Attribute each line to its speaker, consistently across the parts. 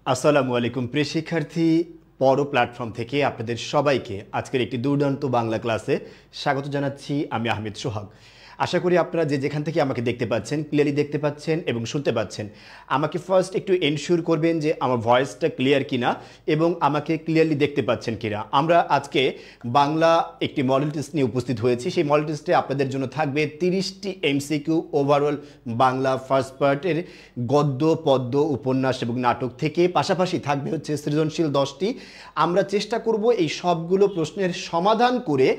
Speaker 1: আসসালামু আলাইকুম প্রিয় শিক্ষার্থী, পড়ো প্ল্যাটফর্ম থেকে আপনাদের সবাইকে আজকের একটি দুর্দান্ত বাংলা ক্লাসে স্বাগত জানাচ্ছি। আমি আহমেদ সোহাগ। আশা করি আপনারা যে যেখান থেকে আমাকে দেখতে পাচ্ছেন, ক্লিয়ারলি দেখতে পাচ্ছেন এবং শুনতে পাচ্ছেন। আমাকে ফার্স্ট একটু এনশিওর করবেন যে আমার ভয়েসটা ক্লিয়ার কিনা এবং আমাকে ক্লিয়ারলি দেখতে পাচ্ছেন কিনা। আমরা আজকে বাংলা একটি মডেল টেস্ট নিয়ে উপস্থিত হয়েছি। সেই মডেল টেস্টে আপনাদের জন্য থাকবে 30টি এমসিকিউ ওভারঅল বাংলা ফার্স্ট পার্টের গদ্য, পদ্য, উপন্যাস এবং নাটক থেকে। পাশাপাশি থাকবে হচ্ছে সৃজনশীল 10টি। আমরা চেষ্টা করব এই সবগুলো প্রশ্নের সমাধান করে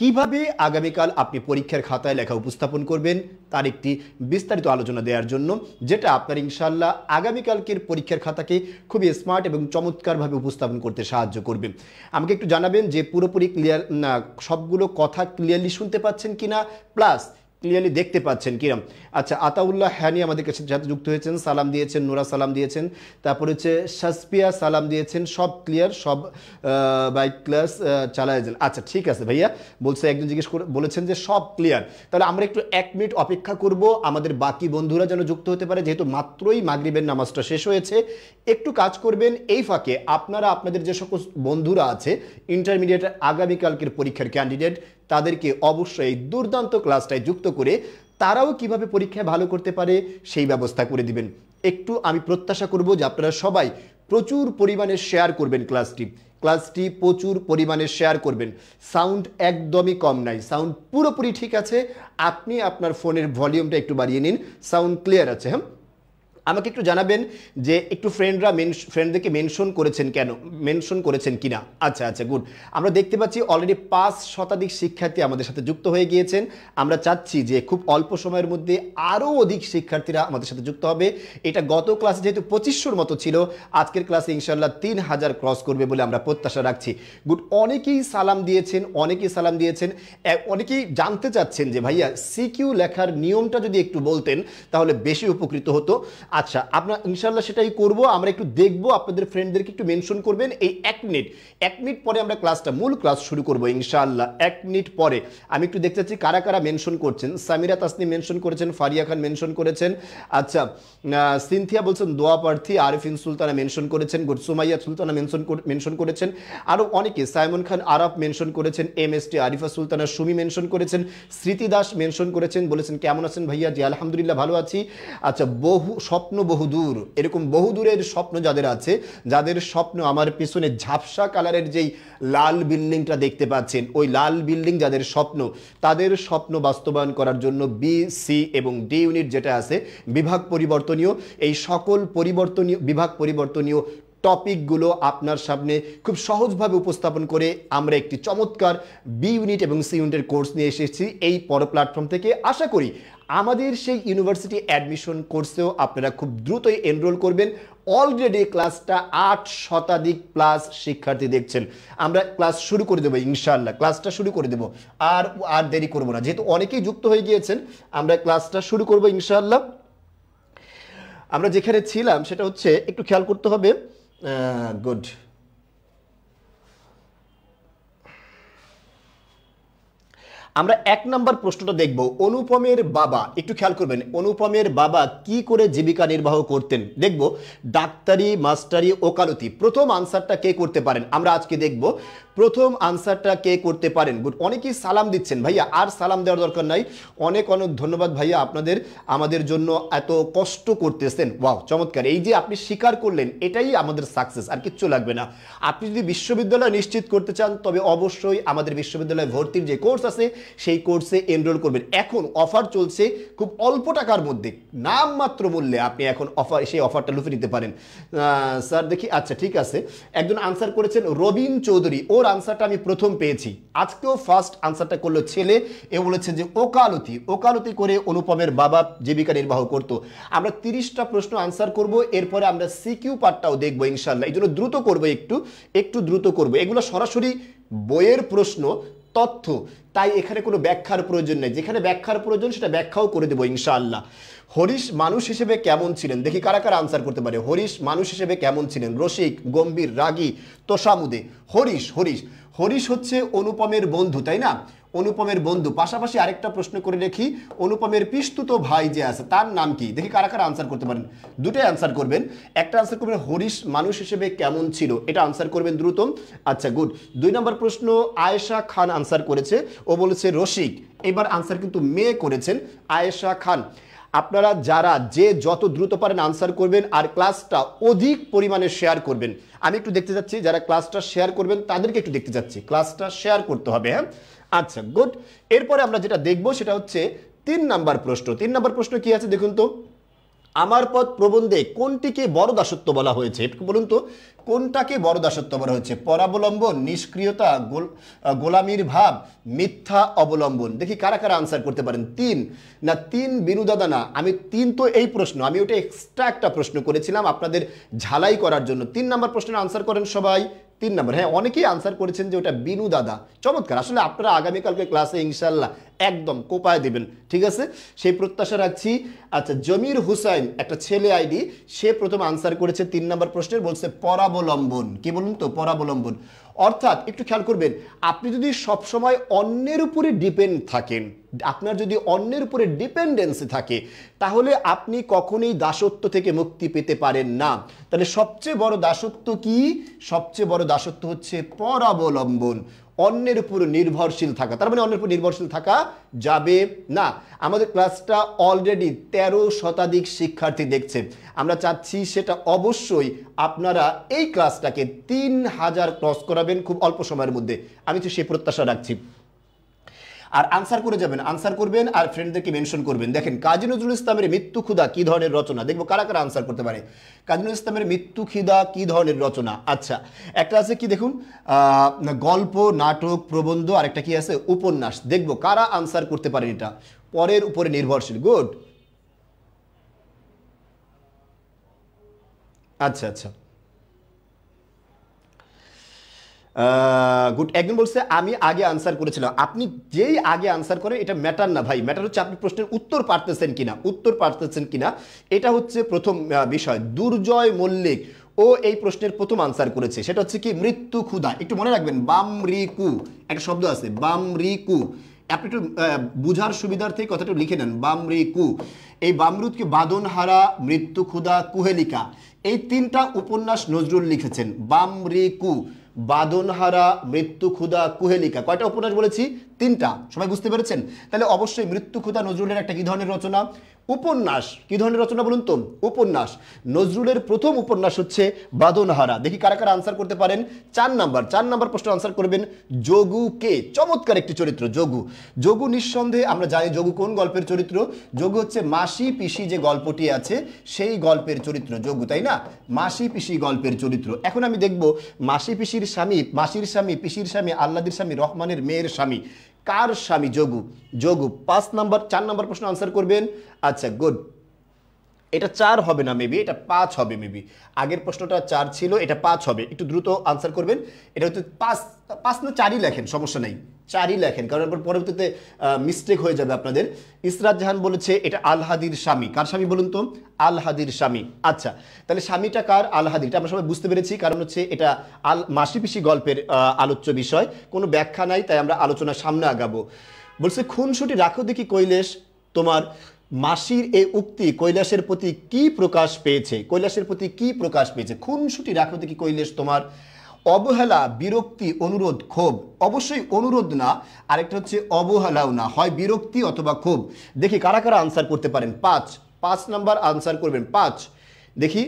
Speaker 1: কিভাবে আগামীকাল আপনি পরীক্ষার খাতায় লেখা উপস্থাপন করবেন তার একটি বিস্তারিত আলোচনা দেওয়ার জন্য, যেটা আপনার ইনশাআল্লাহ আগামীকালকের পরীক্ষার খাতাকে খুবই স্মার্ট এবং চমৎকারভাবে উপস্থাপন করতে সাহায্য করবে। আমাকে একটু জানাবেন যে পুরোপুরি ক্লিয়ার না, সবগুলো কথা ক্লিয়ারলি শুনতে পাচ্ছেন কিনা, প্লাস ক্লিয়ারলি দেখতে পাচ্ছেন কিরম। আচ্ছা, আতাউল্লাহ হ্যানি আমাদের কাছে সাথে যুক্ত হয়েছেন, সালাম দিয়েছেন। নোরা সালাম দিয়েছেন। তারপর হচ্ছে শাসপিয়া সালাম দিয়েছেন। সব ক্লিয়ার, সব বাইক ক্লাস চালায় যান। আচ্ছা ঠিক আছে ভাইয়া, বলছে একজন জিজ্ঞেস করে বলেছেন যে সব ক্লিয়ার। তাহলে আমরা একটু 1 মিনিট অপেক্ষা করব আমাদের বাকি বন্ধুরা যেন যুক্ত হতে পারে, যেহেতু মাত্রই মাগরিবের নামাজটা শেষ হয়েছে। একটু কাজ করবেন, এই ফাঁকে আপনারা আপনাদের যে সকল বন্ধুরা আছে ইন্টারমিডিয়েট আগামীকালকের পরীক্ষার ক্যান্ডিডেট, তাদেরকে অবশ্যই দুর্দান্ত ক্লাসটায় যুক্ত করে তারাও কিভাবে পরীক্ষায় ভালো করতে পারে সেই ব্যবস্থা করে দিবেন। একটু আমি প্রত্যাশা করব যে আপনারা সবাই প্রচুর পরিমাণে শেয়ার করবেন ক্লাসটি প্রচুর পরিমাণে শেয়ার করবেন। সাউন্ড একদমই কম নাই, সাউন্ড পুরোপুরি ঠিক আছে। আপনি আপনার ফোনের ভলিউমটা একটু বাড়িয়ে নিন, সাউন্ড ক্লিয়ার আছে। হ্যাঁ, আমাকে একটু জানাবেন যে একটু ফ্রেন্ডদেরকে মেনশন করেছেন কিনা। আচ্ছা আচ্ছা, গুড। আমরা দেখতে পাচ্ছি অলরেডি 5 শতাধিক শিক্ষার্থী আমাদের সাথে যুক্ত হয়ে গিয়েছেন। আমরা চাচ্ছি যে খুব অল্প সময়ের মধ্যে আরও অধিক শিক্ষার্থীরা আমাদের সাথে যুক্ত হবে। এটা গত ক্লাসে যেহেতু 2500-র মতো ছিল, আজকের ক্লাসে ইনশাল্লাহ 3000 ক্রস করবে বলে আমরা প্রত্যাশা রাখছি। গুড। অনেকেই সালাম দিয়েছেন। অনেকেই জানতে চাচ্ছেন যে ভাইয়া সিকিউ লেখার নিয়মটা যদি একটু বলতেন তাহলে বেশি উপকৃত হতো। আচ্ছা, আপনার ইনশাল্লাহ সেটাই করব। আমরা একটু দেখব, আপনাদের ফ্রেন্ডদেরকে একটু মেনশন করবেন। এই 1 মিনিট পরে আমরা মূল ক্লাস শুরু করব ইনশাআল্লাহ। 1 মিনিট পরে আমি একটু দেখতে চাচ্ছি কারা কারা মেনশন করছেন। সামিরা তাসনিম মেনশন করেছেন, ফারিয়া খান মেনশন করেছেন। আচ্ছা, সিনথিয়া বলছেন দোয়া প্রার্থী, আরিফিন সুলতানা মেনশন করেছেন, সুমাইয়া সুলতানা মেনশন করেছেন। আরও অনেকে, সাইমন খান আরাফ মেনশন করেছেন, MST আরিফা সুলতানা সুমি মেনশন করেছেন, স্মৃতি দাস মেনশন করেছেন, বলেছেন কেমন আছেন ভাইয়া? জি আলহামদুলিল্লাহ ভালো আছি। আচ্ছা, স্বপ্ন বহুদূর, এরকম বহুদূরের স্বপ্ন যাদের আছে, যাদের স্বপ্ন আমার পিছনে ঝাপসা কালারের যেই লাল বিল্ডিংটা দেখতে পাচ্ছেন, ওই লাল বিল্ডিং যাদের স্বপ্ন, তাদের স্বপ্ন বাস্তবায়ন করার জন্য B, C এবং D ইউনিট যেটা আছে বিভাগ পরিবর্তনীয়, এই সকল বিভাগ পরিবর্তনীয় টপিকগুলো আপনার সামনে খুব সহজভাবে উপস্থাপন করে আমরা একটি চমৎকার B ইউনিট এবং C ইউনিটের কোর্স নিয়ে এসেছি এই পড়ো প্ল্যাটফর্ম থেকে। আশা করি আমাদের সেই ইউনিভার্সিটি অ্যাডমিশন কোর্সেও আপনারা খুব দ্রুতই এনরোল করবেন। অলরেডি ক্লাসটা 8 শতাধিক প্লাস শিক্ষার্থী দেখছেন। আমরা ক্লাস শুরু করে দেবো ইনশাআল্লাহ, ক্লাসটা শুরু করে দেবো। আর দেরি করবো না, যেহেতু অনেকেই যুক্ত হয়ে গিয়েছেন, আমরা ক্লাসটা শুরু করবো ইনশাআল্লাহ। আমরা যেখানে ছিলাম সেটা হচ্ছে একটু খেয়াল করতে হবে। গুড। আমরা 1 নম্বর প্রশ্নটা দেখব। অনুপমের বাবা, একটু খেয়াল করবেন, অনুপমের বাবা কি করে জীবিকা নির্বাহ করতেন? দেখব ডাক্তারি, মাস্টারি, ওকালতি। প্রথম আনসারটা কে করতে পারেন আমরা আজকে দেখব। প্রথম আনসারটা কে করতে পারেন? গুড। অনেকেই সালাম দিচ্ছেন ভাইয়া, আর সালাম দেওয়ার দরকার নাই। অনেক ধন্যবাদ ভাইয়া, আপনাদের আমাদের জন্য এত কষ্ট করতেছেন। ওয়াও, চমৎকার। এই যে আপনি স্বীকার করলেন, এটাই আমাদের সাকসেস, আর কিচ্ছু লাগবে না। আপনি যদি বিশ্ববিদ্যালয় নিশ্চিত করতে চান তবে অবশ্যই আমাদের বিশ্ববিদ্যালয়ে ভর্তির যে কোর্স আছে সেই কোর্সে এনরোল করবেন। এখন অফার চলছে খুব অল্প টাকার মধ্যে, নামমাত্র মূল্যে আপনি এখন সেই অফারটা লুফে নিতে পারেন। স্যার দেখি, আচ্ছা ঠিক আছে। একজন আনসার করেছেন রবিন চৌধুরী, ওর আনসারটা আমি প্রথম পেয়েছি। আজকেও ফার্স্ট আনসারটা করলো ছেলে, এ বলেছেন যে ওকালতি করে অনুপমের বাবা জীবিকা নির্বাহ করতো। আমরা 30টা প্রশ্ন আনসার করব, এরপরে আমরা সিকিউ পার্টটাও দেখবো ইনশাল্লাহ। এই জন্য দ্রুত করবো, একটু দ্রুত করবো। এগুলো সরাসরি বইয়ের প্রশ্ন, তথ্য, তাই এখানে কোনো ব্যাখ্যার প্রয়োজন নেই। যেখানে ব্যাখ্যার প্রয়োজন সেটা ব্যাখ্যাও করে দেবো ইনশাআল্লাহ। হরিশ মানুষ হিসেবে কেমন ছিলেন? দেখি কারা কারা আনসার করতে পারে। হরিশ মানুষ হিসেবে কেমন ছিলেন? রসিক, গম্ভীর, রাগী, তোষামুদে। হরিশ হচ্ছে অনুপমের বন্ধু, তাই না? অনুপমের বন্ধু। পাশাপাশি আরেকটা প্রশ্ন করে রেখি, অনুপমের পিস্তুত ভাই যে আছে তার নাম কি? দেখি কারা কারা আনসার করতে পারেন। দুটোই আনসার করবেন। একটা আনসার করবেন হরিশ মানুষ হিসেবে কেমন ছিল, এটা আনসার করবেন দ্রুত। আচ্ছা গুড। 2 নম্বর প্রশ্ন আয়েশা খান আনসার করেছে, ও বলেছে রসিক। এবার আনসার কিন্তু মেয়ে করেছেন আয়েশা খান। আপনারা যারা যে যত দ্রুত পারেন আনসার করবেন আর ক্লাসটা অধিক পরিমাণে শেয়ার করবেন। আমি একটু দেখতে যাচ্ছি যারা ক্লাসটা শেয়ার করবেন তাদেরকে একটু দেখতে যাচ্ছি, ক্লাসটা শেয়ার করতে হবে। হ্যাঁ আচ্ছা গুড। এরপরে আমরা যেটা দেখব সেটা হচ্ছে 3 নাম্বার প্রশ্ন। 3 নাম্বার প্রশ্ন কি আছে দেখুন তো, আমার পথ প্রবন্ধে কোনটিকে বড় দাসত্ব বলা হয়েছে? একটু বলুন তো কোনটাকে বড় দাসত্ব বলা হয়েছে? পরাবলম্বন, নিষ্ক্রিয়তা, গোলামির ভাব, মিথ্যা অবলম্বন। দেখি কারা কারা আনসার করতে পারেন। 3 না 3 বিনু দাদা না, আমি 3 তো এই প্রশ্ন, আমি ওটা এক্সট্রা একটা প্রশ্ন করেছিলাম আপনাদের ঝালাই করার জন্য। 3 নাম্বার প্রশ্নের আনসার করেন সবাই। 3 নাম্বার, হ্যাঁ অনেকেই আনসার করেছেন যে ওটা বিনু দাদা। চমৎকার, আসলে আপনারা আগামীকালকে ক্লাসে ইনশাল্লাহ একদম কোপায় দেবেন, ঠিক আছে, সেই প্রত্যাশা রাখছি। আচ্ছা জমির হুসাইন একটা ছেলে আইডি, সে প্রথম আনসার করেছে 3 নাম্বার প্রশ্নের, বলছে পরাবলম্বন। কি বলুন তো? পরাবলম্বন। অর্থাৎ একটু খেয়াল করবেন, আপনি যদি সবসময় অন্যের উপরে ডিপেন্ড থাকেন, আপনার যদি অন্যের উপরে ডিপেন্ডেন্সি থাকে, তাহলে আপনি কখনোই দাসত্ব থেকে মুক্তি পেতে পারেন না। তাহলে সবচেয়ে বড় দাসত্ব কি? সবচেয়ে বড় দাসত্ব হচ্ছে পরাবলম্বন, অন্যের উপর নির্ভরশীল থাকা। তার মানে অন্যের উপর নির্ভরশীল থাকা যাবে না। আমাদের ক্লাসটা অলরেডি 13 শতাধিক শিক্ষার্থী দেখছে। আমরা চাচ্ছি সেটা অবশ্যই আপনারা এই ক্লাসটাকে 3000 ক্রস করাবেন খুব অল্প সময়ের মধ্যে, আমি তো সেই প্রত্যাশা রাখছি। আর আনসার করে যাবেন, আনসার করবেন আর ফ্রেন্ডদেরকে মেনশন করবেন। দেখেন কাজী নজরুল ইসলামের মৃত্যু ক্ষুধা কি ধরনের রচনা? দেখবো কারা কারা আনসার করতে পারে। কাজী নজরুল ইসলামের মৃত্যু ক্ষুধা কি ধরনের রচনা? আচ্ছা একটা আছে কি দেখুন, গল্প, নাটক, প্রবন্ধ, আর একটা কি আছে উপন্যাস। দেখবো কারা আনসার করতে পারেন এটা। পরের উপরে নির্ভরশীল, গুড। আচ্ছা আচ্ছা গুড। একজন বলছে আমি আগে আনসার করেছিলাম। আপনি যেই আগে আনসার করেন এটা ম্যাটার না ভাই, ম্যাটার হচ্ছে আপনি প্রশ্নের উত্তর পারতেছেন কিনা, উত্তর পারতেছেন কিনা, এটা হচ্ছে প্রথম বিষয়। দুর্জয় মল্লিক ও এই প্রশ্নের প্রথম আনসার করেছে, সেটা হচ্ছে কি মৃত্যু ক্ষুধা। একটু মনে রাখবেন বামরিকু একটা শব্দ আছে বামরিকু, আপনি একটু বুঝার সুবিধার্থে কথাটা লিখে নেন বামরিকু। এই বামরুদকে বাদনহারা, মৃত্যু ক্ষুধা, কুহেলিকা, এই 3টা উপন্যাস নজরুল লিখেছেন। বামরিকু, বাদনহারা, মৃত্যু ক্ষুধা, কুহেলিকা, কয়টা উপন্যাস বলেছি? 3টা। সবাই বুঝতে পেরেছেন? তাহলে অবশ্যই মৃত্যু ক্ষুধা নজরুলের একটা কি ধরনের রচনা? উপন্যাস। কি ধরনের রচনা বলুন তো? উপন্যাস। নজরুলের প্রথম উপন্যাস হচ্ছে বাদনহারা। দেখি কারা কারা আনসার করতে পারেন। 4 নাম্বার প্রশ্ন আনসার করবেন যোগু কে? চমৎকার একটি চরিত্র যোগু। যোগু নিঃসন্দেহে আমরা জানি যোগু কোন গল্পের চরিত্র। যোগু হচ্ছে মাসি পিসি যে গল্পটি আছে সেই গল্পের চরিত্র যোগু, তাই না? মাসি পিসি গল্পের চরিত্র। এখন আমি দেখব মাসি পিসির স্বামী, মাসির স্বামী, পিসির স্বামী, আল্লাদির স্বামী, রহমানের মেয়ের স্বামী, কার স্বামী? যোগু। যোগু। 4 নাম্বার প্রশ্ন আনসার করবেন। আচ্ছা গুড। এটা 4 হবে না, মেবি এটা 5 হবে। মেবি আগের প্রশ্নটা 4 ছিল, এটা 5 হবে। একটু দ্রুত আনসার করবেন। এটা হচ্ছে 5 না 4ই লেখেন, সমস্যা নেই, 4ই লেখেন, কারণ পরবর্তীতে মিস্টেক হয়ে যাবে আপনাদের। ইসরাত জাহান বলেছে এটা আলহাদির স্বামী। কার স্বামী বলুন তো? আলহাদির স্বামী। আচ্ছা তাহলে স্বামীটা কার? আলহাদির। এটা আমরা সবাই বুঝতে পেরেছি, কারণ হচ্ছে এটা মাসি পিসি গল্পের আলোচ্য বিষয়, কোনো ব্যাখ্যা নাই, তাই আমরা আলোচনার সামনে আগাবো। বলছে খুনসুটি রাখো দেখি কৈলেশ, তোমার মাসির এই উক্তি কৈলাসের প্রতি কি প্রকাশ পেয়েছে? কৈলাসের প্রতি কি প্রকাশ পেয়েছে? খুনসুটি রাখো দেখি কৈলেশ তোমার। অবহেলা, বিরক্তি, অনুরোধ, ক্ষোভ। অবশ্যই অনুরোধ না, আরেকটা হচ্ছে অবহেলাও না, হয় বিরক্তি অথবা ক্ষোভ। দেখি কারা কারা আনসার করতে পারেন। 5 নাম্বার আনসার করবেন। 5 দেখি।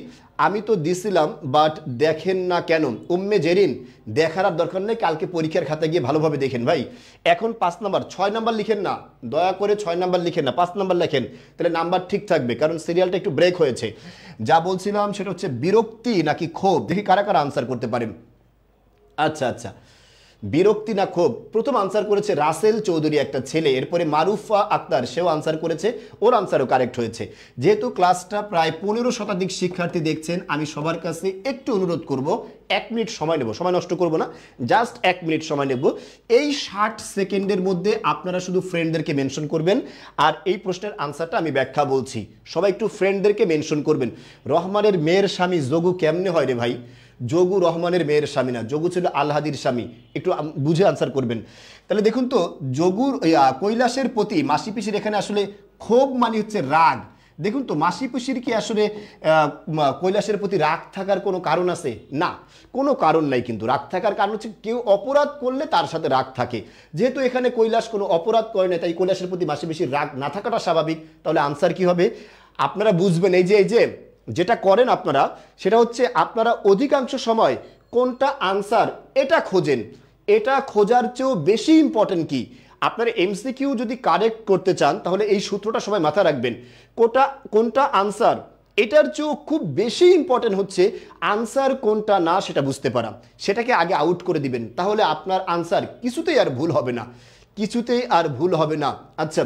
Speaker 1: আমি তো দিছিলাম বাট দেখেন না কেন? উম্মে জেরিন, দেখার আর দরকার নেই, কালকে পরীক্ষার খাতায় গিয়ে ভালোভাবে দেখেন ভাই। এখন 5 নাম্বার, 6 নাম্বার লিখেন না, দয়া করে 6 নাম্বার লিখেন না, 5 নাম্বার লেখেন, তাহলে নাম্বার ঠিক থাকবে, কারণ সিরিয়ালটা একটু ব্রেক হয়েছে। যা বলছিলাম সেটা হচ্ছে বিরক্তি নাকি ক্ষোভ। দেখি কারা কারা আনসার করতে পারেন। আচ্ছা আচ্ছা, বিরক্তি না ক্ষোভ। প্রথম আনসার করেছে রাসেল চৌধুরী, একটা ছেলে। এরপরে মারুফা আক্তার, সেও আনসার করেছে, ওর আনসারও কারেক্ট হয়েছে। যেহেতু ক্লাসটা প্রায় 15 শতাধিক শিক্ষার্থী দেখছেন, আমি সবার কাছে একটু অনুরোধ করব, 1 মিনিট সময় নেব, সময় নষ্ট করব না, জাস্ট 1 মিনিট সময় নেব। এই 60 সেকেন্ডের মধ্যে আপনারা শুধু ফ্রেন্ডদেরকে মেনশন করবেন, আর এই প্রশ্নের আনসারটা আমি ব্যাখ্যা বলছি। সবাই একটু ফ্রেন্ডদেরকে মেনশন করবেন। রহমানের মেয়ের স্বামী যোগু কেমনে হয় রে ভাই? যোগু রহমানের মেয়ের স্বামী না, যোগু ছিল আলহাদির স্বামী। একটু বুঝে আনসার করবেন। তাহলে দেখুন তো, যোগুর কৈলাসের প্রতি মাসি পিসির এখানে আসলে ক্ষোভ মানে হচ্ছে রাগ। দেখুন তো, মাসি পিসির কি আসলে কৈলাসের প্রতি রাগ থাকার কোনো কারণ আছে? না, কোনো কারণ নাই। কিন্তু রাগ থাকার কারণ হচ্ছে কেউ অপরাধ করলে তার সাথে রাগ থাকে। যেহেতু এখানে কৈলাস কোনো অপরাধ করে না, তাই কৈলাসের প্রতি মাসি পিসির রাগ না থাকাটা স্বাভাবিক। তাহলে আনসার কি হবে? আপনারা বুঝবেন, এই যে যেটা করেন আপনারা, সেটা হচ্ছে আপনারা অধিকাংশ সময় কোনটা আনসার এটা খোঁজেন। এটা খোঁজার চেয়েও বেশি ইম্পর্টেন্ট কি, আপনার এমসিকিউ যদি কারেক্ট করতে চান তাহলে এই সূত্রটা সবাই মাথায় রাখবেন। কোনটা আনসার, এটার চেয়েও খুব বেশি ইম্পর্টেন্ট হচ্ছে আনসার কোনটা না সেটা বুঝতে পারা। সেটাকে আগে আউট করে দিবেন, তাহলে আপনার আনসার কিছুতেই আর ভুল হবে না, কিছুতেই আর ভুল হবে না। আচ্ছা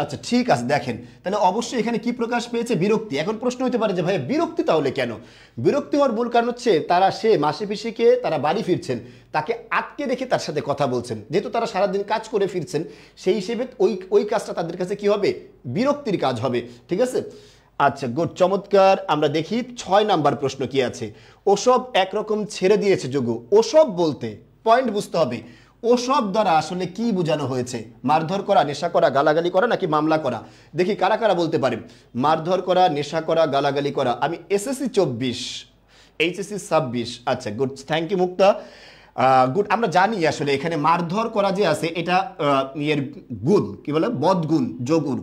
Speaker 1: আচ্ছা ঠিক আছে, দেখেন তাহলে অবশ্যই এখানে কি প্রকাশ পেয়েছে? বিরক্তি। এখন প্রশ্ন হতে পারে যে ভাই বিরক্তি তাহলে কেন? বিরক্তি হওয়ার মূল কারণ হচ্ছে সে মাসি পিসিকে তারা বাড়ি ফিরছেন, তাকে আটকে রেখে তার সাথে কথা বলছেন। যেহেতু তারা সারাদিন কাজ করে ফিরছেন, সেই হিসেবে ওই কাজটা তাদের কাছে কি হবে? বিরক্তির কাজ হবে। ঠিক আছে, আচ্ছা গুড, চমৎকার। আমরা দেখি 6 নাম্বার প্রশ্ন কি আছে। ওসব একরকম ছেড়ে দিয়েছে যোগু। ওসব বলতে পয়েন্ট বুঝতে হবে, ওসব দ্বারা আসলে কি বোঝানো হয়েছে? মারধর করা, নেশা করা, গালাগালি করা, নাকি মামলা করা? দেখি কারা কারা বলতে পারেন। মারধর করা, নেশা করা, গালাগালি করা। আমি এসএসসি 24, এইচএসসি 26। আচ্ছা good, thank you Mukta. Good, আমরা জানি আসলে এখানে মারধর করা যে আছে এটা ইয়ের গুণ, কি বলে, বদগুণ, যোগুর।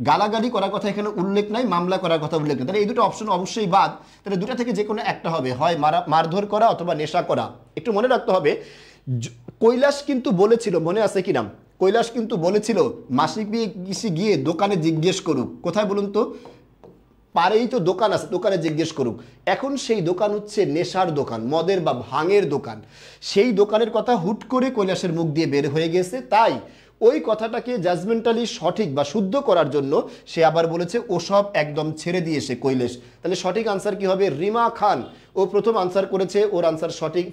Speaker 1: গালাগালি করার কথা এখানে উল্লেখ নাই, মামলা করার কথা উল্লেখ নেই। তাহলে এই দুটো অপশন অবশ্যই বাদ। তাহলে দুটা থেকে যে কোনো একটা হবে, হয় মারধর করা অথবা নেশা করা। একটু মনে রাখতে হবে, কৈলাস কিন্তু বলেছিল, মনে আছে কি নাম, কৈলাস কিন্তু বলেছিল মাসিক পিসি গিয়ে দোকানে জিজ্ঞেস করুক। কোথায় বলুন তো? পারেই তো দোকান আছে, দোকানে জিজ্ঞেস করুক। এখন সেই দোকান হচ্ছে নেশার দোকান, মদের বা ভাঙের দোকান। সেই দোকানের কথা হুট করে কৈলাসের মুখ দিয়ে বের হয়ে গেছে, তাই ওই কথাটাকে জাজমেন্টালি সঠিক বা শুদ্ধ করার জন্য সে আবার বলেছে ওসব একদম ছেড়ে দিয়েছে কৈলাস। তাহলে সঠিক আনসার কি হবে? রিমা খান ও প্রথম আনসার করেছে, ওর আনসার সঠিক।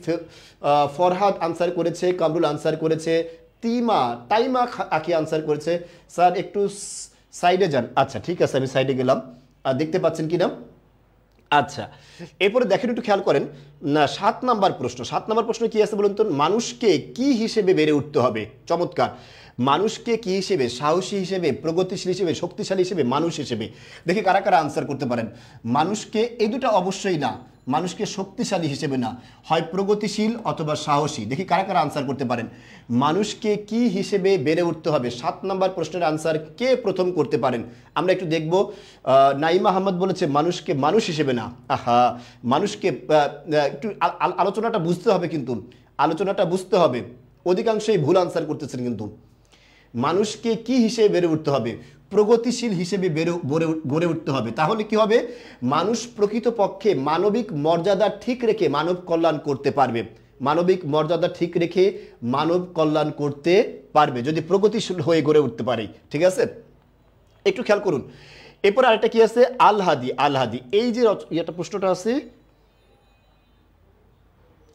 Speaker 1: ফরহাদ আনসার করেছে, কামরুল আনসার করেছে, টাইমা আকি আনসার করেছে। স্যার একটু সাইডে যান। আচ্ছা ঠিক আছে, আমি সাইডে গেলাম। দেখতে পাচ্ছেন কি না? আচ্ছা, এরপরে দেখেন, একটু খেয়াল করেন না, 7 নাম্বার প্রশ্ন। 7 নাম্বার প্রশ্ন কি আছে বলুন তো? মানুষকে কি হিসেবে বেড়ে উঠতে হবে? চমৎকার। মানুষকে কি হিসেবে? সাহসী হিসেবে, প্রগতিশীল হিসেবে, শক্তিশালী হিসেবে, মানুষ হিসেবে। দেখি কারা কারা আনসার করতে পারেন। মানুষকে, এই দুটা অবশ্যই না, মানুষকে শক্তিশালী হিসেবে না, হয় প্রগতিশীল অথবা সাহসী। দেখি কারা কারা আনসার করতে পারেন। মানুষকে কি হিসেবে বেড়ে উঠতে হবে? 7 নাম্বার প্রশ্নের আনসার কে প্রথম করতে পারেন? আমরা একটু দেখব। নাইমা আহমদ বলেছে মানুষকে মানুষ হিসেবে না। আহা, মানুষকে একটু আলোচনাটা বুঝতে হবে, কিন্তু আলোচনাটা বুঝতে হবে। অধিকাংশই ভুল আনসার করতেছেন কিন্তু। মানুষকে কি হিসেবে বেড়ে উঠতে হবে? প্রগতিশীল হিসেবে গড়ে উঠতে হবে। তাহলে কি হবে? মানুষ প্রকৃতপক্ষে মানবিক মর্যাদা ঠিক রেখে মানব কল্যাণ করতে পারবে। মানবিক মর্যাদা ঠিক রেখে মানব কল্যাণ করতে পারবে যদি প্রগতিশীল হয়ে গড়ে উঠতে পারে। ঠিক আছে, একটু খেয়াল করুন। এরপর আরেকটা কি আছে? আলহাদি। আলহাদি, এই যে এটা প্রশ্নটা আছে,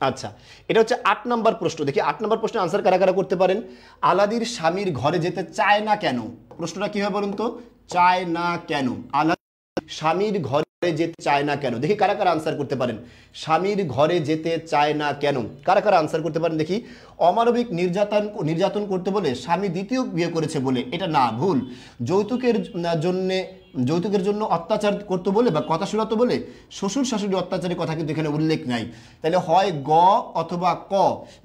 Speaker 1: আচ্ছা এটা হচ্ছে 8 নাম্বার প্রশ্ন। দেখি 8 নাম্বার প্রশ্নের আনসার কারা কারা করতে পারেন। আলাদির স্বামীর ঘরে যেতে চায় না কেন? প্রশ্নটা কি হয় বলুন তো? চায় না কেন? আলাদি স্বামীর ঘরে যেতে চায় না কেন? দেখি কারা কারা আনসার করতে পারেন। স্বামীর ঘরে যেতে চায় না কেন? কারা কারা আনসার করতে পারেন দেখি। অমানবিক নির্যাতন করতে বলে, স্বামী দ্বিতীয় বিয়ে করেছে বলে, এটা না, ভুল। যৌতুকের জন্য অত্যাচার করতে বলে বা কথা শোনাতে বলে, শ্বশুর শাশুড়ি অত্যাচারের কথা কিন্তু এখানে উল্লেখ নাই। তাহলে হয় গ অথবা ক।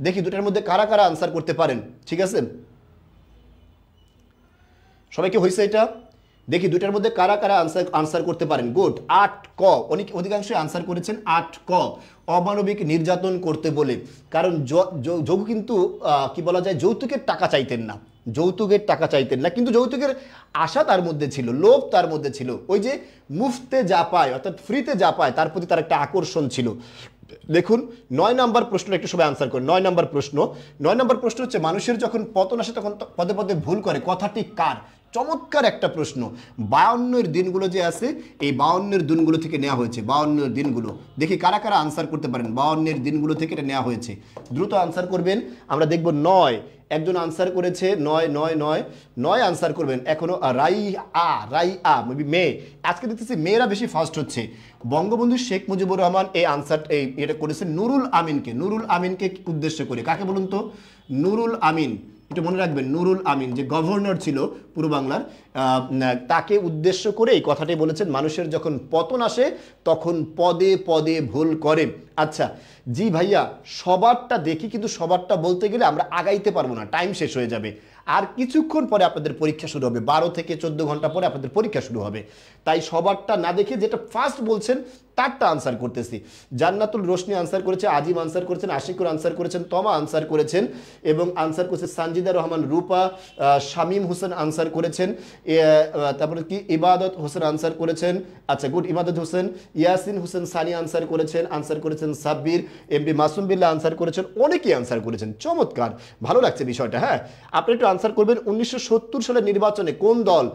Speaker 1: দেখি দুটার মধ্যে কারা কারা আনসার করতে পারেন। ঠিক আছে, সবাইকে হয়েছে এটা? দেখি দুটার মধ্যে কারা কারা আনসার করতে পারেন। গুড, 8 ক। অধিকাংশই আনসার করেছেন 8 ক, অমানবিক নির্যাতন করতে বলে। কারণ যোগু কিন্তু কি বলা যায়, যৌতুকের টাকা চাইতেন না, যৌতুকের টাকা চাইতেন না, কিন্তু যৌতুকের আশা তার মধ্যে ছিল, লোভ তার মধ্যে ছিল। ওই যে মুফতে যা পায়, অর্থাৎ ফ্রিতে যা পায়, তার প্রতি তার একটা আকর্ষণ ছিল। দেখুন 9 নাম্বার প্রশ্ন একটু সবাই আনসার করে। 9 নাম্বার প্রশ্ন হচ্ছে মানুষের যখন পতন আসে তখন পদে পদে ভুল করে, কথাটি কার? চমৎকার একটা প্রশ্ন। 52-এর দিনগুলো যে আছে এই 52-এর দিনগুলো থেকে নেওয়া হয়েছে। 52-এর দিনগুলো দেখি কারা কারা আনসার করতে পারেন। 52-এর দিনগুলো থেকে এটা নেওয়া হয়েছে, দ্রুত আনসার করবেন। আমরা দেখব 9 একজন আনসার করেছে, 9 আনসার করবেন এখনো। রাই মেয়ে, আজকে দেখতেছি মেয়েরা বেশি ফার্স্ট হচ্ছে। বঙ্গবন্ধু শেখ মুজিবুর রহমান এই আনসার এটা করেছে নুরুল আমিনকে উদ্দেশ্য করে। কাকে বলুন তো? নুরুল আমিন, একটু মনে রাখবেন, নুরুল আমিন যে গভর্নর ছিল পূর্ব বাংলার, তাকে উদ্দেশ্য করে এই কথাটাই বলেছেন, মানুষের যখন পতন আসে তখন পদে পদে ভুল করে। আচ্ছা জি ভাইয়া, সবারটা দেখি, কিন্তু সবারটা বলতে গেলে আমরা আগাইতে পারবো না, টাইম শেষ হয়ে যাবে। আর কিছুক্ষণ পরে আপনাদের পরীক্ষা শুরু হবে, 12 থেকে 14 ঘন্টা পরে আপনাদের পরীক্ষা শুরু হবে। তাই সবারটা না দেখে যেটা ফার্স্ট বলছেন তারটা আনসার করতেছি। জান্নাতুল রোশনি আনসার করেছে, আজিম আনসার করেছেন, আশিকুর আনসার করেছেন, তমা আনসার করেছেন এবং আনসার করেছে সানজিদা রহমান রূপা, শামীম হোসেন আনসার করেছেন, তারপরে কি ইবাদত হোসেন আনসার করেছেন। আচ্ছা গুড, ইবাদত হোসেন, ইয়াসিন হোসেন সানি আনসার করেছেন সাব্বির, এমপি মাসুম বিল্লাহ আনসার করেছেন, অনেকেই আনসার করেছেন। চমৎকার, ভালো লাগছে বিষয়টা। হ্যাঁ, আপনি একটু আনসার করবেন। 1970 সালের নির্বাচনে কোন দল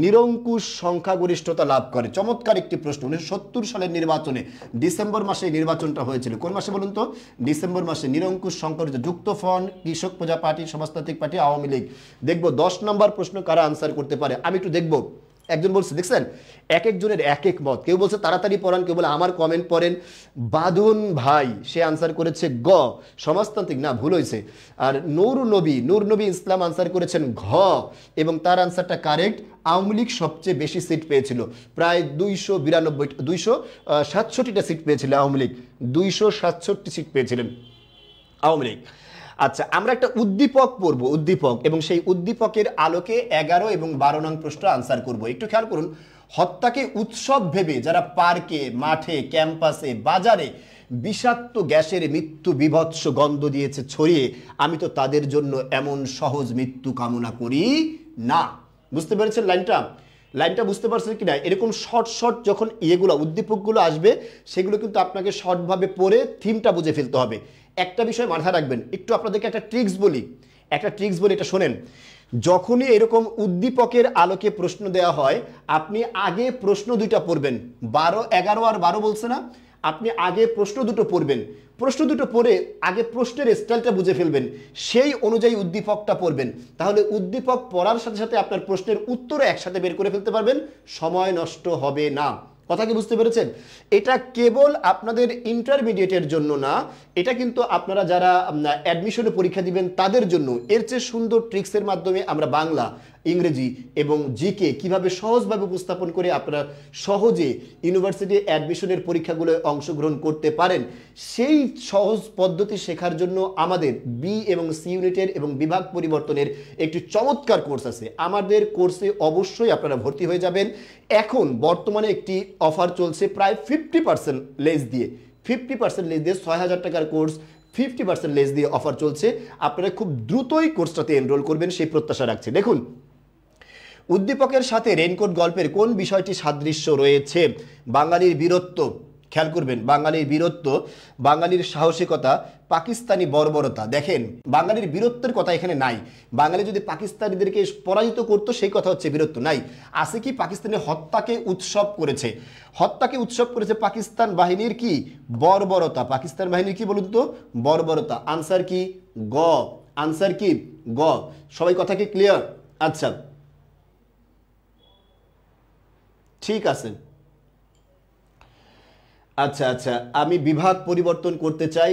Speaker 1: নিরঙ্কুশ সংখ্যাগরিষ্ঠতা লাভ করে? চমৎকার একটি প্রশ্ন। 1970 সালের নির্বাচনে ডিসেম্বর মাসে নির্বাচনটা হয়েছিল। কোন মাসে বলুন তো? ডিসেম্বর মাসে। নিরঙ্কুশ সংখ্যাগরিষ্ঠ, যুক্ত ফ্রন্ট, কৃষক প্রজা পার্টি, সমাজতান্ত্রিক পার্টি, আওয়ামী লীগ। দেখবো 10 নম্বর প্রশ্ন কারা আনসার করতে পারে। আমি একটু দেখবো। একজন বলছে, দেখছেন এক একজনের এক এক মত। কেউ বলছে তাড়াতাড়ি পড়ান, কেউ বলে আমার কমেন্ট পড়েন। বাদন ভাই সে আনসার করেছে গ, সমাজতান্ত্রিক, না ভুল হয়েছে। আর নূর নবী ইসলাম আনসার করেছেন ঘ, এবং তার আনসারটা কারেক্ট। আওয়ামী লীগ সবচেয়ে বেশি সিট পেয়েছিল, প্রায় 267টা সিট পেয়েছিল আওয়ামী লীগ, 267 সিট পেয়েছিলেন আওয়ামী লীগ। আচ্ছা, আমরা একটা উদ্দীপক পড়ব, উদ্দীপক, এবং সেই উদ্দীপকের আলোকে 11 এবং 12 নং প্রশ্ন আনসার করব। একটু খেয়াল করুন। হত্যাকে উৎসব ভেবে যারা পার্কে, মাঠে, ক্যাম্পাসে, বাজারে বিষাক্ত গ্যাসের মৃত্যু বিভৎস গন্ধ দিয়েছে ছড়িয়ে, আমি তো তাদের জন্য এমন সহজ মৃত্যু কামনা করি না। বুঝতে পেরেছেন লাইনটা বুঝতে পারছেন কি না? এরকম শর্ট যখন উদ্দীপকগুলো আসবে, সেগুলো কিন্তু আপনাকে শর্টভাবে পড়ে থিমটা বুঝে ফেলতে হবে। একটা বিষয় মাথায় রাখবেন, একটু আপনাদেরকে একটা ট্রিক্স বলি, এটা শোনেন। যখনই এরকম উদ্দীপকের আলোকে প্রশ্ন দেওয়া হয়, আপনি আগে প্রশ্ন দুইটা পড়বেন। 11 আর 12 বলছে না, আপনি আগে প্রশ্ন দুটো পড়বেন। প্রশ্ন দুটো পড়ে আগে প্রশ্নের স্টাইলটা বুঝে ফেলবেন, সেই অনুযায়ী উদ্দীপকটা পড়বেন। তাহলে উদ্দীপক পড়ার সাথে সাথে আপনার প্রশ্নের উত্তরও একসাথে বের করে ফেলতে পারবেন, সময় নষ্ট হবে না। কথা কি বুঝতে পেরেছেন? এটা কেবল আপনাদের ইন্টারমিডিয়েটের জন্য না, এটা কিন্তু আপনারা যারা অ্যাডমিশনে পরীক্ষা দিবেন তাদের জন্য। এর চেয়ে সুন্দর ট্রিক্সের মাধ্যমে আমরা বাংলা, ইংরেজি এবং জিকে কিভাবে সহজভাবে উপস্থাপন করে আপনারা সহজে ইউনিভার্সিটি অ্যাডমিশনের পরীক্ষাগুলো অংশগ্রহণ করতে পারেন, সেই সহজ পদ্ধতি শেখার জন্য আমাদের বি এবং সি ইউনিটের এবং বিভাগ পরিবর্তনের একটি চমৎকার কোর্স আছে। আমাদের কোর্সে অবশ্যই আপনারা ভর্তি হয়ে যাবেন। এখন বর্তমানে একটি অফার চলছে, প্রায় 50% লেস দিয়ে 6,000 টাকার কোর্স 50% লেস দিয়ে অফার চলছে। আপনারা খুব দ্রুতই কোর্সটাতে এনরোল করবেন সেই প্রত্যাশা রাখছি। দেখুন, উদ্দীপকের সাথে রেইনকোট গল্পের কোন বিষয়টি সাদৃশ্য রয়েছে? বাঙালির বীরত্ব, খেয়াল করবেন, বাঙালির বীরত্ব, বাঙালির সাহসিকতা, পাকিস্তানি বর্বরতা। দেখেন, বাঙালির বীরত্বের কথা এখানে নাই। বাঙালি যদি পাকিস্তানিদেরকে পরাজিত করতো সেই কথা হচ্ছে, বীরত্ব নাই। আছে কি? পাকিস্তানের হত্যাকে উৎসব করেছে পাকিস্তান বাহিনীর কি? বর্বরতা। পাকিস্তান বাহিনীর কি বলুন তো? বর্বরতা। আনসার কি? গ। আনসার কি? গ। সবাই কথা কি ক্লিয়ার? আচ্ছা, ঠিক আছে। আচ্ছা, আমি বিভাগ পরিবর্তন করতে চাই,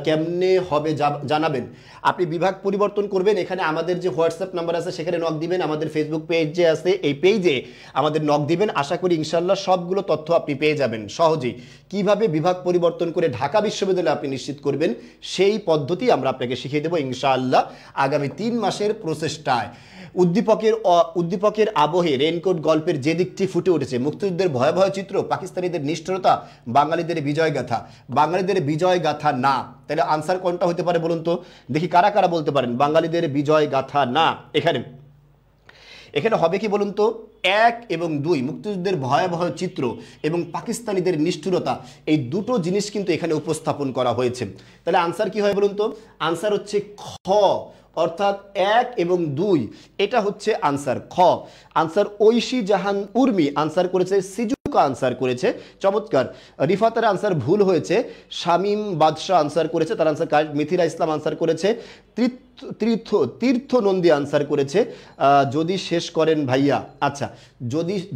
Speaker 1: কেমনে হবে জানাবেন। আপনি বিভাগ পরিবর্তন করবেন, এখানে আমাদের যে হোয়াটসঅ্যাপ নাম্বার আছে সেখানে নক দিবেন, আমাদের ফেসবুক পেজ যে আছে এই পেজে আমাদের নক দিবেন। আশা করি ইনশাল্লাহ সবগুলো তথ্য আপনি পেয়ে যাবেন সহজেই। কিভাবে বিভাগ পরিবর্তন করে ঢাকা বিশ্ববিদ্যালয়ে আপনি নিশ্চিত করবেন সেই পদ্ধতি আমরা আপনাকে শিখিয়ে দেবো ইনশাআল্লাহ আগামী 3 মাসের প্রচেষ্টায়। উদ্দীপকের আবহে রেইনকোট গল্পের যে দিকটি ফুটে উঠেছে, মুক্তিযুদ্ধের ভয়াবহ চিত্র, পাকিস্তানিদের নিষ্ঠুরতা, বাঙালিদের বিজয়গাথা। বাঙালিদের বিজয়গাথা না, তাহলে আনসার কোনটা হতে পারে বলুন তো? দেখি কারা কারা বলতে পারেন বাঙালিদের বিজয়গাথা না। এখানে হবে কি বলুন তো? 1 এবং 2, মুক্তিযুদ্ধের ভয়াবহ চিত্র এবং পাকিস্তানিদের নিষ্ঠুরতা, এই দুটো জিনিস কিন্তু এখানে উপস্থাপন করা হয়েছে। তাহলে আনসার কি হয় বলুন তো? আনসার হচ্ছে খ, অর্থাৎ 1 এবং 2 এটা হচ্ছে আনসার। খ আনসার ঐশী জাহান উর্মি আনসার করেছে, সিজুকা আনসার করেছে, চমৎকার। রিফাতের আনসার ভুল হয়েছে, শামীম বাদশাহ আনসার করেছে, তার আনসার কারেক্ট। মিথিলা ইসলাম আনসার করেছে, তীর্থ নন্দী আনসার করেছে যদি শেষ করেন ভাইয়া। আচ্ছা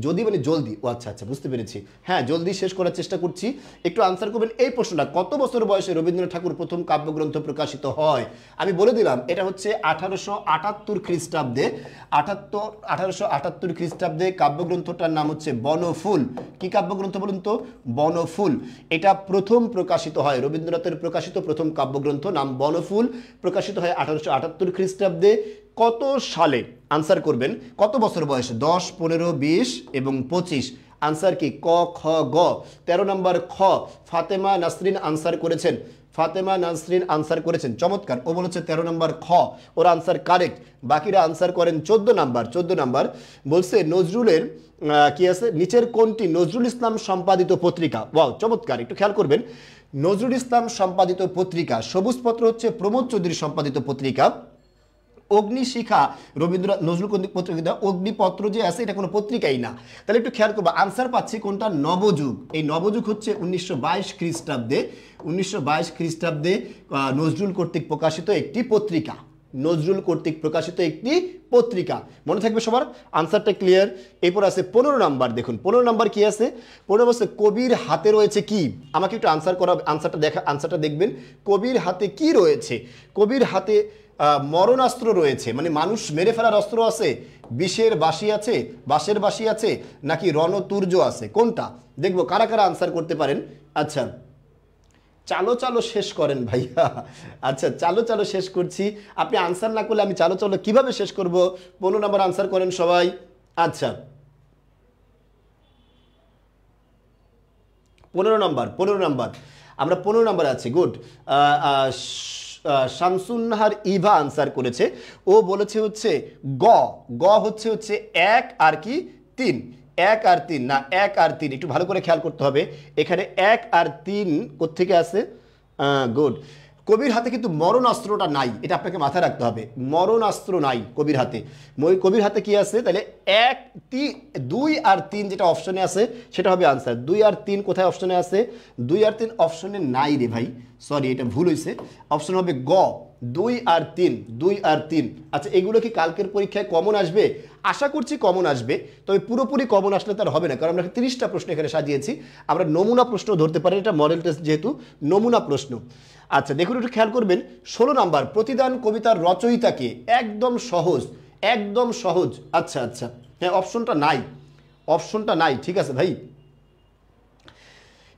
Speaker 1: যদি মানে জলদি, ও আচ্ছা আচ্ছা বুঝতে পেরেছি, হ্যাঁ জলদি শেষ করার চেষ্টা করছি। একটু আনসার করবেন এই প্রশ্নটা, কত বছর বয়সে রবীন্দ্রনাথ ঠাকুর প্রথম কাব্যগ্রন্থ প্রকাশিত হয়? আমি বলে দিলাম এটা হচ্ছে 1878 খ্রিস্টাব্দে। 1878 খ্রিস্টাব্দে কাব্যগ্রন্থটার নাম হচ্ছে বনফুল। কি কাব্যগ্রন্থ বলুন তো? বনফুল। এটা প্রথম প্রকাশিত হয়, রবীন্দ্রনাথের প্রকাশিত প্রথম কাব্যগ্রন্থ নাম বনফুল, প্রকাশিত হয় 1878 খ্রিস্টাব্দে। কত সালে? আনসার করবেন কত বছর বয়সে? 10, 15, 20 এবং 25। আনসার কি? ক, খ, গ। 13 নম্বর খ, ফাতেমা নাসরিন আনসার করেছেন, ফাতেমা নাসরিন আনসার করেছেন, চমৎকার। ও বলেছে 13 নম্বর খ, ওর আনসার কারেক্ট। বাকিরা আনসার করেন 14 নাম্বার। 14 নাম্বার বলছে নজরুলের কি আছে নিচের কোনটি নজরুল ইসলাম সম্পাদিত পত্রিকা? ওয়াও চমৎকার, একটু খেয়াল করবেন। নজরুল ইসলাম সম্পাদিত পত্রিকা, সবুজ পত্র হচ্ছে প্রমোদ চৌধুরী সম্পাদিত পত্রিকা। অগ্নিশিখা রবীন্দ্রনাথ নজরুল পত্রিকা, অগ্নিপত্র যে আছে এটা কোনো পত্রিকাই না। তাহলে একটু খেয়াল করবো, আনসার পাচ্ছি কোনটা? নবযুগ। এই নবযুগ হচ্ছে 1922 খ্রিস্টাব্দে, 1922 খ্রিস্টাব্দে নজরুল কর্তৃক প্রকাশিত একটি পত্রিকা, নজরুল কর্তৃক প্রকাশিত একটি পত্রিকা। মনে থাকবে সবার? আনসারটা ক্লিয়ার। এরপর আছে 15 নাম্বার, দেখুন 15 নাম্বার কি আছে? 15 বছর কবির হাতে রয়েছে কি? আমাকে একটু আনসার করা, আনসারটা দেখবেন। কবির হাতে কি রয়েছে? কবির হাতে মরণাস্ত্র রয়েছে, মানে মানুষ মেরে ফেলার অস্ত্র আছে, বিষের বাঁশি আছে, বাঁশের বাঁশি আছে, নাকি রণতুর্য আছে? কোনটা? দেখবো কারা কারা আনসার করতে পারেন। আচ্ছা চালো চালো শেষ করেন ভাইয়া। আচ্ছা চালো শেষ করছি, আপনি আনসার না করলে আমি চালো কিভাবে শেষ করব? 15 নম্বর আনসার করেন সবাই। আচ্ছা 15 নম্বর আমরা 15 নম্বর আছি। গুড। শামসুন্নাহার ইভা আনসার করেছে, ও বলেছে হচ্ছে গ হচ্ছে 1 আর কি 3, 1 আর 3 না 1 আর 3, একটু ভালো করে খেয়াল করতে হবে এখানে 1 আর 3 কোত্থেকে আছে? গুড। কবির হাতে কিন্তু মরণাস্ত্রটা নাই, এটা আপনাকে মাথায় রাখতে হবে, মরণাস্ত্র নাই কবির হাতে। কবির হাতে কি আছে? তাহলে 1, 2 আর 3 যেটা অপশনে আছে সেটা হবে আনসার। 2 আর 3 কোথায় অপশনে আছে? 2 আর 3 অপশনে নাই রে ভাই, সরি এটা ভুল হয়েছে, অপশন হবে গ, 2 আর 3, 2 আর 3। আচ্ছা এগুলো কি কালকের পরীক্ষায় কমন আসবে? আশা করছি কমন আসবে, তবে পুরোপুরি কমন আসলে তার হবে না, কারণ আমরা 30টা প্রশ্ন এখানে সাজিয়েছি। আমরা নমুনা প্রশ্ন ধরতে পারি, এটা মডেল টেস্ট যেহেতু, নমুনা প্রশ্ন। আচ্ছা দেখুন একটু খেয়াল করবেন, 16 নাম্বার প্রতিদান কবিতার রচয়িতাকে? একদম সহজ, একদম সহজ। আচ্ছা আচ্ছা হ্যাঁ অপশনটা নাই, ঠিক আছে ভাই,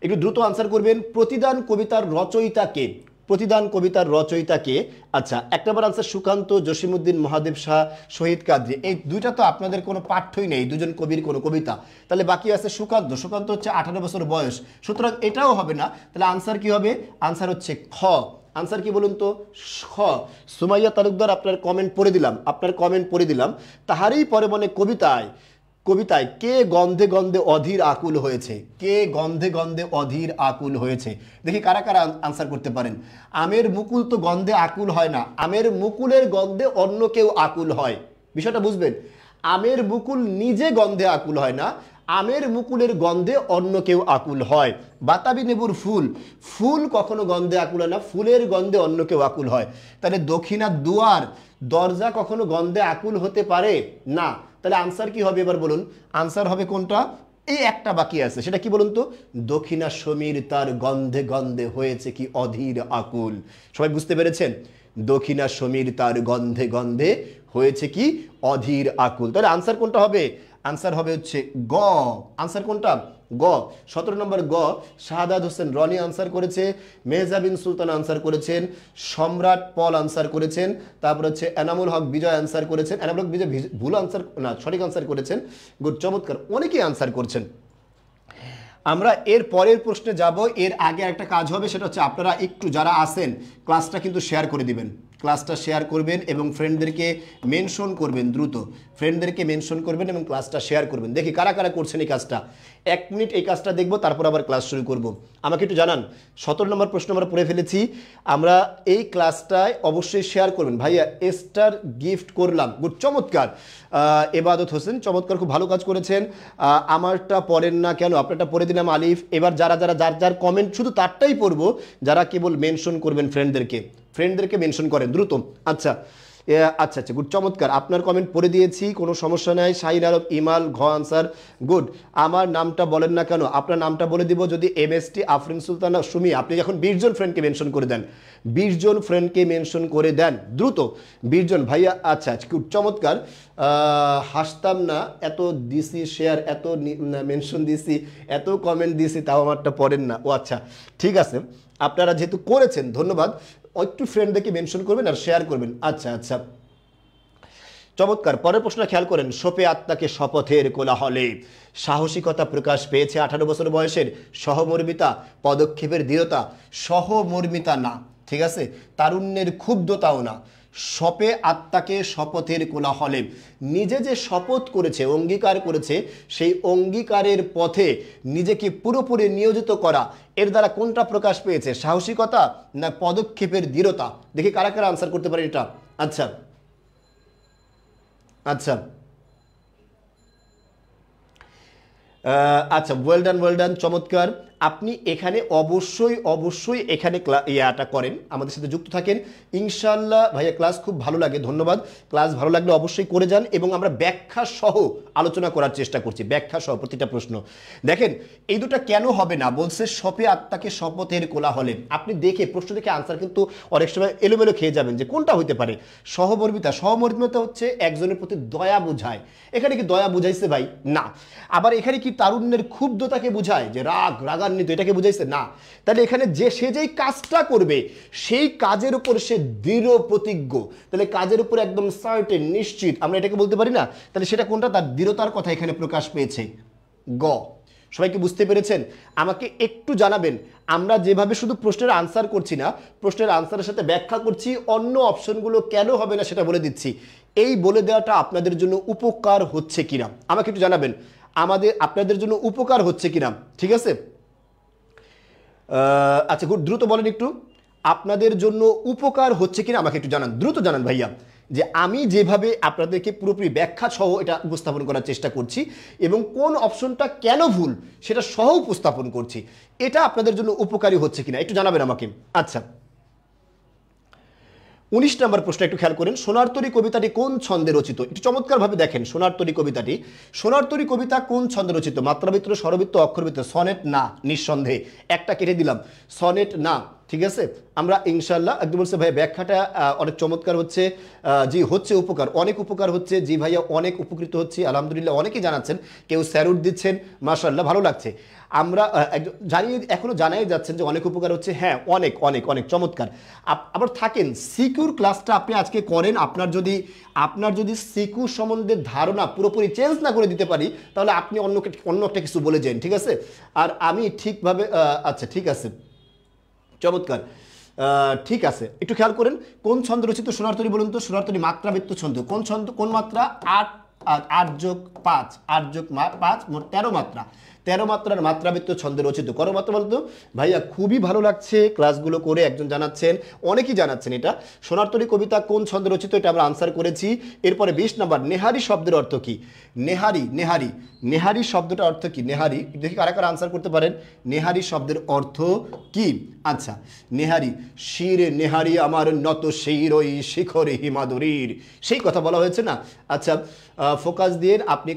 Speaker 1: একটু দ্রুত আনসার করবেন। প্রতিদান কবিতার রচয়িতাকে? প্রতিদান কবিতার রচয়িতাকে? আচ্ছা 1 নম্বর আনসার সুকান্ত, জসিমউদ্দিন, মহাদেব শাহ, শহীদ কাদরি। এই দুইটা তো আপনাদের কোনো পাঠ্যই নেই, দুজন কবির কোনো কবিতা। তাহলে বাকি আছে সুকান্ত। সুকান্ত হচ্ছে 18 বছর বয়স, সুতরাং এটাও হবে না। তাহলে আনসার কি হবে? আনসার হচ্ছে খ। আনসার কি বলুন তো? খ। সুমাইয়া তালুকদার আপনার কমেন্ট পড়ে দিলাম। তাহারই পরে মনে কবিতায় কে গন্ধে গন্ধে অধীর আকুল হয়েছে? কে গন্ধে গন্ধে অধীর আকুল হয়েছে? দেখি কারা কারা আনসার করতে পারেন। আমের মুকুল তো গন্ধে আকুল হয় না, আমের মুকুলের গন্ধে অন্য কেউ আকুল হয়। বিষয়টা বুঝবেন, আমের মুকুল নিজে গন্ধে আকুল হয় না, আমের মুকুলের গন্ধে অন্য কেউ আকুল হয়। বাতাবি লেবুর ফুল কখনো গন্ধে আকুল হয় না, ফুলের গন্ধে অন্য কেউ আকুল হয়। তাহলে দক্ষিণা দুয়ার, দরজা কখনো গন্ধে আকুল হতে পারে না। তাহলে আনসার কি হবে এবার বলুন? আনসার হবে কোনটা? এই একটা বাকি আছে, সেটা কি বলুন তো? দক্ষিণা সমীর তার গন্ধে গন্ধে হয়েছে কি অধীর আকুল। সবাই বুঝতে পেরেছেন? দক্ষিণা সমীর তার গন্ধে গন্ধে হয়েছে কি অধীর আকুল। তাহলে আনসার কোনটা হবে? আনসার হবে হচ্ছে গ। আনসার কোনটা? গ। 17 নম্বর গ। শাহাদাত হোসেন রনি আনসার করেছে, মেহজাবিন সুলতান আনসার করেছেন, সম্রাট পল আনসার করেছেন, তারপর হচ্ছে এনামুল হক বিজয় আনসার করেছেন। এনামুল হক বিজয় ভুল আনসার না, সঠিক আনসার করেছেন। গুড, চমৎকার, অনেকেই আনসার করছেন। আমরা এর পরের প্রশ্নে যাব, এর আগে একটা কাজ হবে, সেটা হচ্ছে আপনারা একটু যারা আসেন ক্লাসটা কিন্তু শেয়ার করে দিবেন, ক্লাসটা শেয়ার করবেন এবং ফ্রেন্ডদেরকে মেনশন করবেন, দ্রুত ফ্রেন্ডদেরকে মেনশন করবেন এবং ক্লাসটা শেয়ার করবেন। দেখি কারা কারা করছেন এই কাজটা। 1 মিনিট এই কাজটা দেখব, তারপর আবার ক্লাস শুরু করব। আমাকে একটু জানান, 17 নম্বর প্রশ্ন আমরা পড়ে ফেলেছি। আমরা এই ক্লাসটায় অবশ্যই শেয়ার করবেন। ভাইয়া স্টার গিফট করলাম, গুড, চমৎকার। এবাদত হোসেন চমৎকার, খুব ভালো কাজ করেছেন। আমারটা পড়েন না কেন? আপনারটা পড়ে দিলাম আলিফ। এবার যারা যারা যার যার কমেন্ট শুধু তারটাই পড়বো, যারা কেবল মেনশন করবেন ফ্রেন্ডদেরকে মেনশন করেন দ্রুত। আচ্ছা আচ্ছা আচ্ছা, গুড, চমৎকার। আপনার কমেন্ট পড়ে দিয়েছি, কোনো সমস্যা নাই। শাহিন আরব ইমাল ঘ আনসার, গুড। আমার নামটা বলেন না কেন? আপনার নামটা বলে দিব যদি এমএসটি আফরিন সুলতানা সুমি। আপনি এখন 20 জন ফ্রেন্ডকে মেনশন করে দেন, 20 জন ফ্রেন্ডকে মেনশন করে দেন দ্রুত, 20 জন ভাইয়া। আচ্ছা আচ্ছা, গুড, চমৎকার। হাসতাম না, এত দিছি শেয়ার, এত মেনশন দিছি, এত কমেন্ট দিছি, তাও আমারটা পড়েন না। ও আচ্ছা, ঠিক আছে, আপনারা যেহেতু করেছেন ধন্যবাদ। একটু ফ্রেন্ডদেরকে মেনশন করবেন আর শেয়ার করবেন। আচ্ছা আচ্ছা, চমৎকার। পরের প্রশ্নটা খেয়াল করেন। শোপে আত্মাকে শপথের কোলাহলে সাহসিকতা প্রকাশ পেয়েছে 18 বছর বয়সের, সহমর্মিতা, পদক্ষেপের দৃঢ়তা, সহমর্মিতা না, ঠিক আছে, তারুণ্যের ক্ষুব্ধতাও না, শপে আত্মাকে শপথের কোলাহলে নিজে যে শপথ করেছে, অঙ্গীকার করেছে, সেই অঙ্গীকারের পথে নিজেকে পুরোপুরি নিয়োজিত করা, এর দ্বারা কোনটা প্রকাশ পেয়েছে? সাহসিকতা না পদক্ষেপের দৃঢ়তা? দেখি কারা কারা আনসার করতে পারে এটা। আচ্ছা আচ্ছা আচ্ছা, ওয়েল ডান, চমৎকার। আপনি এখানে অবশ্যই এখানে ইয়াটা করেন, আমাদের সাথে যুক্ত থাকেন ইনশাল্লাহ। ভাইয়া ক্লাস খুব ভালো লাগে, ধন্যবাদ। ক্লাস ভালো লাগলে অবশ্যই করে যান, এবং আমরা ব্যাখ্যা সহ আলোচনা করার চেষ্টা করছি, ব্যাখ্যা সহ প্রতিটা প্রশ্ন। দেখেন এই দুটা কেন হবে না, বলছে শপে আত্মাকে শপথের কোলাহলে। আপনি দেখে প্রশ্ন দেখে আনসার কিন্তু অনেক সময় এলোমেলো খেয়ে যাবেন যে কোনটা হইতে পারে। সহমর্মিতা হচ্ছে একজনের প্রতি দয়া বোঝায়। এখানে কি দয়া বুঝাইছে ভাই? না। আবার এখানে কি তারুণ্যের ক্ষুব্ধতাকে বোঝায়, যে রাগান্বিত, এটাকে বুঝাইছে? না। তাহলে এখানে সে যেই কাজটা করবে সেই কাজের উপর সে দৃঢ় প্রতিজ্ঞ, তাহলে কাজের উপর একদম সার্টেন, নিশ্চিত, আমরা এটাকে বলতে পারি না? তাহলে সেটা কোনটা? তার দৃঢ়তার কথা এখানে প্রকাশ পেয়েছে। গ। সবাই কি বুঝতে পেরেছেন? আমাকে একটু জানাবেন। আমরা যেভাবে শুধু প্রশ্নের আনসার করছি না, প্রশ্নের আনসারের সাথে ব্যাখ্যা করছি, অন্য অপশনগুলো কেন হবে না সেটা বলে দিচ্ছি। এই বলে দেওয়াটা আপনাদের জন্য উপকার হচ্ছে কিনা আমাকে একটু জানাবেন, আপনাদের জন্য উপকার হচ্ছে কিনা, ঠিক আছে? আচ্ছা, খুব দ্রুত বলেন একটু, আপনাদের জন্য উপকার হচ্ছে কিনা আমাকে একটু জানান, দ্রুত জানান ভাইয়া, যে আমি যেভাবে আপনাদেরকে পুরোপুরি ব্যাখ্যা সহ এটা উপস্থাপন করার চেষ্টা করছি, এবং কোন অপশনটা কেন ভুল সেটা সহ উপস্থাপন করছি, এটা আপনাদের জন্য উপকারী হচ্ছে কিনা একটু জানাবেন আমাকে। আচ্ছা, 19 নম্বর প্রশ্ন একটু খেয়াল করেন। সোনার তরী কবিতাটি কোন ছন্দে রচিত? একটু চমৎকারভাবে দেখেন। সোনার তরী কবিতা কোন ছন্দে রচিত? মাত্রাবৃত্ত, স্বরবৃত্ত, অক্ষরবৃত্ত? সনেট না, নিঃসন্দেহে, একটা কেটে দিলাম, সনেট না, ঠিক আছে। আমরা ইনশাল্লাহ একদম বলছে ভাইয়া ব্যাখ্যাটা অনেক চমৎকার হচ্ছে, জি হচ্ছে, উপকার, অনেক উপকার হচ্ছে, জি ভাইয়া অনেক উপকৃত হচ্ছি, আলহামদুলিল্লাহ, অনেকেই জানাচ্ছেন, কেউ স্যালুট দিচ্ছেন, মাশাআল্লাহ, ভালো লাগছে। আমরা এখনো জানাই যাচ্ছেন যে অনেক উপকার হচ্ছে, হ্যাঁ অনেক অনেক অনেক চমৎকার। আবার থাকেন সিকিউর ক্লাসটা আপনি আজকে করেন, আপনার যদি সিকিউ সম্বন্ধে ধারণা পুরোপুরি চেঞ্জ না করে দিতে পারি, তাহলে আপনি অন্য একটা কিছু বলে যান, ঠিক আছে। আর আমি ঠিকভাবে আচ্ছা ঠিক আছে, চমৎকার, ঠিক আছে, একটু খেয়াল করেন। কোন ছন্দ রচিত সোনার তরী বলুন তো? সোনার তরী মাত্রাবৃত্ত ছন্দ। কোন ছন্দ, কোন মাত্রা? 8 যোগ 5, 8 যোগ 5 মোট 13 মাত্রা, 13 মাত্রার মাত্রাবৃত্ত ছন্দে রচিত। করো মাত্রা বলতো ভাইয়া, খুবই ভালো লাগছে ক্লাসগুলো করে, একজন জানাচ্ছেন, অনেকেই জানাচ্ছেন এটা। সোনার তরী কবিতা কোন ছন্দে রচিত, এটা আমরা আনসার করেছি। এরপরে 20 নম্বর, নেহারি শব্দের অর্থ কি? নেহারি শব্দটা অর্থ কি? নেহারি, দেখি কারা কারা আনসার করতে পারেন। নেহারি শব্দের অর্থ কি? আচ্ছা, নেহারি, শিরে নেহারি আমার নত শির ওই শিখরে হিমাদুরীর, সেই কথা বলা হয়েছে না? আচ্ছা, ফোকাস দিয়ে আপনি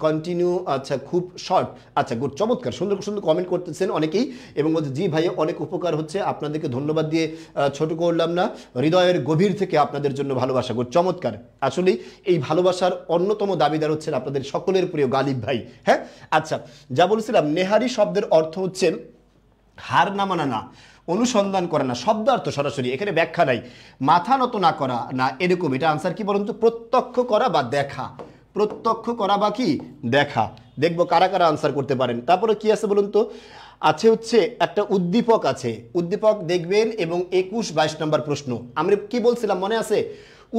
Speaker 1: কন্টিনিউ, আচ্ছা খুব শর্ট, আচ্ছা গুড, চমৎকার, সুন্দর সুন্দর কমেন্ট করতেছেন অনেকেই, এবং বলছে জি ভাইয়া অনেক উপকার হচ্ছে, আপনাদেরকে ধন্যবাদ দিয়ে ছোট করলাম না, হৃদয়ের গভীর থেকে আপনাদের জন্য ভালোবাসা, গুড, চমৎকার। আসলে এই ভালোবাসার অন্যতম দাবিদার হচ্ছেন আপনাদের সকলের প্রিয় গালিব ভাই। হ্যাঁ, আচ্ছা, যা বলছিলাম, নেহারি শব্দের অর্থ হচ্ছে হার না মানা না, অনুসন্ধান করা না, শব্দার্থ সরাসরি, এখানে ব্যাখ্যা নাই। মাথা নত না করা না, এরকম। এটা আনসার কি বলুন তো? প্রত্যক্ষ করা বা দেখা, প্রত্যক্ষ করা বা কি দেখা। দেখবো কারা কারা আনসার করতে পারেন। তারপরে কি আছে বলুন তো? আছে হচ্ছে একটা উদ্দীপক আছে, উদ্দীপক দেখবেন, এবং 21-22 নম্বর প্রশ্ন। আমরা কি বলছিলাম মনে আছে?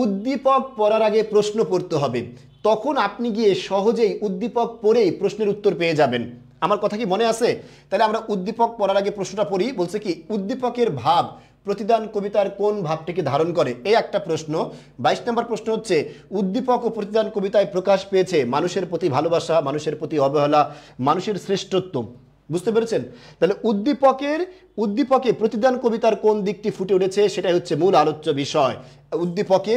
Speaker 1: উদ্দীপক পড়ার আগে প্রশ্ন পড়তে হবে, তখন আপনি গিয়ে সহজেই উদ্দীপক পড়েই প্রশ্নের উত্তর পেয়ে যাবেন। আমার কথা কি মনে আছে? তাহলে আমরা উদ্দীপক পড়ার আগে প্রশ্নটা পড়ি। বলছে কি, উদ্দীপকের ভাব প্রতিদান কবিতার কোন ভাবটিকে ধারণ করে, এই একটা প্রশ্ন। 22 নম্বর প্রশ্ন হচ্ছে, উদ্দীপক ও প্রতিদান কবিতায় প্রকাশ পেয়েছে মানুষের প্রতি ভালোবাসা, মানুষের প্রতি অবহেলা, মানুষের শ্রেষ্ঠত্ব। বুঝতে পেরেছেন? তাহলে উদ্দীপকে প্রতিদান কবিতার কোন দিকটি ফুটে উঠেছে, সেটাই হচ্ছে মূল আলোচ্য বিষয়। উদ্দীপকে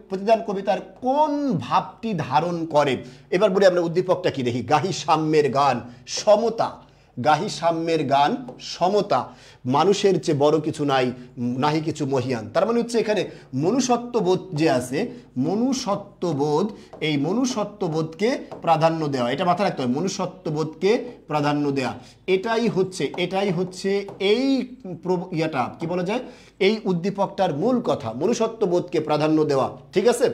Speaker 1: প্রতিদান কবিতার কোন ভাবটি ধারণ করে। এবার বলি আমরা উদ্দীপকটা কি দেখি। গাহি সাম্যের গান, সমতা। গাহি সাম্যের গান, সমতা। মানুষের চেয়ে বড় কিছু নাই, নাহি কিছু মহিয়ান। তার মানে হচ্ছে এখানে মনুষ্যত্ববোধ যে আছে, মনুষ্যত্ববোধ, এই মনুষ্যত্ববোধকে প্রাধান্য দেওয়া, এটা মাথায় রাখতে হবে, মনুষ্যত্ববোধকে প্রাধান্য দেওয়া। এটাই হচ্ছে এই ইয়াটা কি বলা যায়, এই উদ্দীপকটার মূল কথা, মনুষ্যত্ববোধকে প্রাধান্য দেওয়া। ঠিক আছে,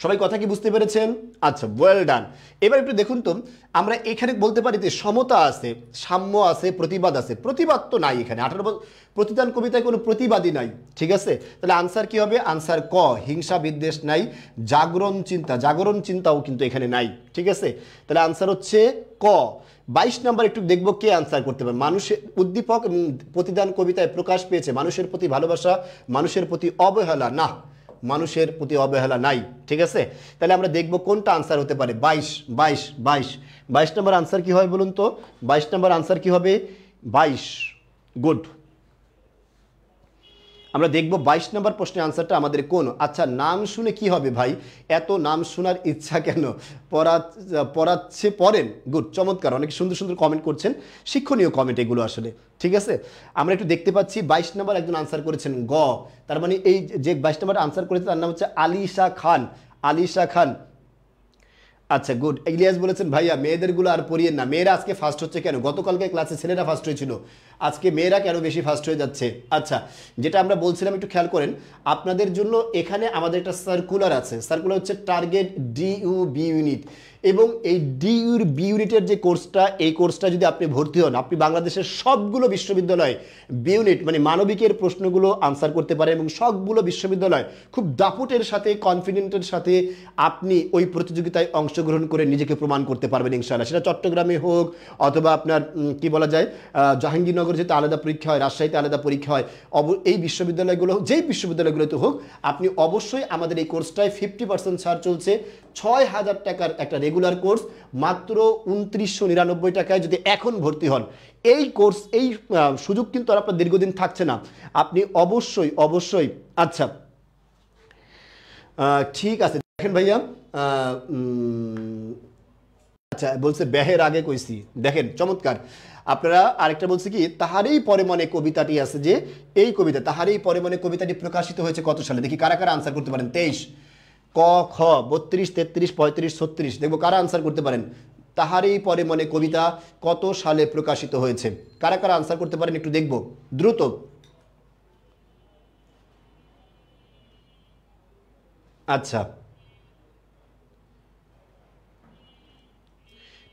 Speaker 1: সবাই কথা কি বুঝতে পেরেছেন? আচ্ছা, ওয়েল ডান। এবার একটু দেখুন তো, আমরা এখানে বলতে পারি যে সমতা আছে, সাম্য আছে, প্রতিবাদ আছে। প্রতিবাদ তো নাই এখানে, 18 প্রতিদান কবিতায় কোনো প্রতিবাদই নাই। ঠিক আছে, তাহলে আনসার কি হবে? আনসার ক, হিংসা বিদ্বেষ নাই, জাগরণ চিন্তাও কিন্তু এখানে নাই। ঠিক আছে, তাহলে আনসার হচ্ছে ক। 22 নম্বর একটু দেখবো কে আনসার করতে পারে। মানুষের উদ্দীপক প্রতিদান কবিতায় প্রকাশ পেয়েছে মানুষের প্রতি ভালোবাসা, মানুষের প্রতি অবহেলা। না, মানুষের প্রতি অবহেলা নাই। ঠিক আছে, তাহলে আমরা দেখব কোনটা আনসার হতে পারে। 22 নম্বর আনসার কি হয় বলুন তো? 22 নম্বর আনসার কি হবে? 22। গুড, আমরা দেখব 22 নম্বর প্রশ্নের আনসারটা আমাদের কোন। আচ্ছা, নাম শুনে কি হবে ভাই? এত নাম শোনার ইচ্ছা কেন? পড়াচ্ছে পড়েন। গুড, চমৎকার, অনেক সুন্দর সুন্দর কমেন্ট করছেন, শিক্ষণীয় কমেন্ট এগুলো আসলে। ঠিক আছে, আমরা একটু দেখতে পাচ্ছি 22 নম্বর একজন আনসার করেছেন গ। তার মানে এই যে 22 নম্বর আনসার করেছে তার নাম হচ্ছে আলিশা খান। আচ্ছা, গুড। ইলিয়াস বলেছেন ভাইয়া মেয়েদেরগুলো আর পড়িয়েন না, মেয়েরা আজকে ফার্স্ট হচ্ছে কেন? গতকালকে ক্লাসে ছেলেরা ফার্স্ট হয়েছিল, আজকে মেয়েরা কেন বেশি ফার্স্ট হয়ে যাচ্ছে? আচ্ছা, যেটা আমরা বলছিলাম একটু খেয়াল করেন, আপনাদের জন্য এখানে আমাদের একটা সার্কুলার আছে। সার্কুলার হচ্ছে টার্গেট ডিইউ বি ইউনিট, এবং এই ডিইউর বি ইউনিটের যে কোর্সটা, এই কোর্সটা যদি আপনি ভর্তি হন, আপনি বাংলাদেশের সবগুলো বিশ্ববিদ্যালয়ে বি ইউনিট মানে মানবিকের প্রশ্নগুলো আনসার করতে পারেন, এবং সবগুলো বিশ্ববিদ্যালয় খুব দাপুটের সাথে, কনফিডেন্টের সাথে আপনি ওই প্রতিযোগিতায় অংশগ্রহণ করে নিজেকে প্রমাণ করতে পারবেন ইনশাআল্লাহ। সেটা চট্টগ্রামে হোক, অথবা আপনার কি বলা যায়, জাহাঙ্গীরনগর যেতে আলাদা পরীক্ষা হয়, রাজশাহীতে আলাদা পরীক্ষা হয়, এই বিশ্ববিদ্যালয়গুলো, যেই বিশ্ববিদ্যালয়গুলোতে হোক, আপনি অবশ্যই আমাদের এই কোর্সটায় 50% ছাড় চলছে। 6000 টাকার একটা রেগুলার কোর্স মাত্র 2999 টাকায় যদি এখন ভর্তি হন। এই কোর্স, এই সুযোগ কিন্তু আর আপনার দীর্ঘদিন থাকছে না। আপনি অবশ্যই আচ্ছা, ঠিক আছে, দেখেন ভাইয়া, আচ্ছা বলছে ব্যাহের আগে কইছি, দেখেন চমৎকার। আপনারা আরেকটা বলছে কি, তাহারই পরে মনে কবিতাটি আছে, যে এই কবিতা তাহারই পরে মনে কবিতাটি প্রকাশিত হয়েছে কত সালে? দেখি কারা কারা আনসার করতে পারেন। 23, ক, খ, 32, 33, 35, 36। দেখবো কারা আনসার করতে পারেন। তাহারই পরে মনে কবিতা কত সালে প্রকাশিত হয়েছে? কারা কারা আনসার করতে পারেন একটু দেখবো, দ্রুত। আচ্ছা,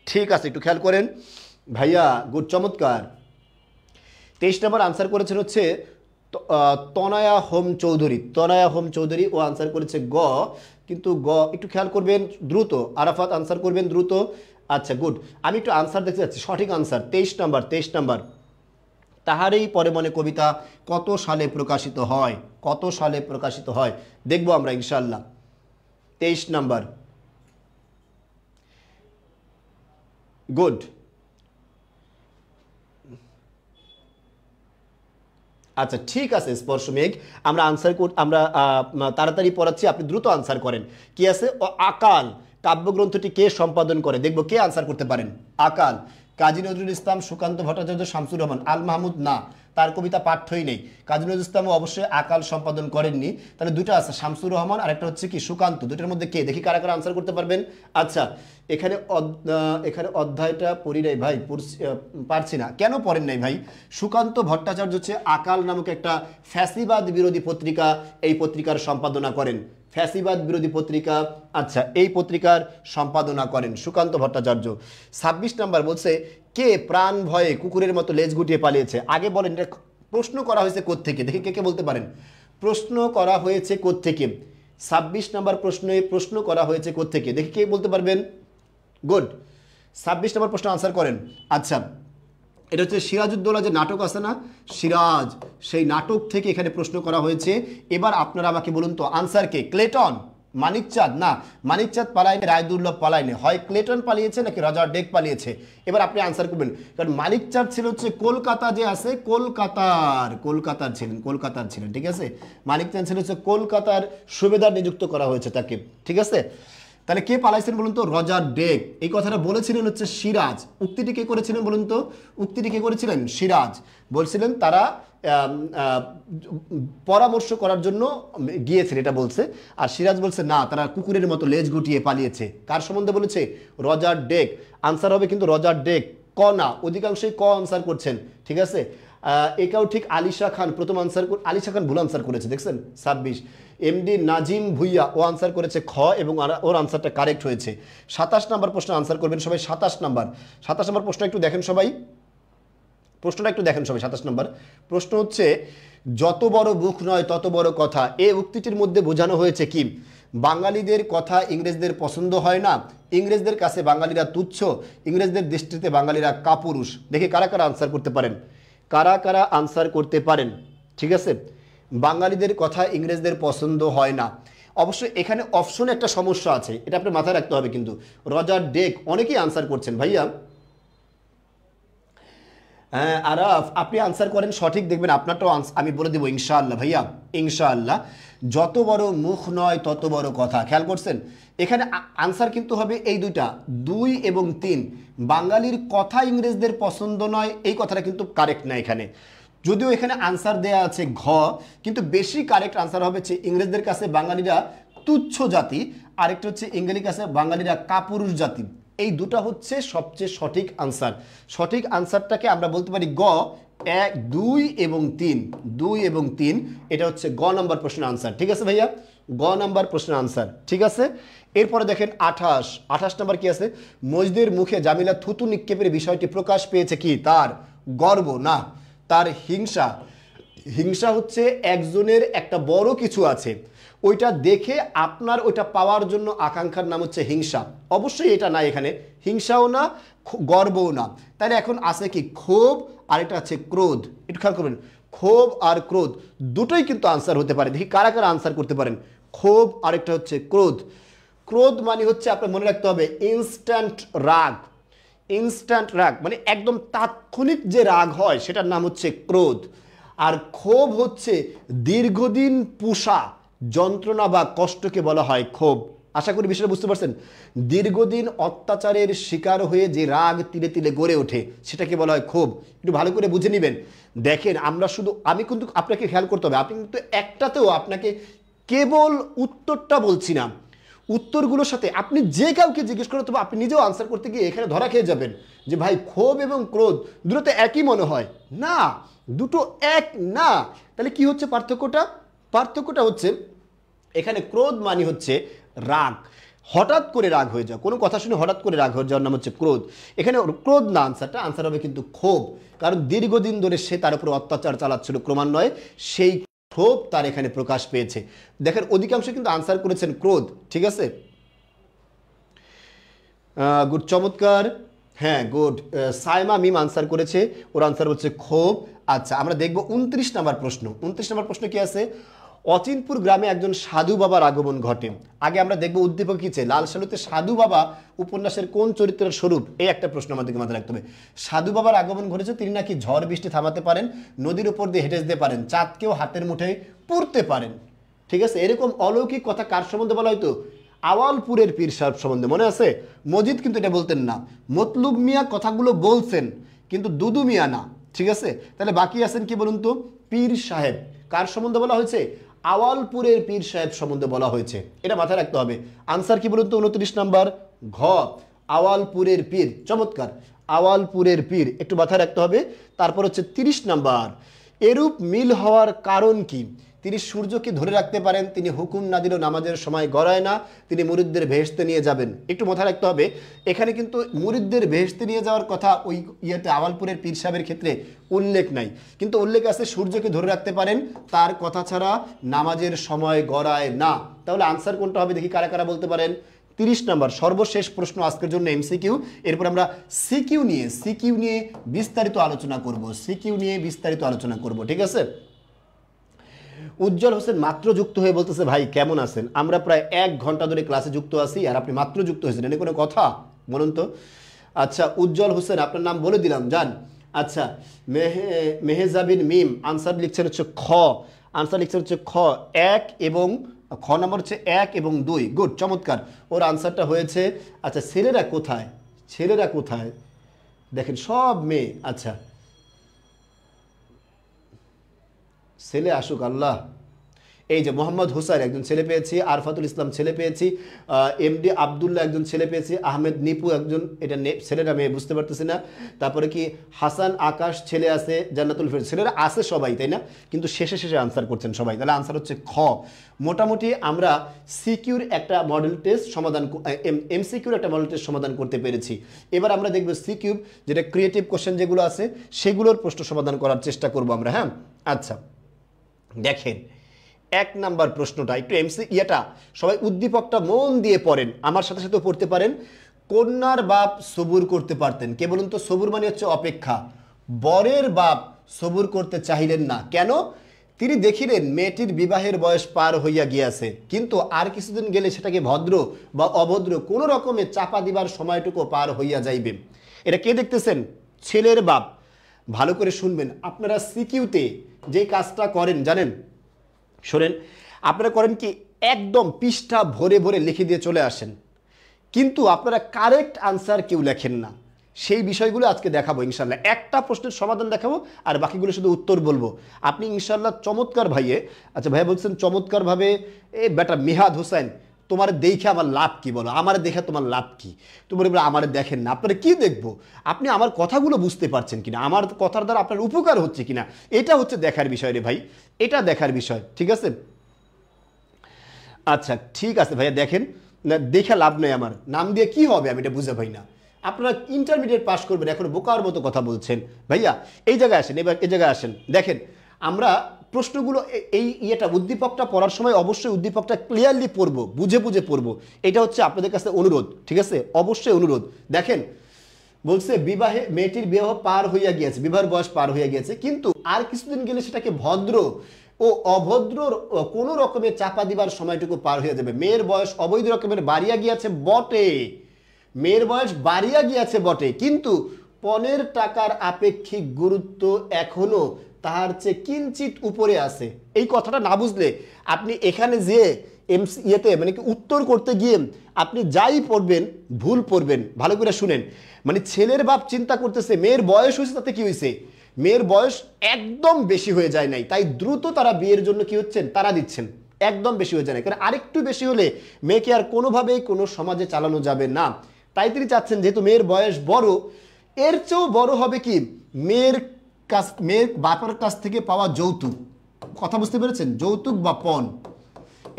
Speaker 1: ঠিক আছে, একটু খেয়াল করেন ভাইয়া। গুড, চমৎকার। 23 নম্বর আনসার করেছেন হচ্ছে তনয়া হোম চৌধুরী, ও আনসার করেছে গ। কিন্তু গ একটু খেয়াল করবেন, দ্রুত। আরাফাত আনসার করবেন দ্রুত। আচ্ছা, গুড। আমি একটু আনসার দেখতে যাচ্ছি, সঠিক আনসার 23 নম্বর। তাহারই পরে মনে কবিতা কত সালে প্রকাশিত হয়? দেখবো আমরা ইনশাআল্লাহ। 23 নম্বর। গুড। আচ্ছা, ঠিক আছে স্পর্শ মেঘ, আমরা তাড়াতাড়ি পড়াচ্ছি, আপনি দ্রুত আনসার করেন। কি আছে? আকাল কাব্যগ্রন্থটি কে সম্পাদন করে? দেখবো কে আনসার করতে পারেন। আকাল, কাজী নজরুল ইসলাম, সুকান্ত ভট্টাচার্য, শামসুর রহমান। আল মাহমুদ না, তার কবিতা পাঠ্যই নেই। কাজী নজরুল ইসলামও অবশ্যই আকাল সম্পাদন করেননি। তাহলে দুটো আছে, শামসুর রহমান আর একটা হচ্ছে কি সুকান্ত। দুটোর মধ্যে কে? দেখি কারা কারা আনসার করতে পারবেন। আচ্ছা, এখানে অধ্যায়টা পড়ি নাই ভাই, পারছি না। কেন পড়েন নাই ভাই? সুকান্ত ভট্টাচার্য হচ্ছে আকাল নামক একটা ফ্যাসিবাদ বিরোধী পত্রিকা, এই পত্রিকার সম্পাদনা করেন। ফ্যাসিবাদ বিরোধী পত্রিকা, আচ্ছা, এই পত্রিকার সম্পাদনা করেন সুকান্ত ভট্টাচার্য। 26 নম্বর বলছে, কে প্রাণ ভয়ে কুকুরের মতো লেজ গুটিয়ে পালিয়েছে? আগে বলেন, এটা প্রশ্ন করা হয়েছে কোত্থেকে? দেখি কে কে বলতে পারেন। প্রশ্ন করা হয়েছে কোত্থেকে? 26 নম্বর প্রশ্ন করা হয়েছে কোত্থেকে? দেখি কে বলতে পারবেন। গুড, 26 নম্বর প্রশ্ন আনসার করেন। আচ্ছা, এটা হচ্ছে সিরাজউদ্দৌলা যে নাটক আছে না, সিরাজ, সেই নাটক থেকে এখানে প্রশ্ন করা হয়েছে। এবার আপনারা আমাকে বলুন তো আনসার কে? ক্লেটন, মানিকচাঁদ? না, মানিকচাঁদ পালায়নি, রায়দুল্লভ পালায়নি, হয় ক্লেটন পালিয়েছে নাকি রজার ডেক পালিয়েছে। এবার আপনি আনসার করবেন, কারণ মানিকচাঁদ ছিল হচ্ছে কলকাতা যে আছে, কলকাতার ছিলেন, ঠিক আছে। মানিকচাঁদ ছিল হচ্ছে কলকাতার সুবেদার নিযুক্ত করা হয়েছে তাকে, ঠিক আছে। তাহলে কে পালাইছেন বলুন তো? রজার ডেক। এই কথাটা বলেছিলেন হচ্ছে সিরাজ। উক্তিটি কে করেছিলেন বলুন তো? উক্তিটি কে করেছিলেন? সিরাজ। বলছিলেন তারা পরামর্শ করার জন্য গিয়েছেন, এটা বলছে। আর সিরাজ বলছে না, তারা কুকুরের মতো লেজ গুটিয়ে পালিয়েছে। কার সম্বন্ধে বলেছে? Roger day. আনসার হবে কিন্তু রজার ডেক, ক না। অধিকাংশই ক আনসার করছেন, ঠিক আছে। এটাও ঠিক। আলিশা খান প্রথম আনসার, আলিশা খান ভুল আনসার করেছে, দেখছেন। 26 এমডি নাজিম ভুইয়া ও আনসার করেছে খ, এবং ওর আনসারটা কারেক্ট হয়েছে। 27 নম্বর প্রশ্ন আনসার করবেন সবাই। 27 নম্বর প্রশ্ন একটু দেখেন সবাই, প্রশ্নটা একটু দেখেন সবাই। 27 নম্বর প্রশ্ন হচ্ছে, যত বড় মুখ নয় তত বড় কথা, এই উক্তিটির মধ্যে বোঝানো হয়েছে কি? বাঙালিদের কথা ইংরেজদের পছন্দ হয় না, ইংরেজদের কাছে বাঙালিরা তুচ্ছ, ইংরেজদের দৃষ্টিতে বাঙালিরা কাপুরুষ। দেখি কারা কারা আনসার করতে পারেন, কারা কারা আনসার করতে পারেন, ঠিক আছে। বাঙালিদের কথা ইংরেজদের পছন্দ হয় না। অবশ্যই এখানে অপশনে একটা সমস্যা আছে, এটা আপনি মাথায় রাখতে হবে কিন্তু। রজার ডেক, অনেকেই আনসার করছেন ভাইয়া। হ্যাঁ আরাফ, আপনি আনসার করেন সঠিক, দেখবেন আপনারটাও আমি বলে দেবো ইনশাআল্লাহ ভাইয়া, ইনশাআল্লাহ। যত বড় মুখ নয় তত বড় কথা, খেয়াল করছেন? এখানে আনসার কিন্তু হবে এই দুইটা, 2 এবং 3। বাঙালির কথা ইংরেজদের পছন্দ নয়, এই কথাটা কিন্তু কারেক্ট না এখানে। যদিও এখানে আনসার দেয়া আছে ঘ, কিন্তু বেশি কারেক্ট আনসার হবে যে ইংরেজদের কাছে বাঙালিরা তুচ্ছ জাতি, আরেকটা হচ্ছে ইংরেজের কাছে বাঙালিরা কাপুরুষ জাতি। এই দুটা হচ্ছে সবচেয়ে সঠিক আনসার। সঠিক আনসারটাকে আমরা বলতে পারি গ, 1, 2 এবং 3, 2 এবং 3, এটা হচ্ছে গ নম্বর প্রশ্নের আনসার, ঠিক আছে ভাইয়া, গ নম্বর প্রশ্নের আনসার, ঠিক আছে। এরপরে দেখেন 28 নম্বর কি আছে? মজদের মুখে জামিলা থুতু নিক্ষেপের বিষয়টি প্রকাশ পেয়েছে কি? তার গর্ব না, তার হিংসা। হিংসা হচ্ছে একজনের একটা বড় কিছু আছে, ওইটা দেখে আপনার ওইটা পাওয়ার জন্য আকাঙ্ক্ষার নাম হচ্ছে হিংসা। অবশ্যই এটা না, এখানে হিংসাও না, গর্বও না। তাহলে এখন আছে কি? ক্ষোভ, আর এটা আছে ক্রোধ। একটু খেয়াল করবেন, ক্ষোভ আর ক্রোধ দুটোই কিন্তু আনসার হতে পারে। দেখি কারা কারা আনসার করতে পারেন। ক্ষোভ আর একটা হচ্ছে ক্রোধ। ক্রোধ মানে হচ্ছে আপনার মনে রাখতে হবে ইনস্ট্যান্ট রাগ। ইনস্ট্যান্ট রাগ মানে একদম তাৎক্ষণিক যে রাগ হয় সেটার নাম হচ্ছে ক্রোধ। আর ক্ষোভ হচ্ছে দীর্ঘদিন পুষা যন্ত্রণা বা কষ্টকে বলা হয় ক্ষোভ। আশা করি বিষয়টা বুঝতে পারছেন। দীর্ঘদিন অত্যাচারের শিকার হয়ে যে রাগ তিলে তিলে গড়ে ওঠে সেটাকে বলা হয় ক্ষোভ। একটু ভালো করে বুঝে নেবেন। দেখেন আমরা শুধু, আমি কিন্তু আপনাকে খেয়াল করতে হবে, আপনি কিন্তু একটাতেও আপনাকে কেবল উত্তরটা বলছি না, উত্তরগুলোর সাথে আপনি যে কাউকে জিজ্ঞেস করেন তবে আপনি নিজেও আনসার করতে গিয়ে এখানে ধরা খেয়ে যাবেন যে ভাই ক্ষোভ এবং ক্রোধ দুটো তো একই মনে হয় না, দুটো এক না। তাহলে কি হচ্ছে পার্থক্যটা? পার্থক্যটা হচ্ছে এখানে ক্রোধ মানে হচ্ছে রাগ, হঠাৎ করে রাগ হয়ে যাওয়া, কোনো কথা শুনে হঠাৎ করে রাগ হয়ে যাওয়ার নাম হচ্ছে ক্রোধ। এখানে ক্রোধ না আনসারটা, আনসার হবে কিন্তু ক্ষোভ। কারণ দীর্ঘদিন ধরে সে তার উপর অত্যাচার চালাচ্ছিল, ক্রমান্বয়ে সেই ক্ষোভ তার এখানে প্রকাশ পেয়েছে। দেখেন অধিকাংশ কিন্তু আনসার করেছেন ক্রোধ, ঠিক আছে। গুড, চমৎকার, হ্যাঁ গুড। সাইমা মিম আনসার করেছে, ওর আনসার হচ্ছে ক্ষোভ। আচ্ছা আমরা দেখব 29 নম্বর প্রশ্ন। 29 নম্বর প্রশ্ন কি আছে? অচিনপুর গ্রামে একজন সাধু বাবার আগমন ঘটে। আগে আমরা দেখব উদ্দীপক কি চাই। লাল সালুতে সাধু বাবা উপন্যাসের কোন চরিত্রের স্বরূপ? এই একটা প্রশ্ন আমাদেরকে মাথায় রাখতে হবে। সাধু বাবার আগমন ঘটেছে, তিনি নাকি ঝড় বৃষ্টি থামাতে পারেন, নদীর উপর দিয়ে হেঁটে যেতে পারেন, চাঁদকেও হাতের মুঠোয় পুরতে পারেন, ঠিক আছে। এরকম অলৌকিক কথা কার সম্বন্ধে বলা হয়তো? আওয়ালপুরের পীর সাহেব সম্বন্ধে। মনে আছে? মজিদ কিন্তু এটা বলতেন না, মতলুব মিয়া কথাগুলো বলছেন কিন্তু দুদু মিয়া না, ঠিক আছে। তাহলে বাকি আছেন কি বলুন তো? পীর সাহেব। কার সম্বন্ধে বলা হয়েছে? আওয়ালপুরের পীর সাহেব সম্বন্ধে বলা হয়েছে, এটা মাথায় রাখতে হবে। আনসার কি বলুন তো? 29 নম্বর ঘ, আওয়ালপুরের পীর। চমৎকার, আওয়ালপুরের পীর, একটু মাথায় রাখতে হবে। তারপর হচ্ছে 30 নম্বর, এরূপ মিল হওয়ার কারণ কি? তিনি সূর্যকে ধরে রাখতে পারেন, তিনি হুকুম না দিলেও নামাজের সময় গড়ায় না, তিনি মুরিদদের ভেহেশতে নিয়ে যাবেন। একটু মাথায় রাখতে হবে এখানে কিন্তু মুরিদদের ভেহেশতে নিয়ে যাওয়ার কথা ওই ইয়েতে আওয়ালপুরের পীর সাহেবের ক্ষেত্রে উল্লেখ নাই, কিন্তু উল্লেখ আছে সূর্যকে ধরে রাখতে পারেন, তার কথা ছাড়া নামাজের সময় গড়ায় না। তাহলে আনসার কোনটা হবে দেখি কারা কারা বলতে পারেন। 30 নাম্বার সর্বশেষ প্রশ্ন আজকের জন্য এমসিকিউ। এরপর আমরা সিকিউ নিয়ে বিস্তারিত আলোচনা করব, ঠিক আছে। উজ্জ্বল হোসেন মাত্র যুক্ত হয়ে বলতেছে, ভাই কেমন আছেন? আমরা প্রায় 1 ঘন্টা ধরে ক্লাসে যুক্ত আছি, আর আপনি মাত্র যুক্ত হয়েছেন, এটা কোনো কথা বলুন তো? আচ্ছা উজ্জ্বল হোসেন, আপনার নাম বলে দিলাম, যান। আচ্ছা মেহেজাবিন মিম আনসার লিখছেন হচ্ছে খ, খ 1 এবং খ নাম্বার হচ্ছে 1 এবং 2। গুড, চমৎকার, ওর আনসারটা হয়েছে। আচ্ছা ছেলেরা কোথায় দেখেন, সব মেয়ে। আচ্ছা ছেলে আসুক, আল্লাহ। এই যে মোহাম্মদ হুসাইন একজন ছেলে পেয়েছি, আরফাতুল ইসলাম ছেলে পেয়েছি, এমডি আবদুল্লাহ একজন ছেলে পেয়েছি, আহমেদ নিপু একজন, এটা ছেলেটা মেয়ে বুঝতে পারতেছি না। তারপরে কি হাসান আকাশ ছেলে আছে, জান্নাতুল ফেরদৌস ছেলেরা আছে সবাই, তাই না? কিন্তু শেষে আনসার করছেন সবাই, তাহলে আনসার হচ্ছে খ। মোটামুটি আমরা সিকিউর একটা মডেল টেস্ট সমাধান, এমসিকিউর একটা মডেল টেস্ট সমাধান করতে পেরেছি। এবার আমরা দেখব সিকিউব, যেটা ক্রিয়েটিভ কোশ্চেন যেগুলো আছে সেগুলোর প্রশ্ন সমাধান করার চেষ্টা করব আমরা, হ্যাঁ। আচ্ছা দেখেন 1 নাম্বার প্রশ্নটা একটু ইয়েটা সবাই উদ্দীপকটা মন দিয়ে পড়েন, আমার সাথে সাথেও পড়তে পারেন। কন্যার বাপ সবুর করতে পারতেন, কে বলুন তো? সবুর মানে হচ্ছে অপেক্ষা। বরের বাপ সবুর করতে চাহিলেন না, কেন? তিনি দেখিলেন মেয়েটির বিবাহের বয়স পার হইয়া গিয়াছে, কিন্তু আর কিছুদিন গেলে সেটাকে ভদ্র বা অভদ্র কোনো রকমে চাপা দিবার সময়টুকু পার হইয়া যাইবে। এটা কে দেখতেছেন? ছেলের বাপ। ভালো করে শুনবেন, আপনারা সিকিউতে যে কাজটা করেন জানেন, শোনেন, আপনারা করেন কি একদম পৃষ্ঠা ভরে ভরে লিখে দিয়ে চলে আসেন, কিন্তু আপনারা কারেক্ট আনসার কেউ লেখেন না। সেই বিষয়গুলো আজকে দেখাবো ইনশাল্লাহ। একটা প্রশ্নের সমাধান দেখাবো আর বাকিগুলো শুধু উত্তর বলবো। আপনি ইনশাল্লাহ চমৎকার ভাইয়ে, আচ্ছা ভাইয়া বলছেন চমৎকারভাবে, এ বেটা মিহাদ হোসেন, তোমার দেখে আমার লাভ কি? বলো, আমার দেখে তোমার লাভ কি? তোমার বলে আমার দেখেন না, আপনারা কি দেখবো? আপনি আমার কথাগুলো বুঝতে পারছেন কিনা, আমার কথার দ্বারা আপনার উপকার হচ্ছে কিনা, এটা হচ্ছে দেখার বিষয় রে ভাই, এটা দেখার বিষয়, ঠিক আছে। আচ্ছা ঠিক আছে ভাইয়া, দেখেন না দেখে লাভ নেই, আমার নাম দিয়ে কি হবে আমি এটা বুঝে পাই না। আপনারা ইন্টারমিডিয়েট পাস করবেন, এখন বোকার মতো কথা বলছেন ভাইয়া। এই জায়গায় আসেন, এবার এই জায়গায় আসেন। দেখেন আমরা প্রশ্নগুলো এই ইয়েটা উদ্দীপকটা পড়ার সময় অবশ্যই উদ্দীপকটা ক্লিয়ারলি পড়বো, বুঝে বুঝে পড়বো, এটা হচ্ছে আপনাদের কাছে অনুরোধ, ঠিক আছে, অবশ্যই অনুরোধ। দেখেন বলছে মেয়েটির বিবাহ পার হইয়া গিয়েছে, বিবাহের বয়স পার হইয়া গিয়েছে, কিন্তু আর কিছুদিন গেলে সেটাকে ভদ্র ও অভদ্র কোনো রকমের চাপা দিবার সময়টুকু পার হয়ে যাবে। মেয়ের বয়স অবৈধ রকমের বাড়িয়া গিয়েছে বটে, কিন্তু পণের টাকার আপেক্ষিক গুরুত্ব এখনো তাহার চেয়ে কিঞ্চিত উপরে আছে। এই কথাটা না বুঝলে আপনি এখানে যে ইয়েতে মানে কি উত্তর করতে গিয়ে আপনি যাই পড়বেন ভুল পড়বেন। ভালো করে শুনেন, মানে ছেলের বাপ চিন্তা করতেছে মেয়ের বয়স হয়েছে, তাতে কি হয়েছে? মেয়ের বয়স একদম বেশি হয়ে যায় নাই, তাই দ্রুত তারা বিয়ের জন্য কি হচ্ছেন, তারা দিচ্ছেন। একদম বেশি হয়ে যায় না, কারণ আরেকটু বেশি হলে মেয়েকে আর কোনোভাবেই কোনো সমাজে চালানো যাবে না। তাই তিনি চাচ্ছেন যেহেতু মেয়ের বয়স বড়, এর চেয়েও বড় হবে কি মেয়ের বাপের কাছ থেকে পাওয়া যৌতুক। কথা বুঝতে পেরেছেন? যৌতুক বা পণ,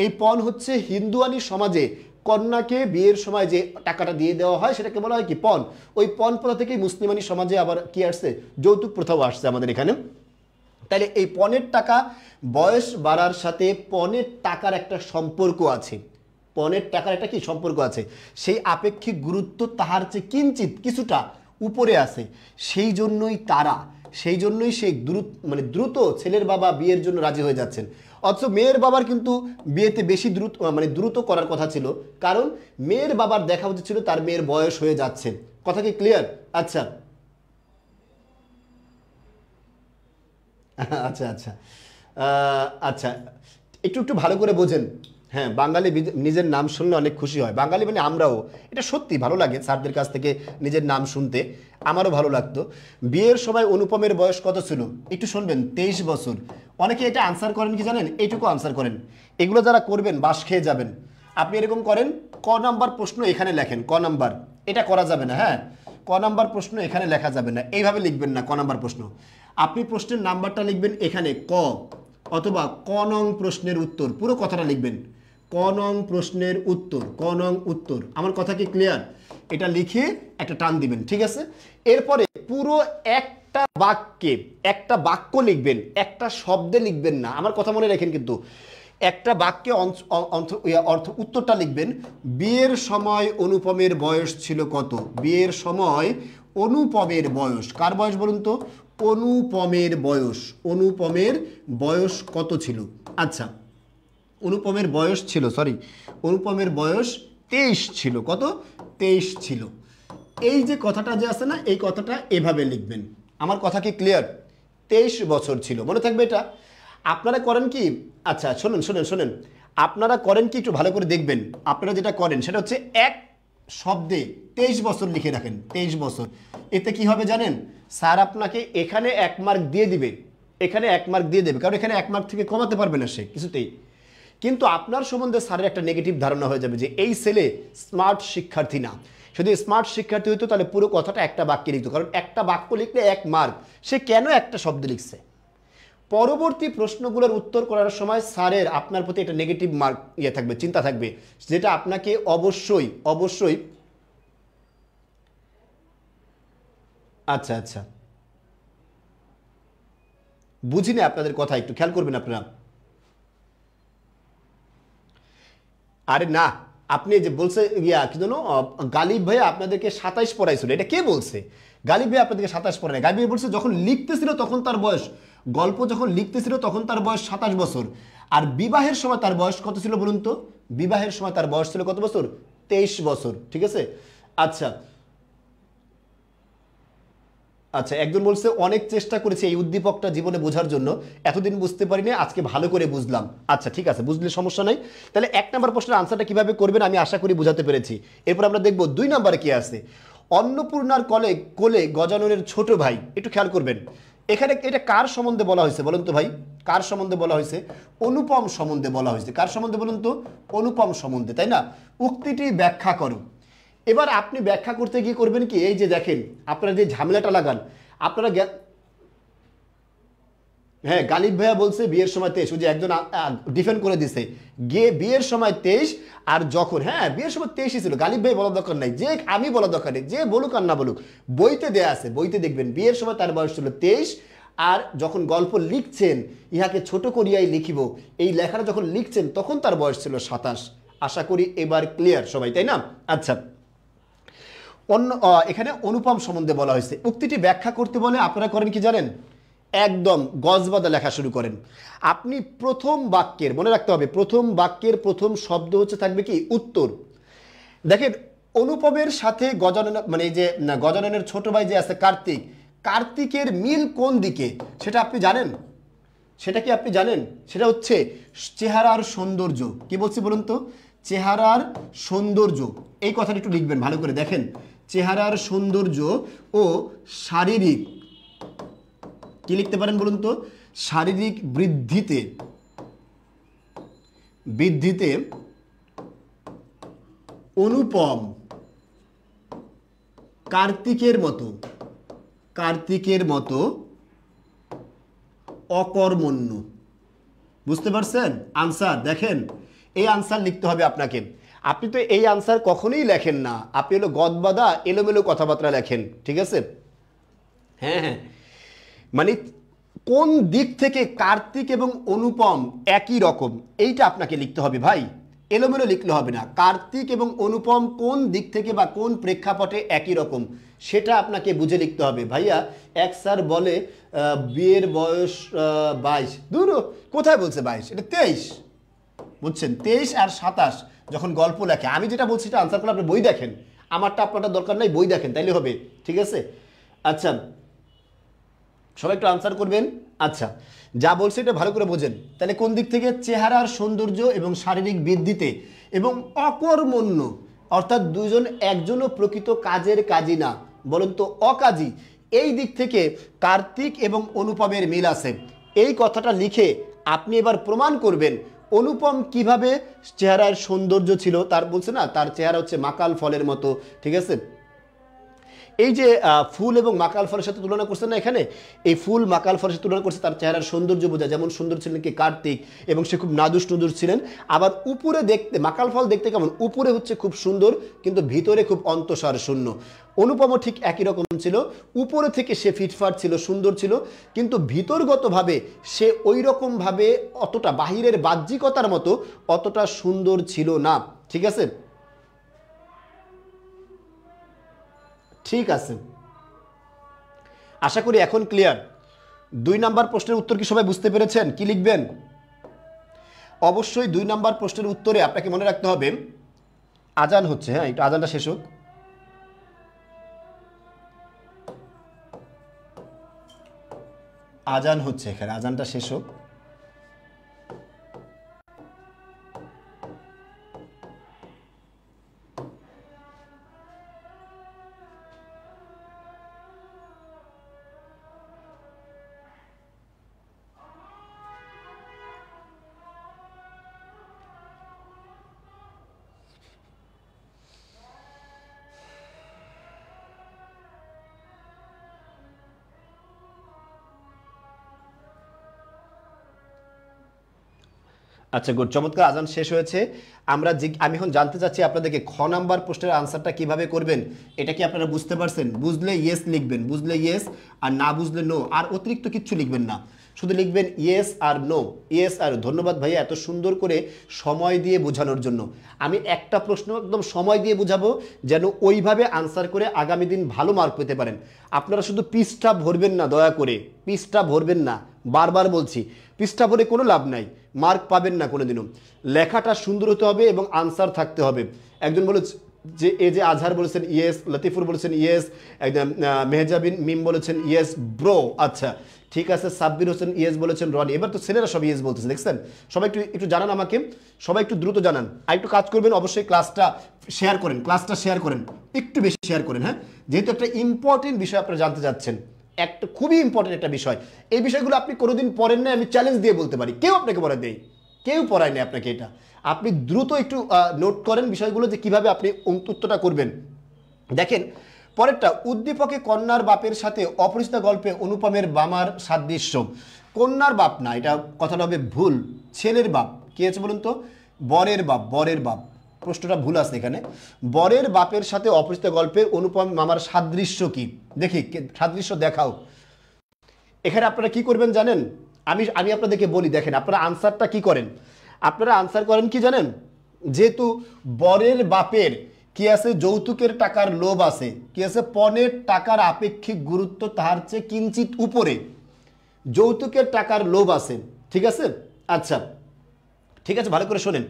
Speaker 1: এই পণ হচ্ছে হিন্দুয়ানি সমাজে কন্যাকে বিয়ের সময় যে টাকাটা দিয়ে দেওয়া হয় সেটাকে বলা হয় কি পণ। ওই পণ প্রথা থেকেই মুসলিমানি সমাজে আবার কি আসছে, যৌতুক প্রথাও আসছে আমাদের এখানে। তাহলে এই পণের টাকা বয়স বাড়ার সাথে পণের টাকার একটা সম্পর্ক আছে, পণের টাকার একটা কি সম্পর্ক আছে, সেই আপেক্ষিক গুরুত্ব তাহার চেয়ে কিঞ্চিত কিছুটা উপরে আছে। সেই জন্যই সেই দ্রুত ছেলের বাবা বিয়ের জন্য রাজি হয়ে যাচ্ছেন। অথচ মেয়ের বাবার কিন্তু বিয়েতে বেশি দ্রুত করার কথা ছিল, কারণ মেয়ের বাবার দেখা উচিত ছিল তার মেয়ের বয়স হয়ে যাচ্ছে। কথা কি ক্লিয়ার? আচ্ছা আচ্ছা আচ্ছা আচ্ছা একটু ভালো করে বোঝেন। হ্যাঁ, বাঙালি নিজের নাম শুনলে অনেক খুশি হয়। বাঙালি মানে আমরাও, এটা সত্যি ভালো লাগে স্যারদের কাছ থেকে নিজের নাম শুনতে, আমারও ভালো লাগতো। বিয়ের সময় অনুপমের বয়স কত ছিল একটু শুনবেন, 23 বছর। অনেকে এটা আনসার করেন কি জানেন, এইটুকু আনসার করেন। এগুলো যারা করবেন বাস খেয়ে যাবেন। আপনি এরকম করেন, ক নাম্বার প্রশ্ন এখানে লেখেন, ক নাম্বার, এটা করা যাবে না। হ্যাঁ, ক নাম্বার প্রশ্ন এখানে লেখা যাবে না, এইভাবে লিখবেন না। ক নাম্বার প্রশ্ন আপনি প্রশ্নের নাম্বারটা লিখবেন এখানে ক, অথবা ক নং প্রশ্নের উত্তর, পুরো কথাটা লিখবেন ক নং প্রশ্নের উত্তর, ক নং উত্তর। আমার কথা কি ক্লিয়ার? এটা লিখে একটা টান দিবেন, ঠিক আছে। এরপরে পুরো একটা বাক্য লিখবেন, একটা শব্দে লিখবেন না। আমার কথা মনে রাখেন কিন্তু একটা বাক্যে অর্থ উত্তরটা লিখবেন, বিয়ের সময় অনুপমের বয়স ছিল কত? বিয়ের সময় অনুপমের বয়স, কার বয়স বলুন তো? অনুপমের বয়স। অনুপমের বয়স কত ছিল? আচ্ছা, অনুপমের বয়স ছিল, অনুপমের বয়স 23 ছিল। কত? 23 ছিল। এই যে কথাটা যে আছে না, এই কথাটা এভাবে লিখবেন। আমার কথা কি ক্লিয়ার? 23 বছর ছিল, মনে থাকবে এটা। আপনারা করেন কি, আচ্ছা শোনেন, আপনারা করেন কি, একটু ভালো করে দেখবেন। আপনারা যেটা করেন সেটা হচ্ছে এক শব্দে 23 বছর লিখে রাখেন, 23 বছর। এতে কি হবে জানেন? স্যার আপনাকে এখানে 1 মার্ক দিয়ে দিবে, এখানে 1 মার্ক দিয়ে দেবে, কারণ এখানে 1 মার্ক থেকে কমাতে পারবে না সে কিছুতেই। কিন্তু আপনার সম্বন্ধে স্যারের একটা নেগেটিভ ধারণা হয়ে যাবে যে এই ছেলে স্মার্ট শিক্ষার্থী না। যদি স্মার্ট শিক্ষার্থী হতো তাহলে পুরো কথাটা একটা বাক্যে লিখতো, কারণ একটা বাক্য লিখলে 1 মার্ক। সে কেন একটা শব্দ লিখছে? পরবর্তী প্রশ্নগুলোর উত্তর করার সময় স্যারের আপনার প্রতি একটা নেগেটিভ মার্ক থাকবে, চিন্তা থাকবে, যেটা আপনাকে অবশ্যই আচ্ছা বুঝিনি আপনাদের কথা, একটু খেয়াল করবেন আপনারা। আরে না, আপনি যে বলছে কি জানো, গালিব ভাই আপনাদেরকে 27 পড়াইছিল, এটা কে বলছে? গালিব ভাই আপনাদেরকে 27 পড়ায়। গালিব ভাই বলছে যখন লিখতেছিল তখন তার বয়স, গল্প যখন লিখতেছিল তখন তার বয়স 27 বছর। আর বিবাহের সময় তার বয়স কত ছিল বলুন তো? বিবাহের সময় তার বয়স ছিল কত বছর? 23 বছর। ঠিক আছে। আচ্ছা, একজন বলছে অনেক চেষ্টা করেছি এই উদ্দীপকটা জীবনে বোঝার জন্য, এতদিন বুঝতে পারিনি, আজকে ভালো করে বুঝলাম। আচ্ছা ঠিক আছে, বুঝলে সমস্যা নাই। তাহলে 1 নম্বর প্রশ্নের আনসারটা কিভাবে করবেন আমি আশা করি বুঝাতে পেরেছি। এরপর আমরা দেখব 2 নম্বরে কি আছে। অন্নপূর্ণার কোলে গজাননের ছোট ভাই, একটু খেয়াল করবেন। এখানে এটা কার সম্বন্ধে বলা হয়েছে বলুন তো ভাই? কার সম্বন্ধে বলা হয়েছে? অনুপম সম্বন্ধে বলা হয়েছে। কার সম্বন্ধে বলুন তো? অনুপম সম্বন্ধে, তাই না? উক্তিটি ব্যাখ্যা করো। এবার আপনি ব্যাখ্যা করতে গিয়ে করবেন কি, এই যে দেখেন আপনারা যে ঝামেলাটা লাগান, আপনারা হ্যাঁ, গালিব ভাইয়া বলছে বিয়ের সময় 23, যে একজন ডিফেন্ড করে দিছে গিয়ে বিয়ের সময় 23, আর যখন বিয়ের সময় 23ই ছিল। গালিব ভাই বলার দরকার নাই, যে আমি বলার দরকার নেই, যে বলুক আর না বলুক, বইতে দেয়া আছে, বইতে দেখবেন বিয়ের সময় তার বয়স ছিল 23, আর যখন গল্প লিখছেন ইহাকে ছোট করিয়াই লিখিব, এই লেখাটা যখন লিখছেন তখন তার বয়স ছিল 27। আশা করি এবার ক্লিয়ার সবাই, তাই না? আচ্ছা, এখানে অনুপম সম্বন্ধে বলা হয়েছে। উক্তিটি ব্যাখ্যা করতে বলে আপনারা করেন কি জানেন? একদম গজবাদা লেখা শুরু করেন। আপনি প্রথম বাক্যের, মনে রাখতে হবে, প্রথম বাক্যের প্রথম শব্দ হচ্ছে থাকবে কি? উত্তর। দেখেন অনুপমের সাথে গজানন, মানে এই যে গজাননের ছোট ভাই যে আছে কার্তিক, কার্তিকের মিল কোন দিকে সেটা আপনি জানেন? সেটা কি আপনি জানেন? সেটা হচ্ছে চেহারার সৌন্দর্য। কি বলছি বলুন তো? চেহারার সৌন্দর্য। এই কথাটা একটু লিখবেন ভালো করে, দেখেন চেহারার সৌন্দর্য ও শারীরিক, কি লিখতে পারেন বলুন তো? শারীরিক বৃদ্ধিতে অনুপম কার্তিকের মতো অকর্মণ্য। বুঝতে পারছেন? আনসার দেখেন, এই আনসার লিখতে হবে আপনাকে। আপনি তো এই আনসার কখনোই লেখেন না, আপনি হলো গদবাদা এলোমেলো কথাবার্তা লেখেন। ঠিক আছে? হ্যাঁ, মানে কোন দিক থেকে কার্তিক এবং অনুপম একই রকম, এইটা আপনাকে লিখতে হবে ভাই, এলোমেলো লিখলে হবে না। কার্তিক এবং অনুপম কোন দিক থেকে বা কোন প্রেক্ষাপটে একই রকম সেটা আপনাকে বুঝে লিখতে হবে। ভাইয়া এক স্যার বলে বিয়ের বয়স 22, দূর কোথায় বলছে 22, এটা 23। বুঝছেন? 23 আর 27 যখন গল্প লেখে, আমি যেটা বলছি এটা আনসার করলে আপনি বই দেখেন, আমারটা আপনারটা দরকার নাই, বই দেখেন তাইলে হবে। ঠিক আছে? আচ্ছা, সবাই একটু আনসার করবেন। আচ্ছা, যা বলছে এটা ভালো করে বোঝেন। তাহলে কোন দিক থেকে? চেহারার সৌন্দর্য এবং শারীরিক বৃদ্ধিতে এবং অকর্মণ্য, অর্থাৎ দুজন একজনও প্রকৃত কাজের কাজী না, বলুন তো অকাজী, এই দিক থেকে কার্তিক এবং অনুপমের মিল আছে। এই কথাটা লিখে আপনি এবার প্রমাণ করবেন অনুপম কিভাবে চেহারার সৌন্দর্য ছিল। তার বলছে না, তার চেহারা হচ্ছে মাকাল ফলের মতো। ঠিক আছে? এই যে ফুল এবং মাকাল ফলের সাথে তুলনা করছেন না এখানে, এই ফুল মাকাল ফলের সাথে তুলনা করছে, তার চেহারার সৌন্দর্য বোঝা, যেমন সুন্দর ছিলেন কি কার্তিক, এবং সে খুব নাদুস নুদুস ছিলেন। আবার উপরে দেখতে মাকাল ফল দেখতে কেমন, উপরে হচ্ছে খুব সুন্দর কিন্তু ভিতরে খুব অন্তঃসার শূন্য। অনুপমও ঠিক একই রকম ছিল, উপরে থেকে সে ফিটফাট ছিল, সুন্দর ছিল, কিন্তু ভিতরগতভাবে সে ওই রকমভাবে অতটা বাহিরের বাহ্যিকতার মতো অতটা সুন্দর ছিল না। ঠিক আছে, ঠিক আছে, আশা করি এখন ক্লিয়ার। 2 নাম্বার প্রশ্নের উত্তর কি সবাই বুঝতে পেরেছেন? কি লিখবেন? অবশ্যই 2 নাম্বার প্রশ্নের উত্তরে আপনাকে মনে রাখতে হবে আজান হচ্ছে, হ্যাঁ একটু আজানটা শেষ হোক। আজান হচ্ছে, এখানে আজানটা শেষ হোক। আচ্ছা গুড, চমৎকার, আজান শেষ হয়েছে। আমি এখন জানতে চাচ্ছি আপনাদেরকে খ নাম্বার প্রশ্নের আনসারটা কিভাবে করবেন। এটা কি আপনারা বুঝতে পারছেন? বুঝলে ইয়েস লিখবেন, বুঝলে ইয়েস, আর না বুঝলে নো, আর অতিরিক্ত কিচ্ছু লিখবেন না, শুধু লিখবেন ইয়েস আর নো, ইয়েস আর। ধন্যবাদ ভাইয়া এত সুন্দর করে সময় দিয়ে বোঝানোর জন্য। আমি একটা প্রশ্ন একদম সময় দিয়ে বোঝাবো যেন ওইভাবে আনসার করে আগামী দিন ভালো মার্ক পেতে পারেন। আপনারা শুধু পৃষ্ঠা ভরবেন না, দয়া করে পৃষ্ঠা ভরবেন না, বারবার বলছি, পৃষ্ঠা ভরে কোনো লাভ নাই, মার্ক পাবেন না কোনোদিনও। লেখাটা সুন্দর হতে হবে এবং আনসার থাকতে হবে। একজন বলে যে এই যে আজহার বলেছেন ইয়েস, লতিফুর বলেছেন ইয়েস, একদম মেহজাবিন মিম বলেছেন ইয়েস ব্রো, আচ্ছা ঠিক আছে, সাব্বির হোসেন ইয়েস বলেছেন, রনি, এবার তো ছেলেরা সব ইয়েস বলতেছে, দেখছেন? সবাই একটু একটু জানান আমাকে, সবাই একটু দ্রুত জানান। আর একটু কাজ করবেন, অবশ্যই ক্লাসটা শেয়ার করেন, ক্লাসটা শেয়ার করেন, একটু বেশি শেয়ার করেন, হ্যাঁ, যেহেতু একটা ইম্পর্টেন্ট বিষয় আপনারা জানতে যাচ্ছেন, একটা খুবই ইম্পর্টেন্ট একটা বিষয়। এই বিষয়গুলো আপনি কোনোদিন পড়েন না, আমি চ্যালেঞ্জ দিয়ে বলতে পারি, কেউ আপনাকে পড়া দেয়, কেউ পড়ায় না আপনাকে। এটা আপনি দ্রুত একটু নোট করেন বিষয়গুলো, যে কিভাবে আপনি উত্তরটা করবেন। দেখেন পরেরটা, উদ্দীপকে কন্যার বাপের সাথে অপরিচিত গল্পে অনুপমের বামার সাদৃশ্য। কন্যার বাপ না, এটা কথাটা হবে ভুল, ছেলের বাপ। কি আছে বলুন তো? বরের বাপ, বরের বাপ, প্রশ্নটা ভুল আছে এখানে। বরের বাপের সাথে অপরিচিত গল্পে অনুপম মামার সাদৃশ্য কি? দেখি সাদৃশ্য দেখাও। এখানে আপনারা কি করবেন জানেন? আমি আপনাদেরকে বলি, দেখেন আপনারা আনসারটা কি করেন, আপনারা আনসার করেন কি জানেন? যেহেতু বরের বাপের কি আছে, যৌতুকের টাকার লোভ আছে, কি আছে, পণের টাকার আপেক্ষিক গুরুত্ব তাহার চেয়ে কিঞ্চিত উপরে, যৌতুকের টাকার লোভ আছে, ঠিক আছে? আচ্ছা ঠিক আছে, ভালো করে শোনেন,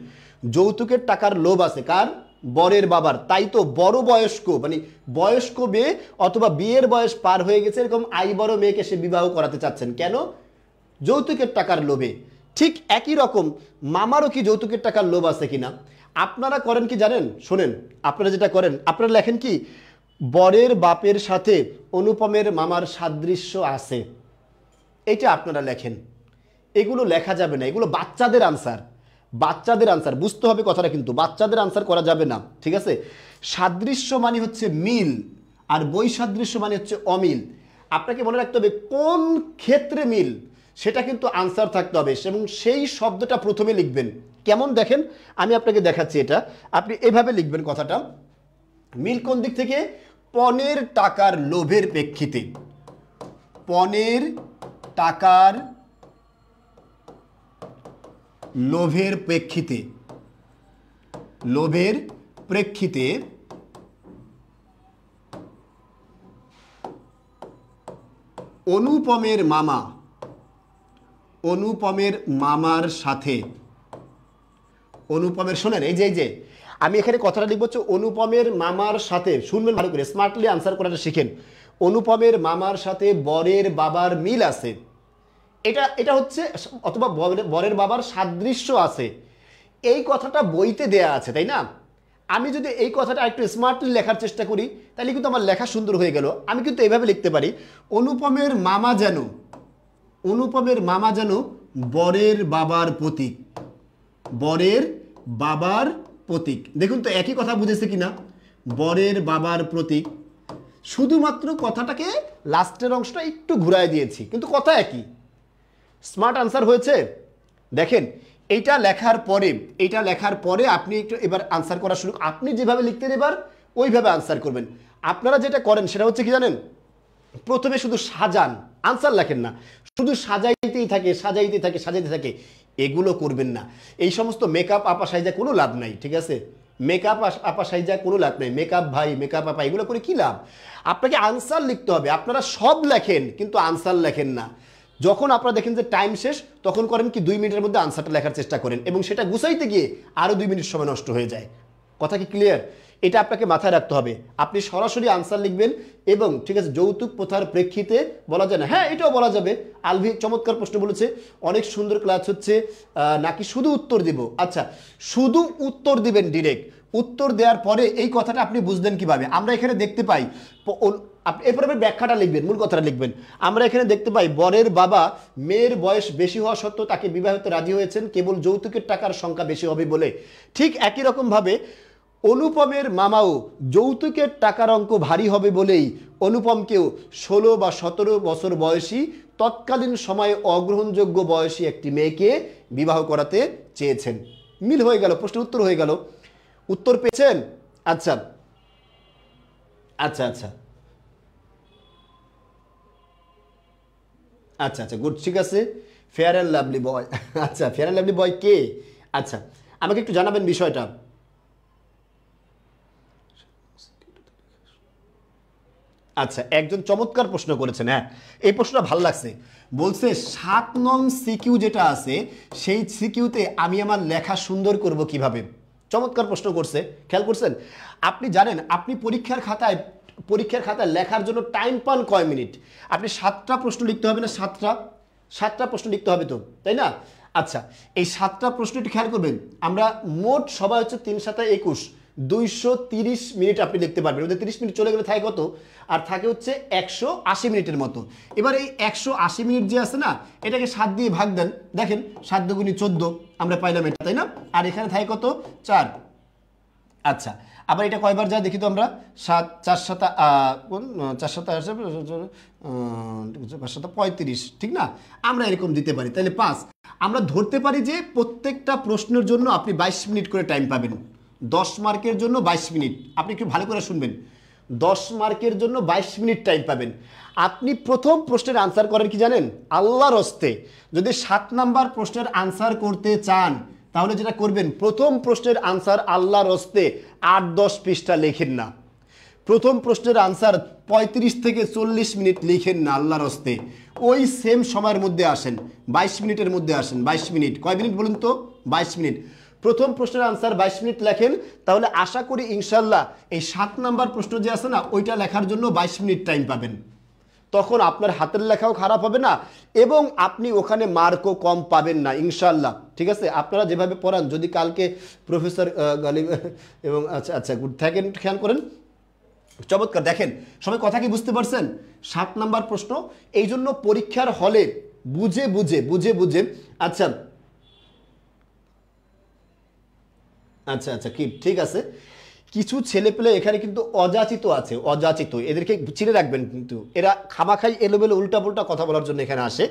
Speaker 1: যৌতুকের টাকার লোভ আছে কার? বরের বাবার। তাই তো বড় বয়স্ক, মানে বয়স্ক মেয়ে অথবা বিয়ের বয়স পার হয়ে গেছে এরকম বড় মেয়েকে সে বিবাহ করাতে চাচ্ছেন, কেন? যৌতুকের টাকার লোভে। ঠিক একই রকম মামারও কি যৌতুকের টাকার লোভ আছে কিনা? আপনারা করেন কি জানেন? শোনেন, আপনারা যেটা করেন, আপনারা লেখেন কি, বরের বাপের সাথে অনুপমের মামার সাদৃশ্য আছে, এটা আপনারা লেখেন। এগুলো লেখা যাবে না, এগুলো বাচ্চাদের আনসার, বাচ্চাদের আনসার, বুঝতে হবে কথাটা, কিন্তু বাচ্চাদের আনসার করা যাবে না, ঠিক আছে? সাদৃশ্য মানে হচ্ছে মিল, আর বৈসাদৃশ্য মানে হচ্ছে অমিল। আপনাকে মনে রাখতে হবে কোন ক্ষেত্রে মিল, সেটা কিন্তু আনসার থাকতে হবে, এবং সেই শব্দটা প্রথমে লিখবেন। কেমন দেখেন, আমি আপনাকে দেখাচ্ছি, এটা আপনি এভাবে লিখবেন কথাটা, মিল কোন দিক থেকে? পণের টাকার লোভের প্রেক্ষিতে, পণের টাকার লোভের প্রেক্ষিতে, লোভের প্রেক্ষিতে অনুপমের মামা, অনুপমের মামার সাথে, অনুপমের, শোনেন এই যে আমি এখানে কথাটা লিখবো হচ্ছে অনুপমের মামার সাথে, শুনবেন ভালো করে, স্মার্টলি আনসার করাটা শিখেন। অনুপমের মামার সাথে বরের বাবার মিল আছে, এটা হচ্ছে, অথবা বরের বাবার সাদৃশ্য আছে, এই কথাটা বইতে দেয়া আছে, তাই না? আমি যদি এই কথাটা একটু স্মার্টলি লেখার চেষ্টা করি, তাহলে কিন্তু আমার লেখা সুন্দর হয়ে গেল। আমি কিন্তু এইভাবে লিখতে পারি, অনুপমের মামা যেন, অনুপমের মামা যেন বরের বাবার প্রতীক, বরের বাবার প্রতীক। দেখুন তো একই কথা বুঝেছে কিনা? বরের বাবার প্রতীক, শুধুমাত্র কথাটাকে লাস্টের অংশটা একটু ঘুরায় দিয়েছি, কিন্তু কথা একই। স্মার্ট আনসার হয়েছে? দেখেন এইটা লেখার পরে আপনি একটু এবার আনসার করা শুরু, আপনি যেভাবে লিখতেন এবার ওইভাবে আনসার করবেন। আপনারা যেটা করেন সেটা হচ্ছে কি জানেন, প্রথমে শুধু সাজান, আনসার লেখেন না, শুধু সাজাইতে থাকে। এগুলো করবেন না। এই সমস্ত মেকআপ আপা সাইজা কোনো লাভ নাই, ঠিক আছে? মেকআপ আপা সাইজা কোনো লাভ নাই, মেকআপ ভাই মেকআপ আপা এগুলো করে কি লাভ? আপনাকে আনসার লিখতে হবে। আপনারা সব লেখেন কিন্তু আনসার লেখেন না। যখন আপনারা দেখেন যে টাইম শেষ, তখন করেন কি 2 মিনিটের মধ্যে আনসারটা লেখার চেষ্টা করেন এবং সেটা গুছাইতে গিয়ে আরও 2 মিনিট সময় নষ্ট হয়ে যায়। কথা কি ক্লিয়ার? এটা আপনাকে মাথায় রাখতে হবে। আপনি সরাসরি আনসার লিখবেন এবং ঠিক আছে, যৌতুক প্রথার প্রেক্ষিতে বলা যায় না, হ্যাঁ এটাও বলা যাবে। আলভি চমৎকার প্রশ্ন বলেছে, অনেক সুন্দর ক্লাস হচ্ছে, নাকি শুধু উত্তর দিব? আচ্ছা, শুধু উত্তর দিবেন ডিরেক্ট। উত্তর দেওয়ার পরে এই কথাটা আপনি বুঝলেন কিভাবে? আমরা এখানে দেখতে পাই, এরপরে ব্যাখ্যাটা লিখবেন, মূল কথাটা লিখবেন। আমরা এখানে দেখতে পাই বরের বাবা মেয়ের বয়স বেশি হওয়া সত্ত্বেও তাকে বিবাহিত রাজি হয়েছেন কেবল যৌতুকের টাকার সংখ্যা বেশি হবে বলে। ঠিক একই রকমভাবে অনুপমের মামাও যৌতুকের টাকার অঙ্ক ভারী হবে বলেই অনুপমকেও 16 বা 17 বছর বয়সী তৎকালীন সময়ে অগ্রহণযোগ্য বয়সী একটি মেয়েকে বিবাহ করাতে চেয়েছেন। মিল হয়ে গেল, প্রশ্নের উত্তর হয়ে গেল। উত্তর পেয়েছেন? আচ্ছা আচ্ছা আচ্ছা আচ্ছা আচ্ছা গুড, ঠিক আছে। ফেয়ার অ্যান্ড লাভলি বয়, আচ্ছা ফেয়ার অ্যান্ড লাভলি বয় কে? আচ্ছা আমাকে একটু জানাবেন বিষয়টা। আচ্ছা, একজন চমৎকার প্রশ্ন করেছেন, হ্যাঁ এই প্রশ্নটা ভালো লাগছে। বলছে 7 নং সিকিউ যেটা আছে সেই সিকিউতে আমি আমার লেখা সুন্দর করব কিভাবে? চমৎকার প্রশ্ন করছে, খেয়াল করছেন? আপনি জানেন আপনি পরীক্ষার খাতায় লেখার জন্য টাইম পান কয় মিনিট? আপনি 7টা প্রশ্ন লিখতে হবে না? 7টা প্রশ্ন লিখতে হবে তো, তাই না? আচ্ছা, এই 7টা প্রশ্ন একটু খেয়াল করবেন। আমরা মোট সবাই হচ্ছে 3 × 7 = 21, 230 মিনিট আপনি লিখতে পারবেন। ওদের 30 মিনিট চলে গেলে থাকে কত? আর থাকে হচ্ছে 180 মিনিটের মতো। এবার এই 180 মিনিট যে আছে না, এটাকে 7 দিয়ে ভাগ দেন, দেখেন 7 × 2 = 14, আমরা পাইলাম এটা, তাই না? আর এখানে থাকে কত? 4। আচ্ছা, আবার এটা কয়বার যায় দেখি তো আমরা। 7 4 7 4 7 5 7 35, ঠিক না? আমরা এরকম দিতে পারি, তাহলে 5। আমরা ধরতে পারি যে প্রত্যেকটা প্রশ্নের জন্য আপনি 22 মিনিট করে টাইম পাবেন। 10 মার্কের জন্য 22 মিনিট, আপনি একটু ভালো করে শুনবেন। 10 মার্কের জন্য 22 মিনিট টাইম পাবেন। আপনি প্রথম প্রশ্নের আনসার করেন কি জানেন? আল্লাহর হস্তে যদি 7 নাম্বার প্রশ্নের আনসার করতে চান, তাহলে যেটা করবেন, প্রথম প্রশ্নের আনসার আল্লাহর হস্তে 8-10 পৃষ্ঠা লেখেন না। প্রথম প্রশ্নের আনসার 35 থেকে 40 মিনিট লিখেন না আল্লাহর হস্তে। ওই সেম সময়ের মধ্যে আসেন, 22 মিনিটের মধ্যে আসেন। 22 মিনিট কয় মিনিট বলুন তো? 22 মিনিট। প্রথম প্রশ্নের আনসার 22 মিনিট লেখেন, তাহলে আশা করি ইনশাল্লাহ এই 7 নাম্বার প্রশ্ন যে আছে না, ওইটা লেখার জন্য 22 মিনিট টাইম পাবেন। তখন আপনার হাতের লেখাও খারাপ হবে না এবং আপনি ওখানে মার্কও কম পাবেন না ইনশাল্লাহ, ঠিক আছে? আপনারা যেভাবে পড়ান, যদি কালকে প্রফেসর গালিব এবং আচ্ছা আচ্ছা গুড থাকেন, খেয়াল করেন, চমৎকার। দেখেন সবাই কথা কি বুঝতে পারছেন? 7 নাম্বার প্রশ্ন, এই জন্য পরীক্ষার হলে বুঝে বুঝে আচ্ছা আচ্ছা আচ্ছা কি ঠিক আছে। কিছু ছেলেপেলে এখানে কিন্তু অযাচিত আছে, অযাচিত, এদেরকে চিনে রাখবেন। কিন্তু এরা খামাখাই এলোমেলো উল্টাপুল্টা কথা বলার জন্য এখানে আসে।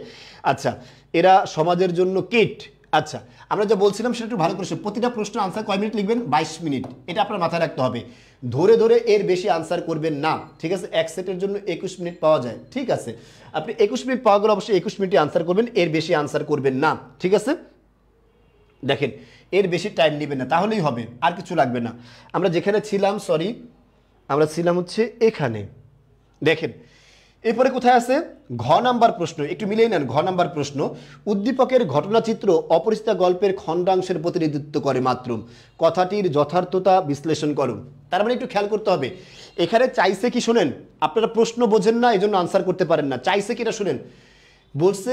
Speaker 1: আচ্ছা, এরা সমাজের জন্য কিট। আচ্ছা, আমরা যা বলছিলাম সেটা একটু ভালো করে, প্রতিটা প্রশ্ন আনসার কয় মিনিট লিখবেন? 22 মিনিট। এটা আপনার মাথায় রাখতে হবে। ধরে এর বেশি আনসার করবেন না, ঠিক আছে? এক সেটের জন্য 21 মিনিট পাওয়া যায়, ঠিক আছে? আপনি 21 মিনিট পাওয়া গেলে অবশ্যই 21 মিনিটই আনসার করবেন, এর বেশি আনসার করবেন না, ঠিক আছে? দেখেন এর বেশি টাইম নেবেন না, তাহলেই হবে, আর কিছু লাগবে না। আমরা যেখানে ছিলাম, সরি আমরা ছিলাম হচ্ছে এখানে। দেখেন এরপরে কোথায় আছে? ঘ নাম্বার প্রশ্ন, একটু মিলিয়ে নেন। ঘ নাম্বার প্রশ্ন, উদ্দীপকের ঘটনাচিত্র অপরিচিত গল্পের খণ্ডাংশের প্রতিনিধিত্ব করে মাত্র, কথাটির যথার্থতা বিশ্লেষণ করুন। তার মানে একটু খেয়াল করতে হবে, এখানে চাইছে কি শোনেন, আপনারা প্রশ্ন বোঝেন না এই জন্য আনসার করতে পারেন না। চাইছে কি এটা শুনেন, বলছে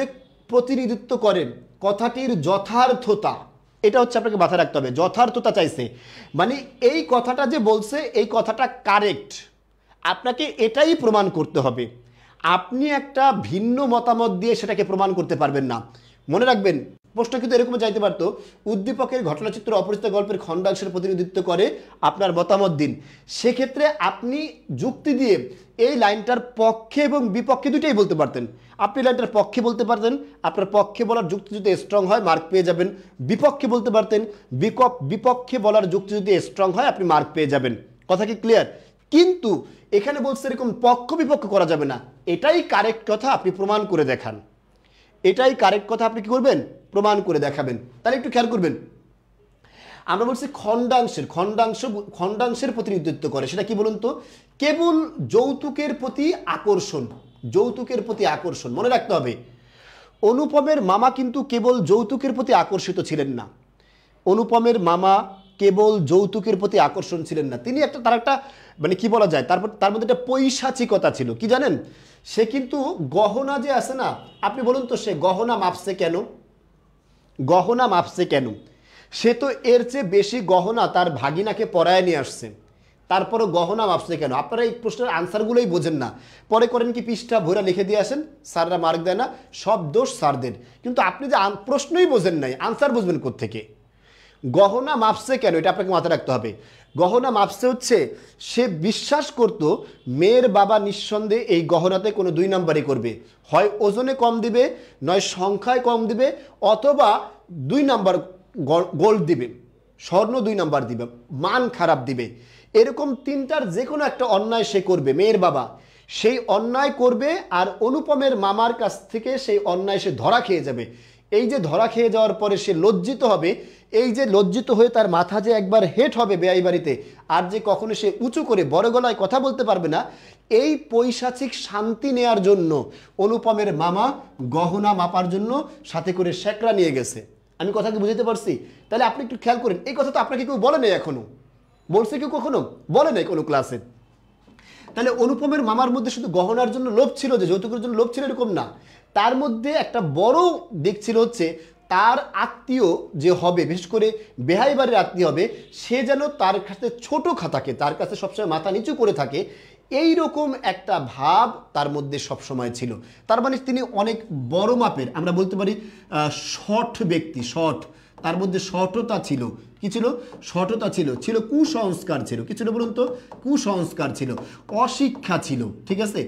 Speaker 1: প্রতিনিধিত্ব করেন কথাটির যথার্থতা, এটা হচ্ছে আপনাকে মাথায় রাখতে হবে। যথার্থতা চাইছে মানে এই কথাটা যে বলছে এই কথাটা কারেক্ট, আপনাকে এটাই প্রমাণ করতে হবে। আপনি একটা ভিন্ন মতামত দিয়ে সেটাকে প্রমাণ করতে পারবেন না। মনে রাখবেন, প্রশ্ন কিন্তু এরকম চাইতে পারতো, উদ্দীপকের ঘটনাচিত্র অপরিচিত গল্পের খণ্ডাংশের প্রতিনিধিত্ব করে, আপনার মতামত দিন। সেক্ষেত্রে আপনি যুক্তি দিয়ে এই লাইনটার পক্ষে এবং বিপক্ষে দুইটাই বলতে পারতেন। আপনি লাইনটার পক্ষে বলতে পারতেন, আপনার পক্ষে বলার যুক্তি যদি স্ট্রং হয় মার্ক পেয়ে যাবেন। বিপক্ষে বলতে পারতেন, বিপক্ষে বলার যুক্তি যদি স্ট্রং হয় আপনি মার্ক পেয়ে যাবেন। কথা কি ক্লিয়ার? কিন্তু এখানে বলছে এরকম পক্ষ বিপক্ষ করা যাবে না, এটাই কারেক্ট কথা, আপনি প্রমাণ করে দেখান। এটাই কারেক্ট কথা, আপনি কি করবেন? প্রমাণ করে দেখাবেন। তাহলে একটু খেয়াল করবেন, আমরা বলছি খণ্ডাংশের প্রতিনিধিত্ব করে, সেটা কি বলুন তো? কেবল যৌতুকের প্রতি আকর্ষণ, যৌতুকের প্রতি আকর্ষণ। মনে রাখতে হবে, অনুপমের মামা কিন্তু কেবল যৌতুকের প্রতি আকর্ষিত ছিলেন না। অনুপমের মামা কেবল যৌতুকের প্রতি আকর্ষণ ছিলেন না, তিনি তার একটা মানে কি বলা যায়, তার মধ্যে একটা পৈশাচিকতা ছিল। কি জানেন? সে কিন্তু গহনা যে আছে না, আপনি বলুন তো সে গহনা মাপছে কেন? গহনা মাপছে কেন? সে তো এর চেয়ে বেশি গহনা তার ভাগিনাকে পরায় নিয়ে আসছে, তারপরও গহনা মাপছে কেন? আপনারা এই প্রশ্নের আনসারগুলোই বোঝেন না, পরে করেন কি পৃষ্ঠা ভরা লিখে দিয়ে আসেন, স্যাররা মার্ক দেয় না, সব দোষ স্যারদের। কিন্তু আপনি যে প্রশ্নই বোঝেন নাই, আনসার বুঝবেন কোত্থেকে? গহনা মাপছে কেন এটা আপনাকে মাথায় রাখতে হবে। গহনা মাপছে হচ্ছে সে বিশ্বাস করত মেয়ের বাবা নিঃসন্দেহে এই গহনাতে কোনো 2 নাম্বারই করবে, হয় ওজনে কম দিবে, নয় সংখ্যায় কম দিবে, অথবা 2 নাম্বার গোল্ড দিবে, স্বর্ণ 2 নাম্বার দিবে, মান খারাপ দিবে। এরকম 3টার যে কোনো একটা অন্যায় সে করবে, মেয়ের বাবা সেই অন্যায় করবে, আর অনুপমের মামার কাছ থেকে সেই অন্যায় সে ধরা খেয়ে যাবে। এই যে ধরা খেয়ে যাওয়ার পরে সে লজ্জিত হবে, এই যে লজ্জিত হয়ে তার মাথা যে একবার হেট হবে বেয়াই বাড়িতে, আর যে কখনো সে উঁচু করে বড় গলায় কথা বলতে পারবে না, এই পৈশাচিক শান্তি নেয়ার জন্য অনুপমের মামা গহনা মাপার জন্য সাথে করে শেকরা নিয়ে গেছে। আমি কথা কি বুঝতে পারছি? তাহলে আপনি একটু খেয়াল করেন, এই কথা তো আপনাকে কেউ বলে নাই, এখনো বলছে কেউ? কখনো বলে নাই কোনো ক্লাসে। তাহলে অনুপমের মামার মধ্যে শুধু গহনার জন্য লোভ ছিল, যে যৌতুকের জন্য লোভ ছিল এরকম না, তার মধ্যে একটা বড় দিক ছিল হচ্ছে তার আত্মীয় যে হবে, বিশেষ করে বেহাই বাড়ির আত্মীয় হবে, সে যেন তার কাছে ছোট থাকে, তার কাছে সবসময় মাথা নিচু করে থাকে, এই রকম একটা ভাব তার মধ্যে সবসময় ছিল। তার মানে তিনি অনেক বড় মাপের, আমরা বলতে পারি শঠ ব্যক্তি, শঠ, তার মধ্যে শঠতা ছিল। কি ছিল? শঠতা ছিল, ছিল কুসংস্কার ছিল। কি ছিল বলুন তো? কুসংস্কার ছিল, অশিক্ষা ছিল। ঠিক আছে,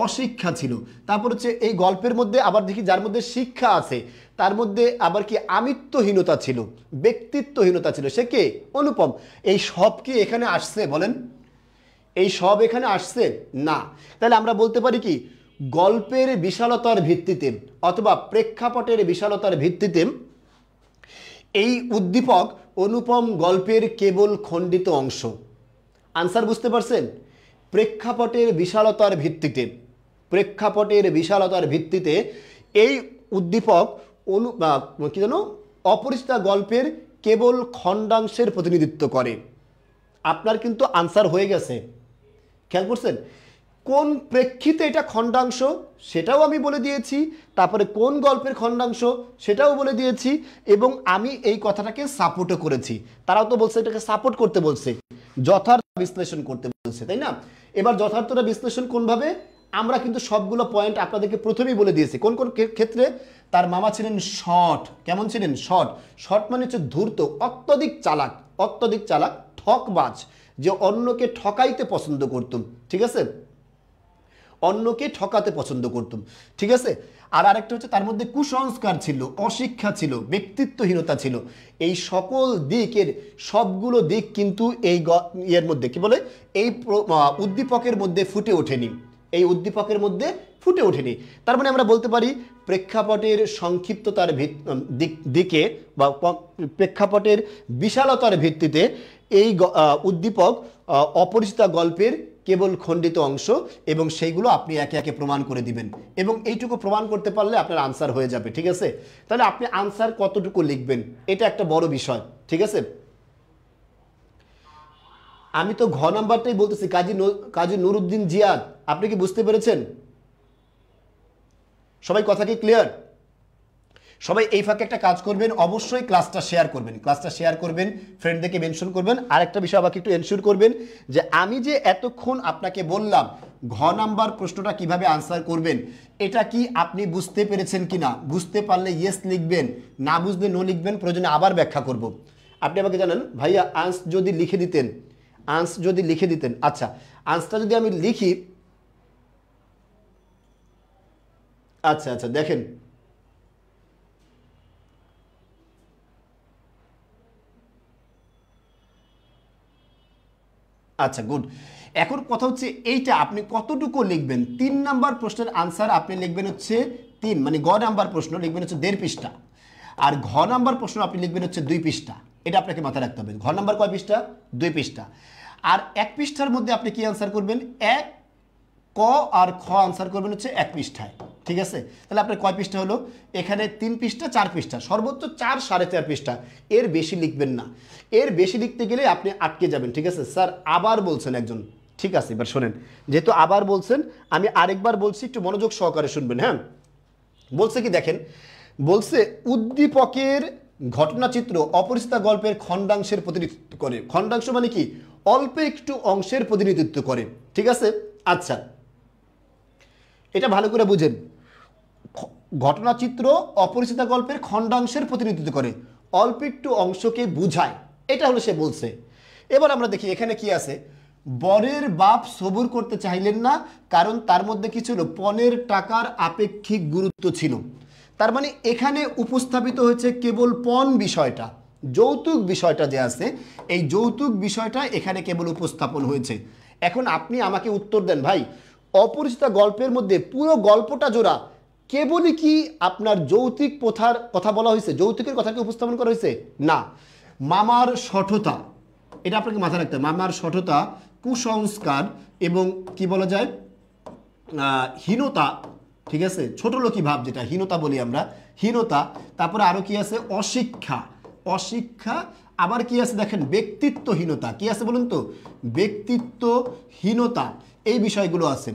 Speaker 1: অশিক্ষা ছিল। তারপর হচ্ছে এই গল্পের মধ্যে আবার দেখি যার মধ্যে শিক্ষা আছে তার মধ্যে আবার কি আমিত্বহীনতা ছিল, ব্যক্তিত্বহীনতা ছিল। সে কে? অনুপম। এই সব কি এখানে আসছে বলেন? এই সব এখানে আসছে না। তাহলে আমরা বলতে পারি কি, গল্পের বিশালতার ভিত্তিতে অথবা প্রেক্ষাপটের বিশালতার ভিত্তিতে এই উদ্দীপক অনুপম গল্পের কেবল খণ্ডিত অংশ। আনসার বুঝতে পারছেন? প্রেক্ষাপটের বিশালতার ভিত্তিতে, প্রেক্ষাপটের বিশালতার ভিত্তিতে এই উদ্দীপক কি জানো, অপরিচিতা গল্পের কেবল খণ্ডাংশের প্রতিনিধিত্ব করে। আপনার কিন্তু আনসার হয়ে গেছে, খেয়াল করছেন? কোন প্রেক্ষিতে এটা খণ্ডাংশ সেটাও আমি বলে দিয়েছি, তারপরে কোন গল্পের খণ্ডাংশ সেটাও বলে দিয়েছি, এবং আমি এই কথাটাকে সাপোর্টও করেছি। তারাও তো বলছে এটাকে সাপোর্ট করতে বলছে, যথার্থ বিশ্লেষণ করতে বলছে, তাই না? এবার যথার্থটা বিশ্লেষণ কোনভাবে, আমরা কিন্তু সবগুলো পয়েন্ট আপনাদেরকে প্রথমেই বলে দিয়েছি। কোন কোন ক্ষেত্রে? তার মামা ছিলেন শট। কেমন ছিলেন? শট। শট মানে হচ্ছে ধূর্ত, অত্যধিক চালাক, অত্যধিক চালাক, ঠকবাজ, যে অন্যকে ঠকাইতে পছন্দ করতুম। ঠিক আছে, অন্যকে ঠকাতে পছন্দ করতুম। ঠিক আছে। আর আরেকটা হচ্ছে তার মধ্যে কুসংস্কার ছিল, অশিক্ষা ছিল, ব্যক্তিত্বহীনতা ছিল। এই সকল দিকের সবগুলো দিক কিন্তু এই এর মধ্যে কি বলে, এই উদ্দীপকের মধ্যে ফুটে ওঠেনি, এই উদ্দীপকের মধ্যে ফুটে ওঠেনি। তার মানে আমরা বলতে পারি প্রেক্ষাপটের সংক্ষিপ্ততার দিকে বা প্রেক্ষাপটের বিশালতার ভিত্তিতে এই উদ্দীপক অপরিচিতা গল্পের কেবল খণ্ডিত অংশ, এবং সেইগুলো আপনি একে একে প্রমাণ করে দিবেন, এবং এইটুকু প্রমাণ করতে পারলে আপনার আনসার হয়ে যাবে। ঠিক আছে, তাহলে আপনি আনসার কতটুকু লিখবেন এটা একটা বড় বিষয়। ঠিক আছে, আমি তো ঘ নাম্বারটাই বলতেছি, কাজী নুরুদ্দিন জিয়াদ। আপনি কি বুঝতে পেরেছেন? সবাই কথা কি ক্লিয়ার? সবাই এই ফাঁকে একটা কাজ করবেন, অবশ্যই ক্লাসটা শেয়ার করবেন, ফ্রেন্ডদেরকে মেনশন করবেন। আর একটা বিষয় আমাকে একটু এনশিওর করবেন যে আমি যে এতক্ষণ আপনাকে বললাম ঘ নাম্বার প্রশ্নটা কিভাবে আনসার করবেন, এটা কি আপনি বুঝতে পেরেছেন কিনা? বুঝতে পারলে ইয়েস লিখবেন, না বুঝলে নো লিখবেন, প্রয়োজনে আবার ব্যাখ্যা করব। আপনি আমাকে জানান ভাইয়া আনস যদি লিখে দিতেন। আচ্ছা, আনসটা যদি আমি লিখি, আচ্ছা দেখেন, আচ্ছা গুড। এখন কথা হচ্ছে এইটা আপনি কতটুকু লিখবেন। 3 নাম্বার প্রশ্নের আনসার আপনি লিখবেন হচ্ছে 3, মানে গ নাম্বার প্রশ্ন লিখবেন হচ্ছে 1.5 পৃষ্ঠা, আর ঘ নাম্বার প্রশ্ন আপনি লিখবেন হচ্ছে 2 পৃষ্ঠা। এটা আপনাকে মাথায় রাখতে হবে। ঘ নাম্বার কয় পৃষ্ঠা? 2 পৃষ্ঠা। আর 1 পৃষ্ঠার মধ্যে আপনি কি আনসার করবেন? এক ক আর খ আনসার করবেন হচ্ছে 1 পৃষ্ঠায়। ঠিক আছে, তাহলে আপনার কয় পৃষ্ঠা হলো? এখানে 3 পৃষ্ঠা, 4 পৃষ্ঠা, সর্বোচ্চ 4 4.5 পৃষ্ঠা, এর বেশি লিখবেন না। এর বেশি লিখতে গেলে আপনি আটকে যাবেন। ঠিক আছে স্যার, আবার বলছেন একজন। ঠিক আছে, এবার শোনেন, যেহেতু আবার বলছেন আমি আরেকবার বলছি, একটু মনোযোগ সহকারে শুনবেন। হ্যাঁ, বলছে কি দেখেন, বলছে উদ্দীপকের ঘটনাচিত্র অপরিচিতা গল্পের খণ্ডাংশের প্রতিনিধিত্ব করে। খণ্ডাংশ মানে কি? অল্প একটু অংশের প্রতিনিধিত্ব করে। ঠিক আছে, আচ্ছা এটা ভালো করে বুঝেন। ঘটনাচিত্র অপরিচিতা গল্পের খণ্ডাংশের প্রতিনিধিত্ব করে, অল্প একটু অংশকে বুঝায়, এটা হলো সে বলছে। এবার আমরা দেখি এখানে কি আছে। বরের বাপ সবুর করতে চাইলেন না, কারণ তার মধ্যে কি ছিল? পণের টাকার আপেক্ষিক গুরুত্ব ছিল। তার মানে এখানে উপস্থাপিত হয়েছে কেবল পণ বিষয়টা, যৌতুক বিষয়টা যে আছে, এই যৌতুক বিষয়টা এখানে কেবল উপস্থাপন হয়েছে। এখন আপনি আমাকে উত্তর দেন ভাই, অপরিচিতা গল্পের মধ্যে পুরো গল্পটা জোড়া কেবলই কি আপনার যৌতুক প্রথার কথা বলা হয়েছে? যৌতুকের কথাকে উপস্থাপন করা হয়েছে? না। মামার সঠতা, এটা আপনাকে মাথায় রাখতে হবে। মামার সঠতা, কুসংস্কার এবং কি বলা যায় হীনতা। ঠিক আছে, ছোট লোকী ভাব, যেটা হীনতা বলি আমরা, হীনতা। তারপরে আরো কি আছে? অশিক্ষা। আবার কি আছে দেখেন? ব্যক্তিত্বহীনতা। কি আছে বলুন তো? ব্যক্তিত্বহীনতা, এই বিষয়গুলো আছে।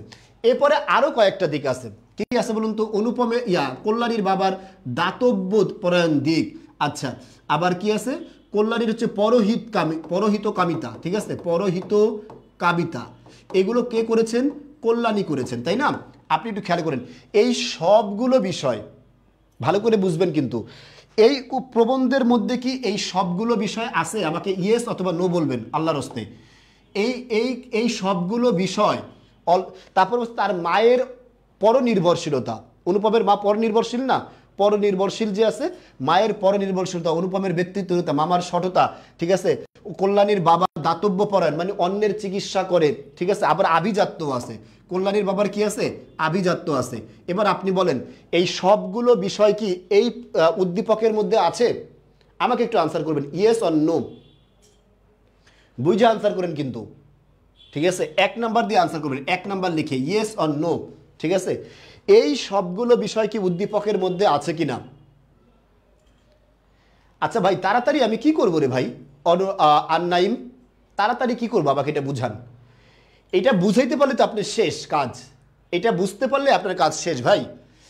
Speaker 1: এরপরে আরো কয়েকটা দিক আছে। কি আছে বলুন তো? অনুপমে কল্যাণীর বাবার দাতব্য পরায়ণ দিক। আচ্ছা, আবার কি আছে? কল্যাণীর হচ্ছে পরহিতকামিতা। ঠিক আছে, পরহিতকামিতা, এগুলো কে করেছেন? কল্যাণী করেছেন, তাই না? আপনি একটু খেয়াল করেন, এই সবগুলো বিষয় ভালো করে বুঝবেন। কিন্তু এই প্রবন্ধের মধ্যে কি এই সবগুলো বিষয় আছে? আমাকে ইয়েস অথবা নো বলবেন আল্লাহর হস্তে। এই সবগুলো বিষয়। তারপর তার মায়ের পরনির্ভরশীলতা, অনুপমের মা পরনির্ভরশীল না? পরনির্ভরশীল যে আছে, মায়ের পরনির্ভরশীলতা, অনুপমের ব্যক্তিত্বতা, মামার সঠতা। ঠিক আছে, কল্যাণীর বাবা দাতব্য পরায়ণ, মানে অন্যের চিকিৎসা করে। ঠিক আছে, আবার আভিজাত্য আছে। কল্যাণীর বাবার কি আছে? আভিজাত্য আছে। এবার আপনি বলেন, এই সবগুলো বিষয় কি এই উদ্দীপকের মধ্যে আছে? আমাকে একটু আনসার করবেন, ইয়েস অর নো, বুঝে আনসার করেন কিন্তু। ঠিক আছে, 1 নাম্বার দিয়ে আনসার করবেন, 1 নাম্বার লিখে ইয়েস অর নো। ঠিক আছে, এই সবগুলো বিষয় কি উদ্দীপকের মধ্যে আছে কিনা? আচ্ছা ভাই, তাড়াতাড়ি আমি কি করবো রে ভাই? আন্নাইম, তাড়াতাড়ি কি করবো? আমাকে এটা বুঝান। এটা বুঝাইতে পারলে তো আপনার শেষ কাজ। এটা বুঝতে পারলে আপনার কাজ শেষ ভাই,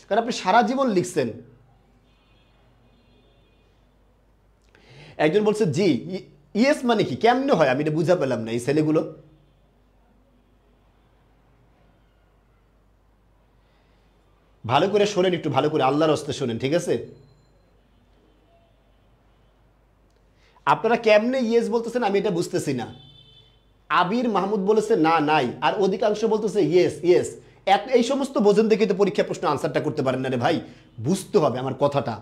Speaker 1: কারণ আপনি সারা জীবন লিখছেন। একজন বলছে জি, ইয়েস মানে কি? কেমনে হয়? আমি এটা বুঝা পেলাম না। এই ছেলেগুলো ভালো করে শোনেন, একটু ভালো করে আল্লাহর হস্তে শোনেন। ঠিক আছে, আপনারা কেমনে ইয়েস বলতেছেন আমি এটা বুঝতেছি না। আবির মাহমুদ বলেছে না, নাই, আর অধিকাংশ বলতেছে ইয়েস ইয়েস। এই সমস্ত বোঝেন দেখে তো পরীক্ষা প্রশ্ন আনসারটা করতে পারেন না রে ভাই। বুঝতে হবে আমার কথাটা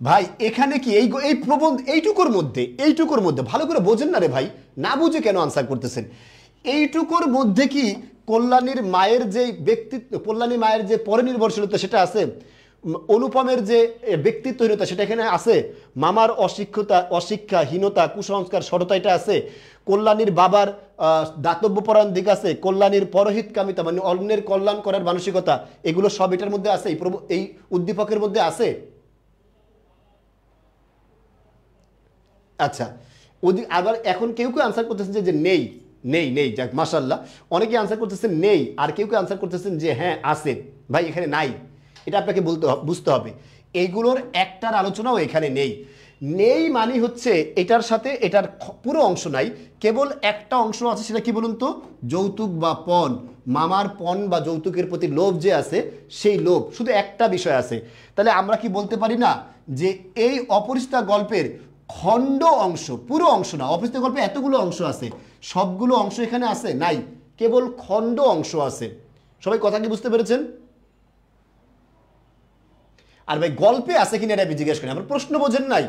Speaker 1: ভাই। এখানে কি এই প্রবন্ধ এইটুকুর মধ্যে ভালো করে বোঝেন না রে ভাই? না বুঝে কেন আনসার করতেছেন? এইটুকুর মধ্যে কি কল্যাণীর মায়ের যে ব্যক্তিত্ব, কল্যাণী মায়ের যে পরনির্ভরশীলতা সেটা আছে? অনুপমের যে ব্যক্তিত্বহীনতা সেটা এখানে আছে? মামার অশিক্ষাহীনতা, কুসংস্কার, সরতা, এটা আছে? কল্যাণীর বাবার দাতব্যপরায়ণ দিক আছে? কল্যাণীর পরহিতকামিতা, মানে অন্যের কল্যাণ করার মানসিকতা, এগুলো সব এটার মধ্যে আছে? এই উদ্দীপকের মধ্যে আছে? আচ্ছা, আবার এখন কেউ আনসার করতেছেন যে নেই নেই নেই, যাক মাশাআল্লাহ, অনেকে আনসার করতেছেন নেই, আর কেউ আনসার করতেছেন যে হ্যাঁ আছে। ভাই এখানে নাই, এটা আপনাকে বুঝতে হবে। এইগুলোর একটার আলোচনাও এখানে নেই। নেই মানে হচ্ছে এটার সাথে এটার পুরো অংশ নাই, কেবল একটা অংশ আছে, সেটা কি বলুন তো? যৌতুক বা পণ, মামার পণ বা যৌতুকের প্রতি লোভ যে আছে, সেই লোভ, শুধু একটা বিষয় আছে। তাহলে আমরা কি বলতে পারি না যে এই অপরিচিতা গল্পের খণ্ড অংশ, পুরো অংশ না, অপরিচিতা গল্পে এতগুলো অংশ আছে, সবগুলো অংশ এখানে আছে নাই, কেবল খণ্ড অংশ আছে। সবাই কথা কি বুঝতে পেরেছেন? আর ভাই গল্পে আছে কিনা এটা আমি জিজ্ঞেস করি, আমার প্রশ্ন বোঝেন নাই?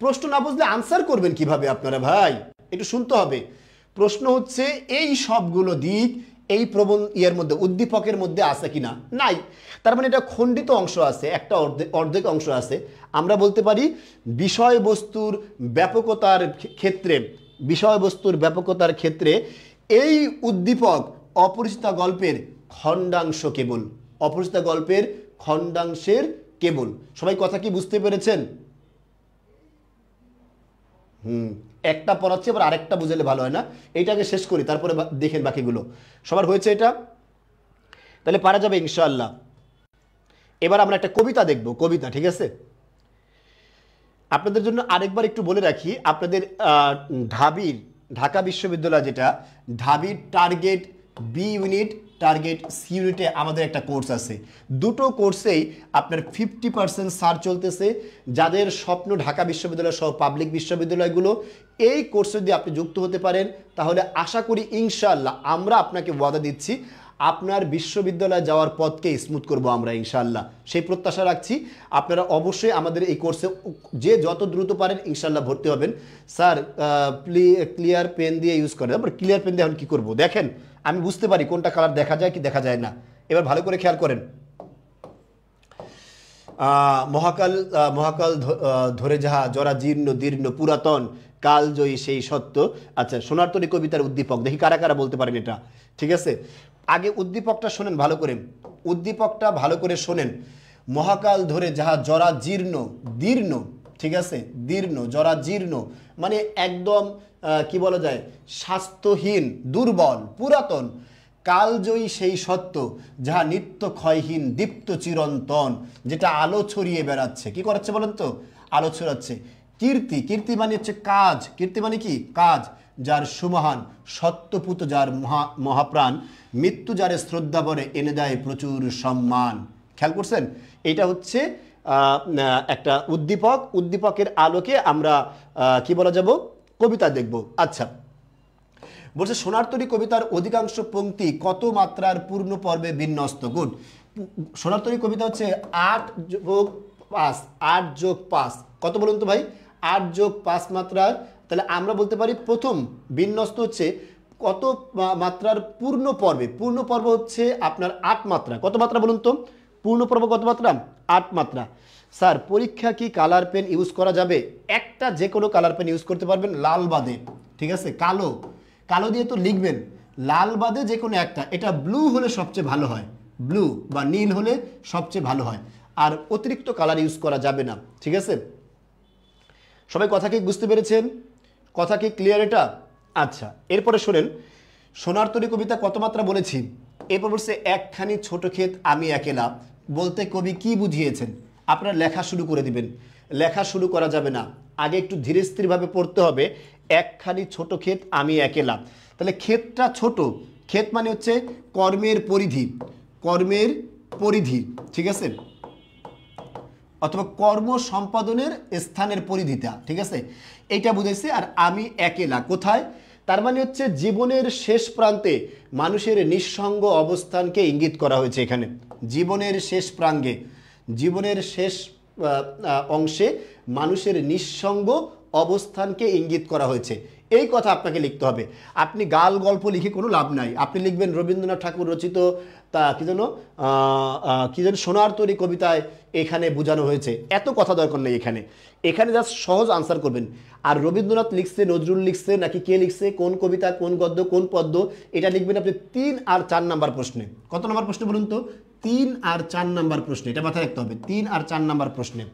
Speaker 1: প্রশ্ন না বুঝলে আনসার করবেন কিভাবে আপনারা ভাই? একটু শুনতে হবে। প্রশ্ন হচ্ছে এই সবগুলো দিক এই ইয়ের মধ্যে, উদ্দীপকের মধ্যে আছে কিনা, নাই। তার মানে এটা খণ্ডিত অংশ আছে, একটা অর্ধেক অংশ আছে। আমরা বলতে পারি বিষয়বস্তুর ব্যাপকতার ক্ষেত্রে, বিষয়বস্তুর ব্যাপকতার ক্ষেত্রে এই উদ্দীপক অপরিচিতা গল্পের খণ্ডাংশ কেবল, অপরিচিতা গল্পের খণ্ডাংশের কেবল। সবাই কথা কি বুঝতে পেরেছেন? একটা পড়াচ্ছি, আবার আরেকটা বুঝলে ভালো হয় না, এইটাকে শেষ করি তারপরে দেখেন বাকিগুলো। সবার হয়েছে এটা? তাহলে পারা যাবে ইনশাআল্লাহ। এবার আমরা একটা কবিতা দেখব, কবিতা, ঠিক আছে? আপনাদের জন্য আরেকবার একটু বলে রাখি, আপনাদের ঢাবির, ঢাকা বিশ্ববিদ্যালয় যেটা ঢাবির target B unit, target C ইউনিটে আমাদের একটা কোর্স আছে। দুটো কোর্সেই আপনার 50% ছাড় চলতেছে। যাদের স্বপ্ন ঢাকা বিশ্ববিদ্যালয় সহ পাবলিক বিশ্ববিদ্যালয়গুলো, এই কোর্সে যদি আপনি যুক্ত হতে পারেন, তাহলে আশা করি ইনশাআল্লাহ আমরা আপনাকে ওয়াদা দিচ্ছি আপনার বিশ্ববিদ্যালয়ে যাওয়ার পথকে স্মুথ করব আমরা ইনশাআল্লাহ, সেই প্রত্যাশা রাখছি। আপনারা অবশ্যই আমাদের এই কোর্সে যে যত দ্রুত পারেন ইনশাআল্লাহ ভর্তি হবেন। স্যার ক্লিয়ার পেন দিয়ে ইউজ করেন। আবার ক্লিয়ার পেন দিয়ে এখন কী করবো দেখেন, আমি বুঝতে পারি কোনটা কালার দেখা যায় কি দেখা যায় না। এবার ভালো করে খেয়াল করেন। মহাকাল মহাকাল ধরে যাহা জরা জীর্ণ দীর্ণ পুরাতন কালজয়ী সেই সত্য। আচ্ছা, সোনার তরী কবিতার উদ্দীপক দেখি কারা কারা বলতে পারেন এটা, ঠিক আছে? আগে উদ্দীপকটা শোনেন ভালো করে, উদ্দীপকটা ভালো করে শোনেন। মহাকাল ধরে যাহা জরা জীর্ণ দীর্ণ, ঠিক আছে, দীর্ণ, জরা জীর্ণ মানে একদম কি বলা যায়, স্বাস্থ্যহীন, দুর্বল, পুরাতন, কালজয়ী সেই সত্য যাহা নিত্য ক্ষয়হীন দীপ্ত চিরন্তন, যেটা আলো ছড়িয়ে বেড়াচ্ছে। কি করাচ্ছে বলেন তো? আলো ছড়াচ্ছে। কীর্তি, কীর্তি মানে হচ্ছে কাজ, কীর্তি মানে কি? কাজ। যার সুমহান, সত্যপুত যার মহাপ্রাণ, মৃত্যু যারে শ্রদ্ধা বরে এনে দেয় প্রচুর সম্মান। খেয়াল করছেন? এটা হচ্ছে একটা উদ্দীপক। উদ্দীপকের আলোকে আমরা কি বলা যাব, কবিতা দেখব। আচ্ছা, বলছে সোনার তরী কবিতার অধিকাংশ পংক্তি কত মাত্রার পূর্ণ পর্বে বিন্যস্ত। গুড। সোনার তরী কবিতা হচ্ছে 8+5, 8+5 কত বলুন তো ভাই? 8+5 মাত্রার। তাহলে আমরা বলতে পারি প্রথম বিন্যস্ত হচ্ছে কত মাত্রার পূর্ণ পর্বে। পূর্ণ পর্ব হচ্ছে আপনার 8 মাত্রা। কত মাত্রা বলুন তো? পূর্ণ পর্ব কত মাত্রা? 8 মাত্রা। স্যার পরীক্ষা কি কালার পেন ইউজ করা যাবে? একটা যে কোনো কালার পেন ইউজ করতে পারবেন, লাল বাদে, ঠিক আছে? কালো, কালো দিয়ে তো লিখবেন, লাল বাদে যে কোনো একটা। এটা ব্লু হলে সবচেয়ে ভালো হয়, ব্লু বা নীল হলে সবচেয়ে ভালো হয়। আর অতিরিক্ত কালার ইউজ করা যাবে না, ঠিক আছে? সবাই কথা কি বুঝতে পেরেছেন? কথা কি ক্লিয়ার এটা? আচ্ছা, এরপরে শোনেন, সোনার তরী কবিতা কত মাত্রা বলেছি। এরপর বলছে একখানি ছোট ক্ষেত আমি একেলা, বলতে কবি কি বুঝিয়েছেন? আপনারা লেখা শুরু করে দিবেন। লেখা শুরু করা যাবে না, আগে একটু ধীরে স্থিরভাবে পড়তে হবে। একখানি ছোট ক্ষেত আমি একেলা, তাহলে ক্ষেতটা ছোট, ক্ষেত মানে হচ্ছে কর্মের পরিধি, কর্মের পরিধি, ঠিক আছে, অথবা কর্ম সম্পাদনের স্থানের পরিধিটা, ঠিক আছে, এইটা বুঝাইছে। আর আমি একেলা কোথায়, তার মানে হচ্ছে জীবনের শেষ প্রান্তে মানুষের নিঃসঙ্গ অবস্থানকে ইঙ্গিত করা হয়েছে এখানে। জীবনের শেষ প্রাঙ্গে, জীবনের শেষ অংশে মানুষের নিঃসঙ্গ অবস্থানকে ইঙ্গিত করা হয়েছে, এই কথা আপনাকে লিখতে হবে। আপনি গাল গল্প লিখে কোনো লাভ নাই। আপনি লিখবেন রবীন্দ্রনাথ ঠাকুর রচিত তা কি যেন সোনার তরী কবিতায় এখানে বোঝানো হয়েছে, এত কথা দরকার নেই এখানে। এখানে জাস্ট সহজ আনসার করবেন। আর রবীন্দ্রনাথ লিখছে, নজরুল লিখছে, নাকি কে লিখছে, কোন কবিতা, কোন গদ্য, কোন পদ্য, এটা লিখবেন আপনি 3 আর 4 নাম্বার প্রশ্নে। কত নাম্বার প্রশ্নে বলুন তো? 3 আর 4 নাম্বার প্রশ্নে, এটা মাথায় রাখতে হবে, 3 আর 4 নাম্বার প্রশ্নে।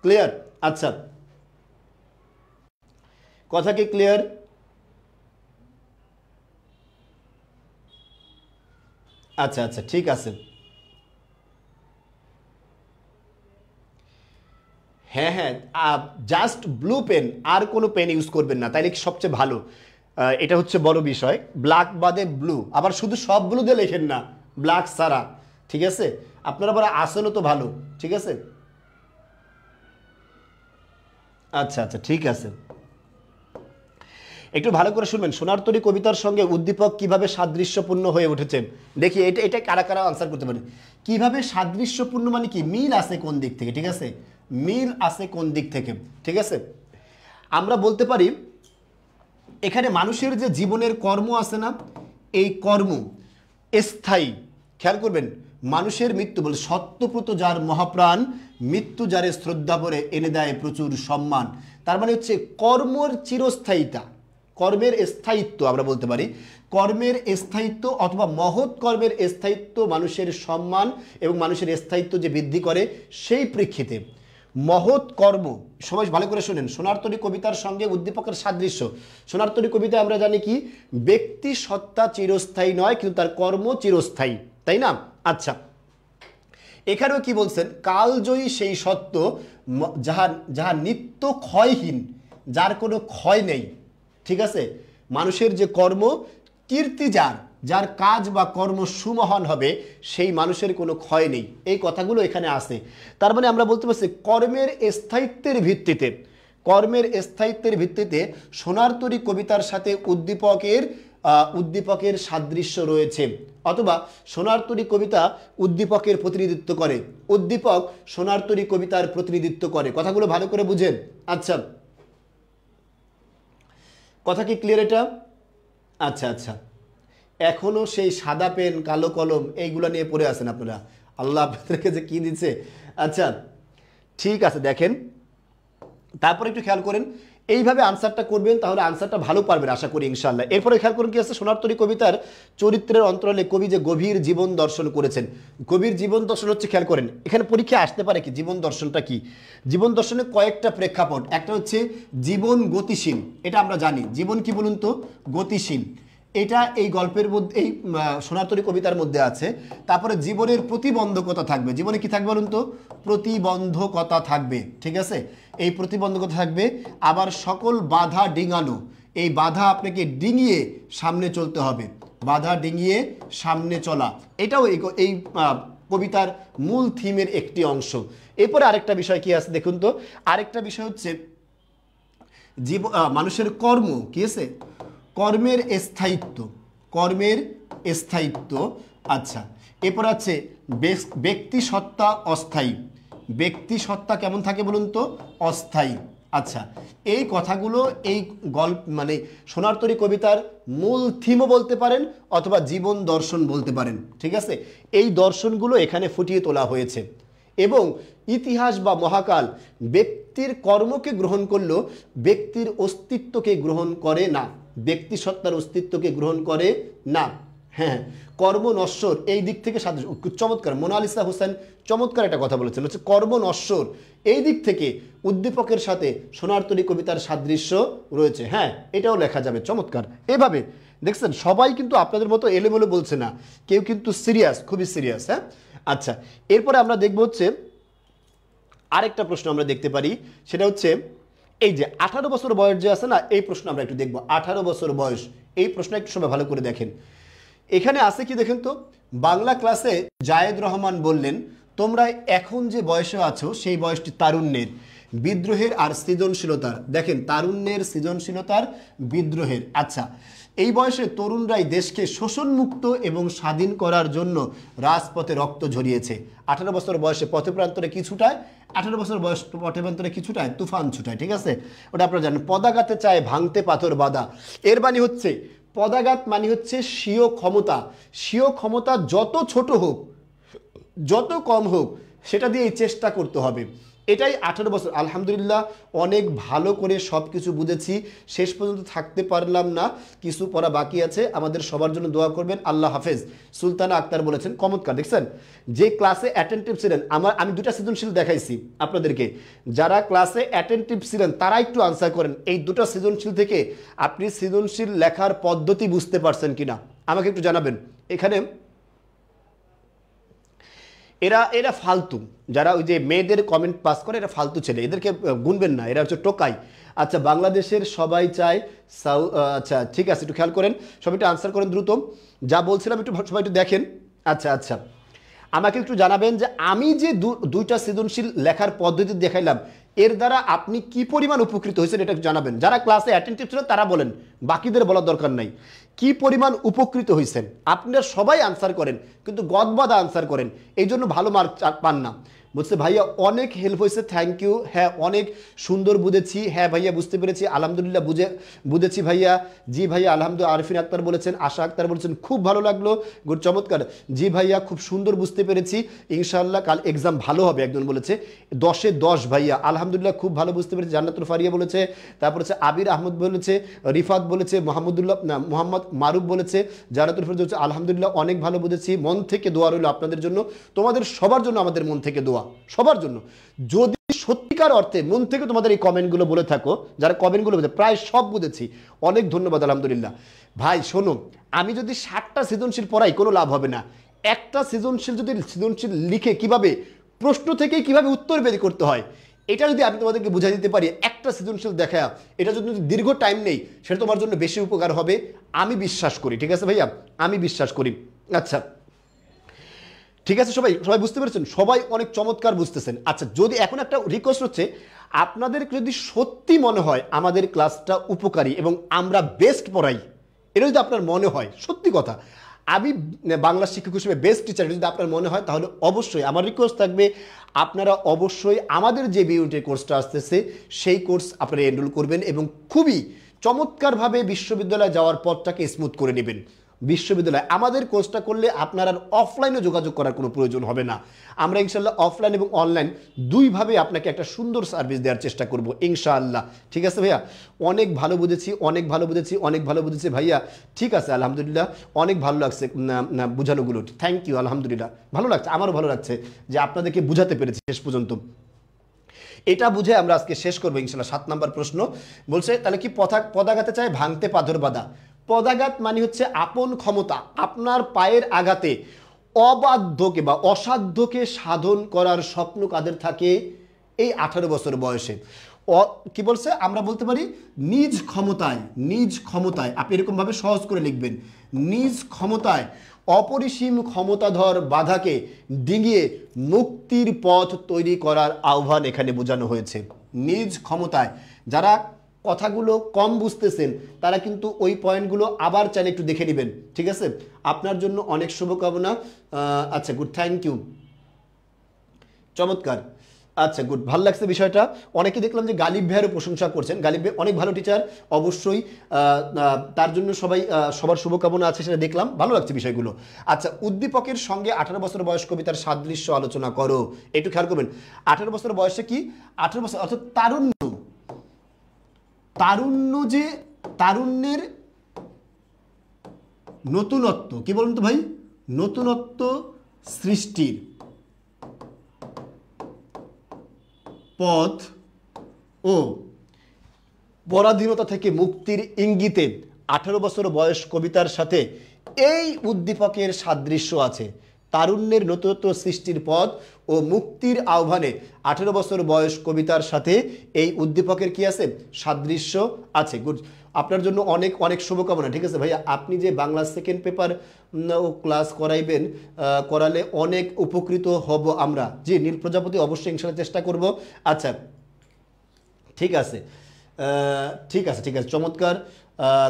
Speaker 1: ক্লিয়ার? আচ্ছা, কথা কি ক্লিয়ার? আচ্ছা আচ্ছা, ঠিক আছে। জাস্ট ব্লু পেন, আর কোনো পেন ইউজ করবেন না, তাইলে সবচেয়ে ভালো। এটা হচ্ছে বড় বিষয়, ব্ল্যাক বাদে ব্লু, আবার শুধু সব ব্লু দিয়ে লেখেন না, ব্ল্যাক ছাড়া, ঠিক আছে? আপনারা আবার আসেনও তো ভালো, ঠিক আছে? আচ্ছা আচ্ছা, ঠিক আছে, একটু ভালো করে শুনবেন। সোনার তরী কবিতার সঙ্গে উদ্দীপক কিভাবে সাদৃশ্যপূর্ণ হয়ে উঠেছে, দেখি এটা এটা কারা কারা আনসার করতে পারে। কিভাবে সাদৃশ্যপূর্ণ মানে কি, মিল আছে কোন দিক থেকে, ঠিক আছে? মিল আছে কোন দিক থেকে, ঠিক আছে? আমরা বলতে পারি এখানে মানুষের যে জীবনের কর্ম আছে না, এই কর্ম স্থায়ী। খেয়াল করবেন, মানুষের মৃত্যু বলে সত্যপ্রত যার মহাপ্রাণ, মৃত্যু যারে শ্রদ্ধা করে এনে দেয় প্রচুর সম্মান। তার মানে হচ্ছে কর্মর চিরস্থায়িতা, কর্মের স্থায়িত্ব, আমরা বলতে পারি কর্মের স্থায়িত্ব অথবা মহৎ কর্মের স্থায়িত্ব মানুষের সম্মান এবং মানুষের স্থায়িত্ব যে বৃদ্ধি করে, সেই প্রেক্ষিতে মহৎ কর্ম। সবাই ভালো করে শোনেন, সোনার তরী কবিতার সঙ্গে উদ্দীপকের সাদৃশ্য। সোনার তরী কবিতায় আমরা জানি কি, ব্যক্তি সত্তা চিরস্থায়ী নয়, কিন্তু তার কর্ম চিরস্থায়ী, তাই না? আচ্ছা, এখানেও কি বলছেন, কালজয়ী সেই সত্য যাহা নিত্য ক্ষয়হীন, যার কোনো ক্ষয় নেই, ঠিক আছে? মানুষের যে কর্ম, কীর্তি যার, যার কাজ বা কর্ম সুমহান হবে, সেই মানুষের কোনো ক্ষয় নেই, এই কথাগুলো এখানে আছে। তার মানে আমরা বলতে পারছি কর্মের স্থায়িত্বের ভিত্তিতে, কর্মের স্থায়িত্বের ভিত্তিতে সোনার তরী কবিতার সাথে উদ্দীপকের সাদৃশ্য রয়েছে, অথবা সোনার তরী কবিতা উদ্দীপকের প্রতিনিধিত্ব করে, উদ্দীপক সোনার তরী কবিতার প্রতিনিধিত্ব করে। কথাগুলো ভালো করে বুঝেন। আচ্ছা, কথা কি ক্লিয়ার এটা? আচ্ছা আচ্ছা, এখনো সেই সাদা পেন কালো কলম এইগুলো নিয়ে পড়ে আছেন আপনারা, আল্লাহ আপনাদেরকে যে কি দিচ্ছে। আচ্ছা, ঠিক আছে, দেখেন তারপরে একটু খেয়াল করেন, এইভাবে আনসারটা করবেন, তাহলে আনসারটা ভালো পারবেন আশা করি ইনশাআল্লাহ। এরপরে খেয়াল করুন কি আছে, সোনার তরী কবিতার চরিত্রের অন্তরালে কবি যে গভীর জীবন দর্শন করেছেন। গভীর জীবন দর্শন হচ্ছে, খেয়াল করেন এখানে পরীক্ষায় আসতে পারে কি, জীবন দর্শনটা কি। জীবন দর্শনে কয়েকটা প্রেক্ষাপট, একটা হচ্ছে জীবন গতিশীল, এটা আমরা জানি, জীবন কি বলুন তো, গতিশীল, এটা এই গল্পের মধ্যে, এই সোনার তরী কবিতার মধ্যে আছে। তারপরে জীবনের প্রতিবন্ধকতা থাকবে, জীবনে কি থাকবে বলুন তো, প্রতিবন্ধকতা থাকবে, ঠিক আছে? এই প্রতিবন্ধকতা থাকবে। আবার সকল বাধা ডিঙানো, এই বাধা আপনাকে ডিঙিয়ে সামনে চলতে হবে, বাধা ডিঙিয়ে সামনে চলা, এটাও এই কবিতার মূল থিমের একটি অংশ। এরপরে আরেকটা বিষয় কি আছে দেখুন তো, আরেকটা বিষয় হচ্ছে মানুষের কর্ম কি আছে, কর্মের স্থায়িত্ব, কর্মের স্থায়িত্ব। আচ্ছা, এরপর আছে ব্যক্তি সত্তা অস্থায়ী, ব্যক্তি সত্তা কেমন থাকে বলুন তো, অস্থায়ী। আচ্ছা, এই কথাগুলো এই গল্প মানে সোনার তরী কবিতার মূল থিমও বলতে পারেন, অথবা জীবন দর্শন বলতে পারেন, ঠিক আছে? এই দর্শনগুলো এখানে ফুটিয়ে তোলা হয়েছে। এবং ইতিহাস বা মহাকাল ব্যক্তির কর্মকে গ্রহণ করলেও ব্যক্তির অস্তিত্বকে গ্রহণ করে না, ব্যক্তি সত্তার অস্তিত্বকে গ্রহণ করে না। হ্যাঁ, কর্ম নশ্বর, এই দিক থেকে চমৎকার, মোনালিসা হোসেন চমৎকার একটা কথা বলেছেন, হচ্ছে কর্ম নশ্বর, এই দিক থেকে উদ্দীপকের সাথে সোনার তরী কবিতার সাদৃশ্য রয়েছে। হ্যাঁ, এটাও লেখা যাবে, চমৎকার। এভাবে দেখছেন, সবাই কিন্তু আপনাদের মতো এলোমেলো বলছে না, কেউ কিন্তু সিরিয়াস, খুবই সিরিয়াস। হ্যাঁ, আচ্ছা, এরপরে আমরা দেখব হচ্ছে আরেকটা প্রশ্ন আমরা দেখতে পারি, সেটা হচ্ছে এই যে 18 বছর বয়স যে আছে না, এই প্রশ্ন আমরা একটু দেখব। 18 বছর বয়স, এই প্রশ্ন একটু সময় ভালো করে দেখেন। এখানে আছে কি দেখেন তো, বাংলা ক্লাসে জায়েদ রহমান বললেন, তোমরা এখন যে বয়সে আছো সেই বয়সটি তারুণ্যের, বিদ্রোহের আর সৃজনশীলতার। দেখেন, তারুণ্যের, সৃজনশীলতার, বিদ্রোহের। আচ্ছা, এই বয়সে তরুণরাই দেশকে শোষণমুক্ত এবং স্বাধীন করার জন্য রাজপথে রক্ত ঝরিয়েছে। 18 বছর বয়সে পথে প্রান্তরে কি ছুটায়, 18 বছর বয়স পথে প্রান্তরে কি ছুটায়, তুফান ছুটায়, ঠিক আছে? ওটা আপনারা জানেন। পদাঘাতে চায় ভাঙতে পাথর বাঁধা, এর মানে হচ্ছে পদাঘাত মানে হচ্ছে স্বীয় ক্ষমতা, স্বীয় ক্ষমতা যত ছোট হোক, যত কম হোক, সেটা দিয়েই চেষ্টা করতে হবে। এটাই 18 বছর। আলহামদুলিল্লাহ, অনেক ভালো করে সব কিছু বুঝেছি, শেষ পর্যন্ত থাকতে পারলাম না, কিছু পড়া বাকি আছে, আমাদের সবার জন্য দোয়া করবেন। আল্লাহ হাফেজ। সুলতানা আক্তার বলেছেন, চমৎকার। দেখছেন, যে ক্লাসে অ্যাটেন্টিভ ছিলেন, আমি দুটা সৃজনশীল দেখাইছি আপনাদেরকে, যারা ক্লাসে অ্যাটেন্টিভ ছিলেন তারা একটু আনসার করেন, এই দুটো সৃজনশীল থেকে আপনি সৃজনশীল লেখার পদ্ধতি বুঝতে পারছেন কিনা আমাকে একটু জানাবেন। এরা এরা ফালতু, যারা ওই যে মেয়েদের কমেন্ট পাস করে এরা ফালতু ছেলে, এদেরকে গুনবেন না, এরা হচ্ছে টোকাই। আচ্ছা, বাংলাদেশের সবাই চায় আচ্ছা ঠিক আছে, একটু খেয়াল করেন, সবাই একটু আনসার করেন দ্রুত। যা বলছিলাম একটু সবাই একটু দেখেন। আচ্ছা আচ্ছা, আমাকে একটু জানাবেন যে আমি যে দুইটা সৃজনশীল লেখার পদ্ধতি দেখাইলাম এর দ্বারা আপনি কি পরিমাণ উপকৃত হয়েছেন এটা একটু জানাবেন। যারা ক্লাসে অ্যাটেন্টিভ ছিলেন তারা বলেন, বাকিদের বলার দরকার নাই। কি পরিমাণ উপকৃত হয়েছেন আপনারা সবাই আনসার করেন, কিন্তু গদবাদা আনসার করেন, এই জন্য ভালো মার্ক পান না। বলছে ভাইয়া অনেক হেল্প হয়েছে, থ্যাংক ইউ। হ্যাঁ অনেক সুন্দর বুঝেছি, হ্যাঁ ভাইয়া বুঝতে পেরেছি, আলহামদুলিল্লাহ বুঝেছি ভাইয়া। জি ভাইয়া আলহামদুলিল্লাহ। আরফিন আক্তার বলেছেন, আশা আক্তার বলেছেন খুব ভালো লাগলো, গুড চমৎকার। জি ভাইয়া খুব সুন্দর বুঝতে পেরেছি, ইনশাআল্লাহ কাল এক্সাম ভালো হবে একজন বলেছে। 10-এ 10 ভাইয়া আলহামদুলিল্লাহ খুব ভালো বুঝতে পেরেছি, জান্নাতুল ফারিয়া বলেছে। তারপর হচ্ছে আবির আহমদ বলেছে, রিফাত বলেছে, মোহাম্মদ মারুফ বলেছে, জান্নাতুল ফারিয়া বলেছে আলহামদুলিল্লাহ অনেক ভালো বুঝেছি। মন থেকে দোয়া রইল আপনাদের জন্য, তোমাদের সবার জন্য, আমাদের মন থেকে দোয়া সবার জন্য। যদি সত্যিকার অর্থে মন থেকে তোমাদের এই কমেন্টগুলো বলে থাকো, যারা কমেন্টগুলো বলছে প্রায় সব বুঝেছি, অনেক ধন্যবাদ আলহামদুলিল্লাহ। ভাই শোনো, আমি যদি 60টা সৃজনশীল পড়াই কোনো লাভ হবে না। একটা সৃজনশীল লিখে কিভাবে প্রশ্ন থেকে কিভাবে উত্তর বের করতে হয় এটা যদি আমি তোমাদেরকে বুঝাই দিতে পারি, একটা সৃজনশীল দেখা, এটা যদি দীর্ঘ টাইম নেই, সেটা তোমার জন্য বেশি উপকার হবে আমি বিশ্বাস করি। ঠিক আছে ভাইয়া, আমি বিশ্বাস করি। আচ্ছা ঠিক আছে, সবাই বুঝতে পেরেছেন, সবাই অনেক চমৎকার বুঝতেছেন। আচ্ছা, যদি এখন একটা রিকোয়েস্ট হচ্ছে, আপনাদের যদি সত্যি মনে হয় আমাদের ক্লাসটা উপকারী এবং আমরা বেস্ট পড়াই, এটা যদি আপনার মনে হয়, সত্যি কথা, আমি বাংলা শিক্ষক হিসেবে বেস্ট টিচার যদি আপনার মনে হয়, তাহলে অবশ্যই আমার রিকোয়েস্ট থাকবে আপনারা অবশ্যই আমাদের যে বিউটি কোর্সটা আসতেছে সেই কোর্স আপনারা এনরোল করবেন এবং খুবই চমৎকারভাবে বিশ্ববিদ্যালয়ে যাওয়ার পথটাকে স্মুথ করে নেবেন। বিশ্ববিদ্যালয় আমাদের কোর্সটা করলে আপনার আর অফলাইনে যোগাযোগ করার কোনো প্রয়োজন হবে না। আমরা ইনশাল্লাহ অফলাইন এবং অনলাইন দুইভাবে আপনাকে একটা সুন্দর সার্ভিস দেওয়ার চেষ্টা করব ইনশাআল্লাহ। ঠিক আছে ভাইয়া, অনেক ভালো বুঝেছি, অনেক ভালো বুঝেছি, অনেক ভালো বুঝেছি ভাইয়া। ঠিক আছে আলহামদুলিল্লাহ, অনেক ভালো লাগছে বোঝানোগুলো, থ্যাংক ইউ আলহামদুলিল্লাহ। ভালো লাগছে, আমারও ভালো লাগছে যে আপনাদেরকে বুঝাতে পেরেছি শেষ পর্যন্ত। এটা বুঝে আমরা আজকে শেষ করবো ইনশাল্লাহ। 7 নম্বর প্রশ্ন বলছে, তাহলে কি পদাঘাতে চায় ভাঙতে পাথর বাঁধা? পদাঘাত মানে হচ্ছে আপন ক্ষমতা, আপনার পায়ের আঘাতে অবাধ্যকে বা অসাধ্যকে সাধন করার স্বপ্ন কাদের থাকে? এই 18 বছর বয়সে। কি বলছে, আমরা বলতে পারি নিজ ক্ষমতায়, আপনি এরকমভাবে সহজ করে লিখবেন, নিজ ক্ষমতায় অপরিসীম ক্ষমতাধর বাধাকে ডিঙিয়ে মুক্তির পথ তৈরি করার আহ্বান এখানে বোঝানো হয়েছে। নিজ ক্ষমতায়, যারা কথাগুলো কম বুঝতেছেন তারা কিন্তু ওই পয়েন্টগুলো আবার চাইলে একটু দেখে নেবেন। ঠিক আছে, আপনার জন্য অনেক শুভকামনা। আচ্ছা গুড, থ্যাংক ইউ, চমৎকার। আচ্ছা গুড, ভালো লাগছে বিষয়টা। অনেকে দেখলাম যে গালিব ভাইয়েরও প্রশংসা করছেন, গালিব ভাই অনেক ভালো টিচার, অবশ্যই তার জন্য সবার শুভকামনা আছে, সেটা দেখলাম, ভালো লাগছে বিষয়গুলো। আচ্ছা, উদ্দীপকের সঙ্গে 18 বছর বয়স কবিতার সাদৃশ্য আলোচনা করো, একটু খেয়াল করবেন। 18 বছর বয়সে কি, 18 বছর অর্থাৎ যে তারুণ্যের নতুনত্ব, কি বলুন তো ভাই, নতুনত্ব সৃষ্টির পথ ও পরাধীনতা থেকে মুক্তির ইঙ্গিতে 18 বছর বয়স কবিতার সাথে এই উদ্দীপকের সাদৃশ্য আছে। তারুণ্যের নতুনত্ব সৃষ্টির পথ ও মুক্তির আহ্বানে 18 বছর বয়স কবিতার সাথে এই উদ্দীপকের কি আছে? সাদৃশ্য আছে। গুড, আপনার জন্য অনেক অনেক শুভকামনা। ঠিক আছে ভাইয়া, আপনি যে বাংলা সেকেন্ড পেপার ক্লাস করাইবেন, করালে অনেক উপকৃত হব আমরা। জি নীল প্রজাপতি, অবশ্যই ইনশাআল্লাহ চেষ্টা করব। আচ্ছা ঠিক আছে, চমৎকার,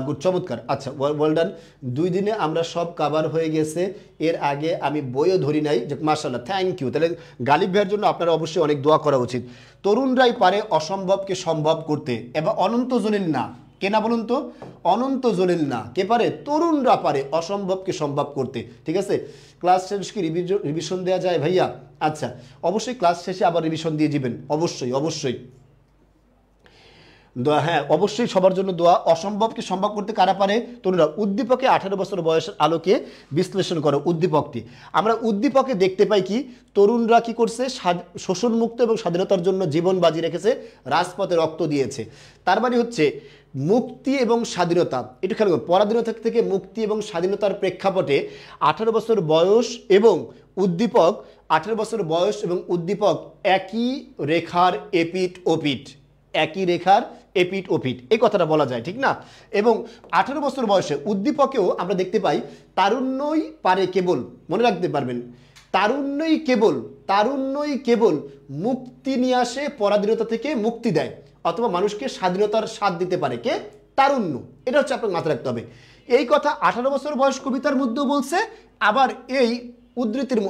Speaker 1: গুড, চমৎকার। আচ্ছা ওয়েল ডান। 2 দিনে আমরা সব কাভার হয়ে গেছে, এর আগে আমি বইও ধরি নাই। মাশাআল্লাহ, থ্যাংক ইউ। তাহলে গালিব ভাইয়ের জন্য আপনারা অবশ্যই অনেক দোয়া করা উচিত। তরুণরাই পারে অসম্ভবকে সম্ভব করতে, এবার অনন্ত জলিল না, কে না বলুন তো? অনন্ত জলিল না, কে পারে? তরুণরা পারে অসম্ভবকে সম্ভব করতে। ঠিক আছে, ক্লাস শেষ কি রিভিশন দেওয়া যায় ভাইয়া? আচ্ছা অবশ্যই ক্লাস শেষে আবার রিভিশন দিয়ে দিবেন, অবশ্যই। দোয়া, হ্যাঁ অবশ্যই সবার জন্য দোয়া। অসম্ভবকে সম্ভব করতে কারা পারে? তরুণরা। উদ্দীপকে 18 বছর বয়সের আলোকে বিশ্লেষণ করো উদ্দীপকটি। আমরা উদ্দীপকে দেখতে পাই কি, তরুণরা কি করছে? শোষণমুক্ত এবং স্বাধীনতার জন্য জীবন বাজি রেখেছে, রাজপথে রক্ত দিয়েছে। তার মানে হচ্ছে মুক্তি এবং স্বাধীনতা। একটু খেয়াল করুন, পরাধীনতা থেকে মুক্তি এবং স্বাধীনতার প্রেক্ষাপটে 18 বছর বয়স এবং উদ্দীপক 18 বছর বয়স এবং উদ্দীপক একই রেখার এপিট ওপিট, একই রেখার এপিট ওপিট, এই কথাটা বলা যায় ঠিক না। এবং 18 বছর বয়সে উদ্দীপকেও আমরা দেখতে পাই তারুণ্যই পারে কেবল, মনে রাখতে পারবেন, তারুণ্যই কেবল মুক্তি নিয়ে আসে, পরাধীনতা থেকে মুক্তি দেয়, অথবা মানুষকে স্বাধীনতার স্বাদ দিতে পারে কে? তারুণ্য। এটা হচ্ছে আপনাকে মাথায় রাখতে হবে। এই কথা 18 বছর বয়স কবিতার মধ্যেও বলছে, আবার এই উদ্ধৃতির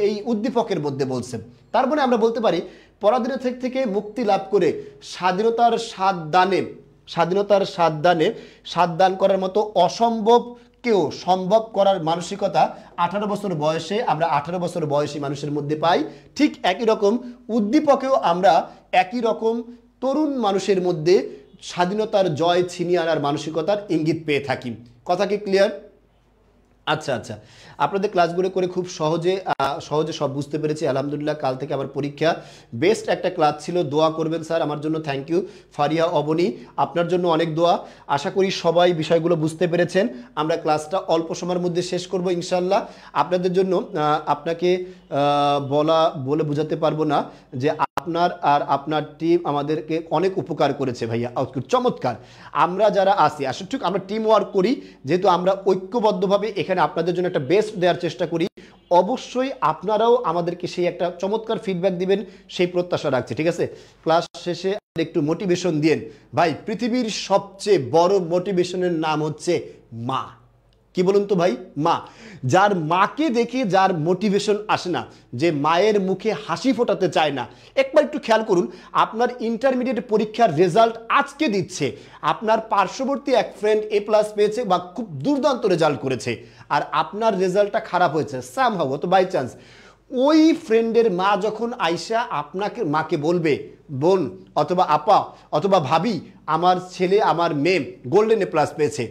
Speaker 1: এই উদ্দীপকের মধ্যে বলছে। তার মানে আমরা বলতে পারি পরাধীনতা থেকে মুক্তি লাভ করে স্বাধীনতার স্বাদ দান করার মতো অসম্ভবকেও সম্ভব করার মানসিকতা 18 বছর বয়সে আমরা 18 বছর বয়সী মানুষের মধ্যে পাই। ঠিক একই রকম উদ্দীপকেও আমরা একই রকম তরুণ মানুষের মধ্যে স্বাধীনতার জয় ছিনিয়ে আনার মানসিকতার ইঙ্গিত পেয়ে থাকি। কথা কি ক্লিয়ার? আচ্ছা আচ্ছা, আপনাদের ক্লাসগুলো করে খুব সহজে সব বুঝতে পেরেছি আলহামদুলিল্লাহ। কাল থেকে আমার পরীক্ষা, বেস্ট একটা ক্লাস ছিল। দোয়া করবেন স্যার আমার জন্য। থ্যাংক ইউ ফারিয়া অবনী, আপনার জন্য অনেক দোয়া। আশা করি সবাই বিষয়গুলো বুঝতে পেরেছেন। আমরা ক্লাসটা অল্প সময়ের মধ্যে শেষ করব ইনশাল্লাহ। আপনাদের জন্য আপনাকে বলে বোঝাতে পারবো না যে আপনার আর আপনার টিম আমাদেরকে অনেক উপকার করেছে ভাইয়া, চমৎকার। আমরা যারা আসি আসলে ঠিক আমরা টিম ওয়ার্ক করি, যেহেতু আমরা ঐক্যবদ্ধভাবে এখানে আপনাদের জন্য একটা বেস্ট দেওয়ার চেষ্টা করি। অবশ্যই আপনারাও আমাদেরকে সেই একটা চমৎকার ফিডব্যাক দিবেন, সেই প্রত্যাশা রাখছি। ঠিক আছে, ক্লাস শেষে একটু মোটিভেশন দিয়েন ভাই। পৃথিবীর সবচেয়ে বড় মোটিভেশনের নাম হচ্ছে মা। কি বলুন তো ভাই? মা। যার মাকে দেখে যার মোটিভেশন আসে না, যে মায়ের মুখে হাসি ফোটাতে চায় না, একবার একটু খেয়াল করুন। আপনার ইন্টারমিডিয়েট পরীক্ষার রেজাল্ট আজকে দিচ্ছে, আপনার পার্শ্ববর্তী এক ফ্রেন্ড A+ পেয়েছে বা খুব দুর্দান্ত রেজাল্ট করেছে, আর আপনার রেজাল্টটা খারাপ হয়েছে সামহাউ, অত বাই চান্স। ওই ফ্রেন্ডের মা যখন আইসা আপনাকে মাকে বলবে, বোন অথবা আপা অথবা ভাবি, আমার ছেলে আমার মেয়ে গোল্ডেন A+ পেয়েছে,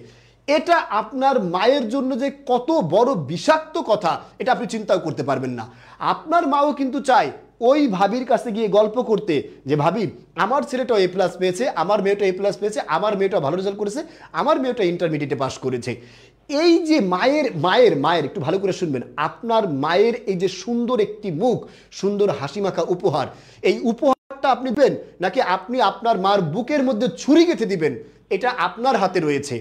Speaker 1: এটা আপনার মায়ের জন্য যে কত বড় বিষাক্ত কথা, এটা আপনি চিন্তাও করতে পারবেন না। আপনার মাও কিন্তু চায় ওই ভাবির কাছে গিয়ে গল্প করতে, যে ভাবি আমার ছেলেটাও A+ পেয়েছে, আমার মেয়েটা A+ পেয়েছে, আমার মেয়েটা ভালো রেজাল্ট করেছে, আমার মেয়েটা ইন্টারমিডিয়েটে পাস করেছে। এই যে মায়ের একটু ভালো করে শুনবেন, আপনার মায়ের এই যে সুন্দর একটি মুখ, সুন্দর হাসিমাখা উপহার, এই উপহারটা আপনি দেবেন নাকি আপনি আপনার মার বুকের মধ্যে ছুরি গেঁথে দিবেন, এটা আপনার হাতে রয়েছে।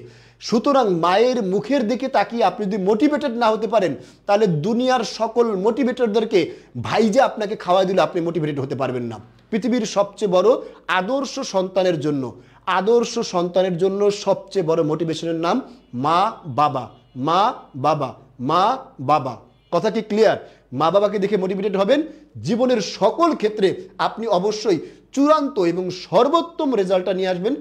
Speaker 1: সুতরাং মায়ের মুখের দিকে তাকিয়ে আপনি যদি মোটিভেটেড না হতে পারেন, তাহলে দুনিয়ার সকল মোটিভেটরদেরকে ভাইজা আপনাকে খাওয়াই দিলে আপনি মোটিভেটেড হতে পারবেন না। পৃথিবীর সবচেয়ে বড় আদর্শ সন্তানের জন্য সবচেয়ে বড় মোটিভেশনের নাম মা বাবা। মা বাবা, মা বাবা। কথা কি ক্লিয়ার? মা বাবাকে দেখে মোটিভেটেড হবেন, জীবনের সকল ক্ষেত্রে আপনি অবশ্যই চূড়ান্ত এবং সর্বোত্তম রেজাল্টটা নিয়ে আসবেন,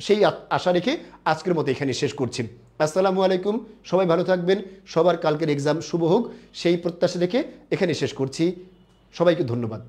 Speaker 1: সেই আশা রেখে আজকের মতো এখানে শেষ করছি। আসসালামু আলাইকুম, সবাই ভালো থাকবেন, সবার কালকের এক্সাম শুভ হোক, সেই প্রত্যাশা রেখে এখানে শেষ করছি। সবাইকে ধন্যবাদ।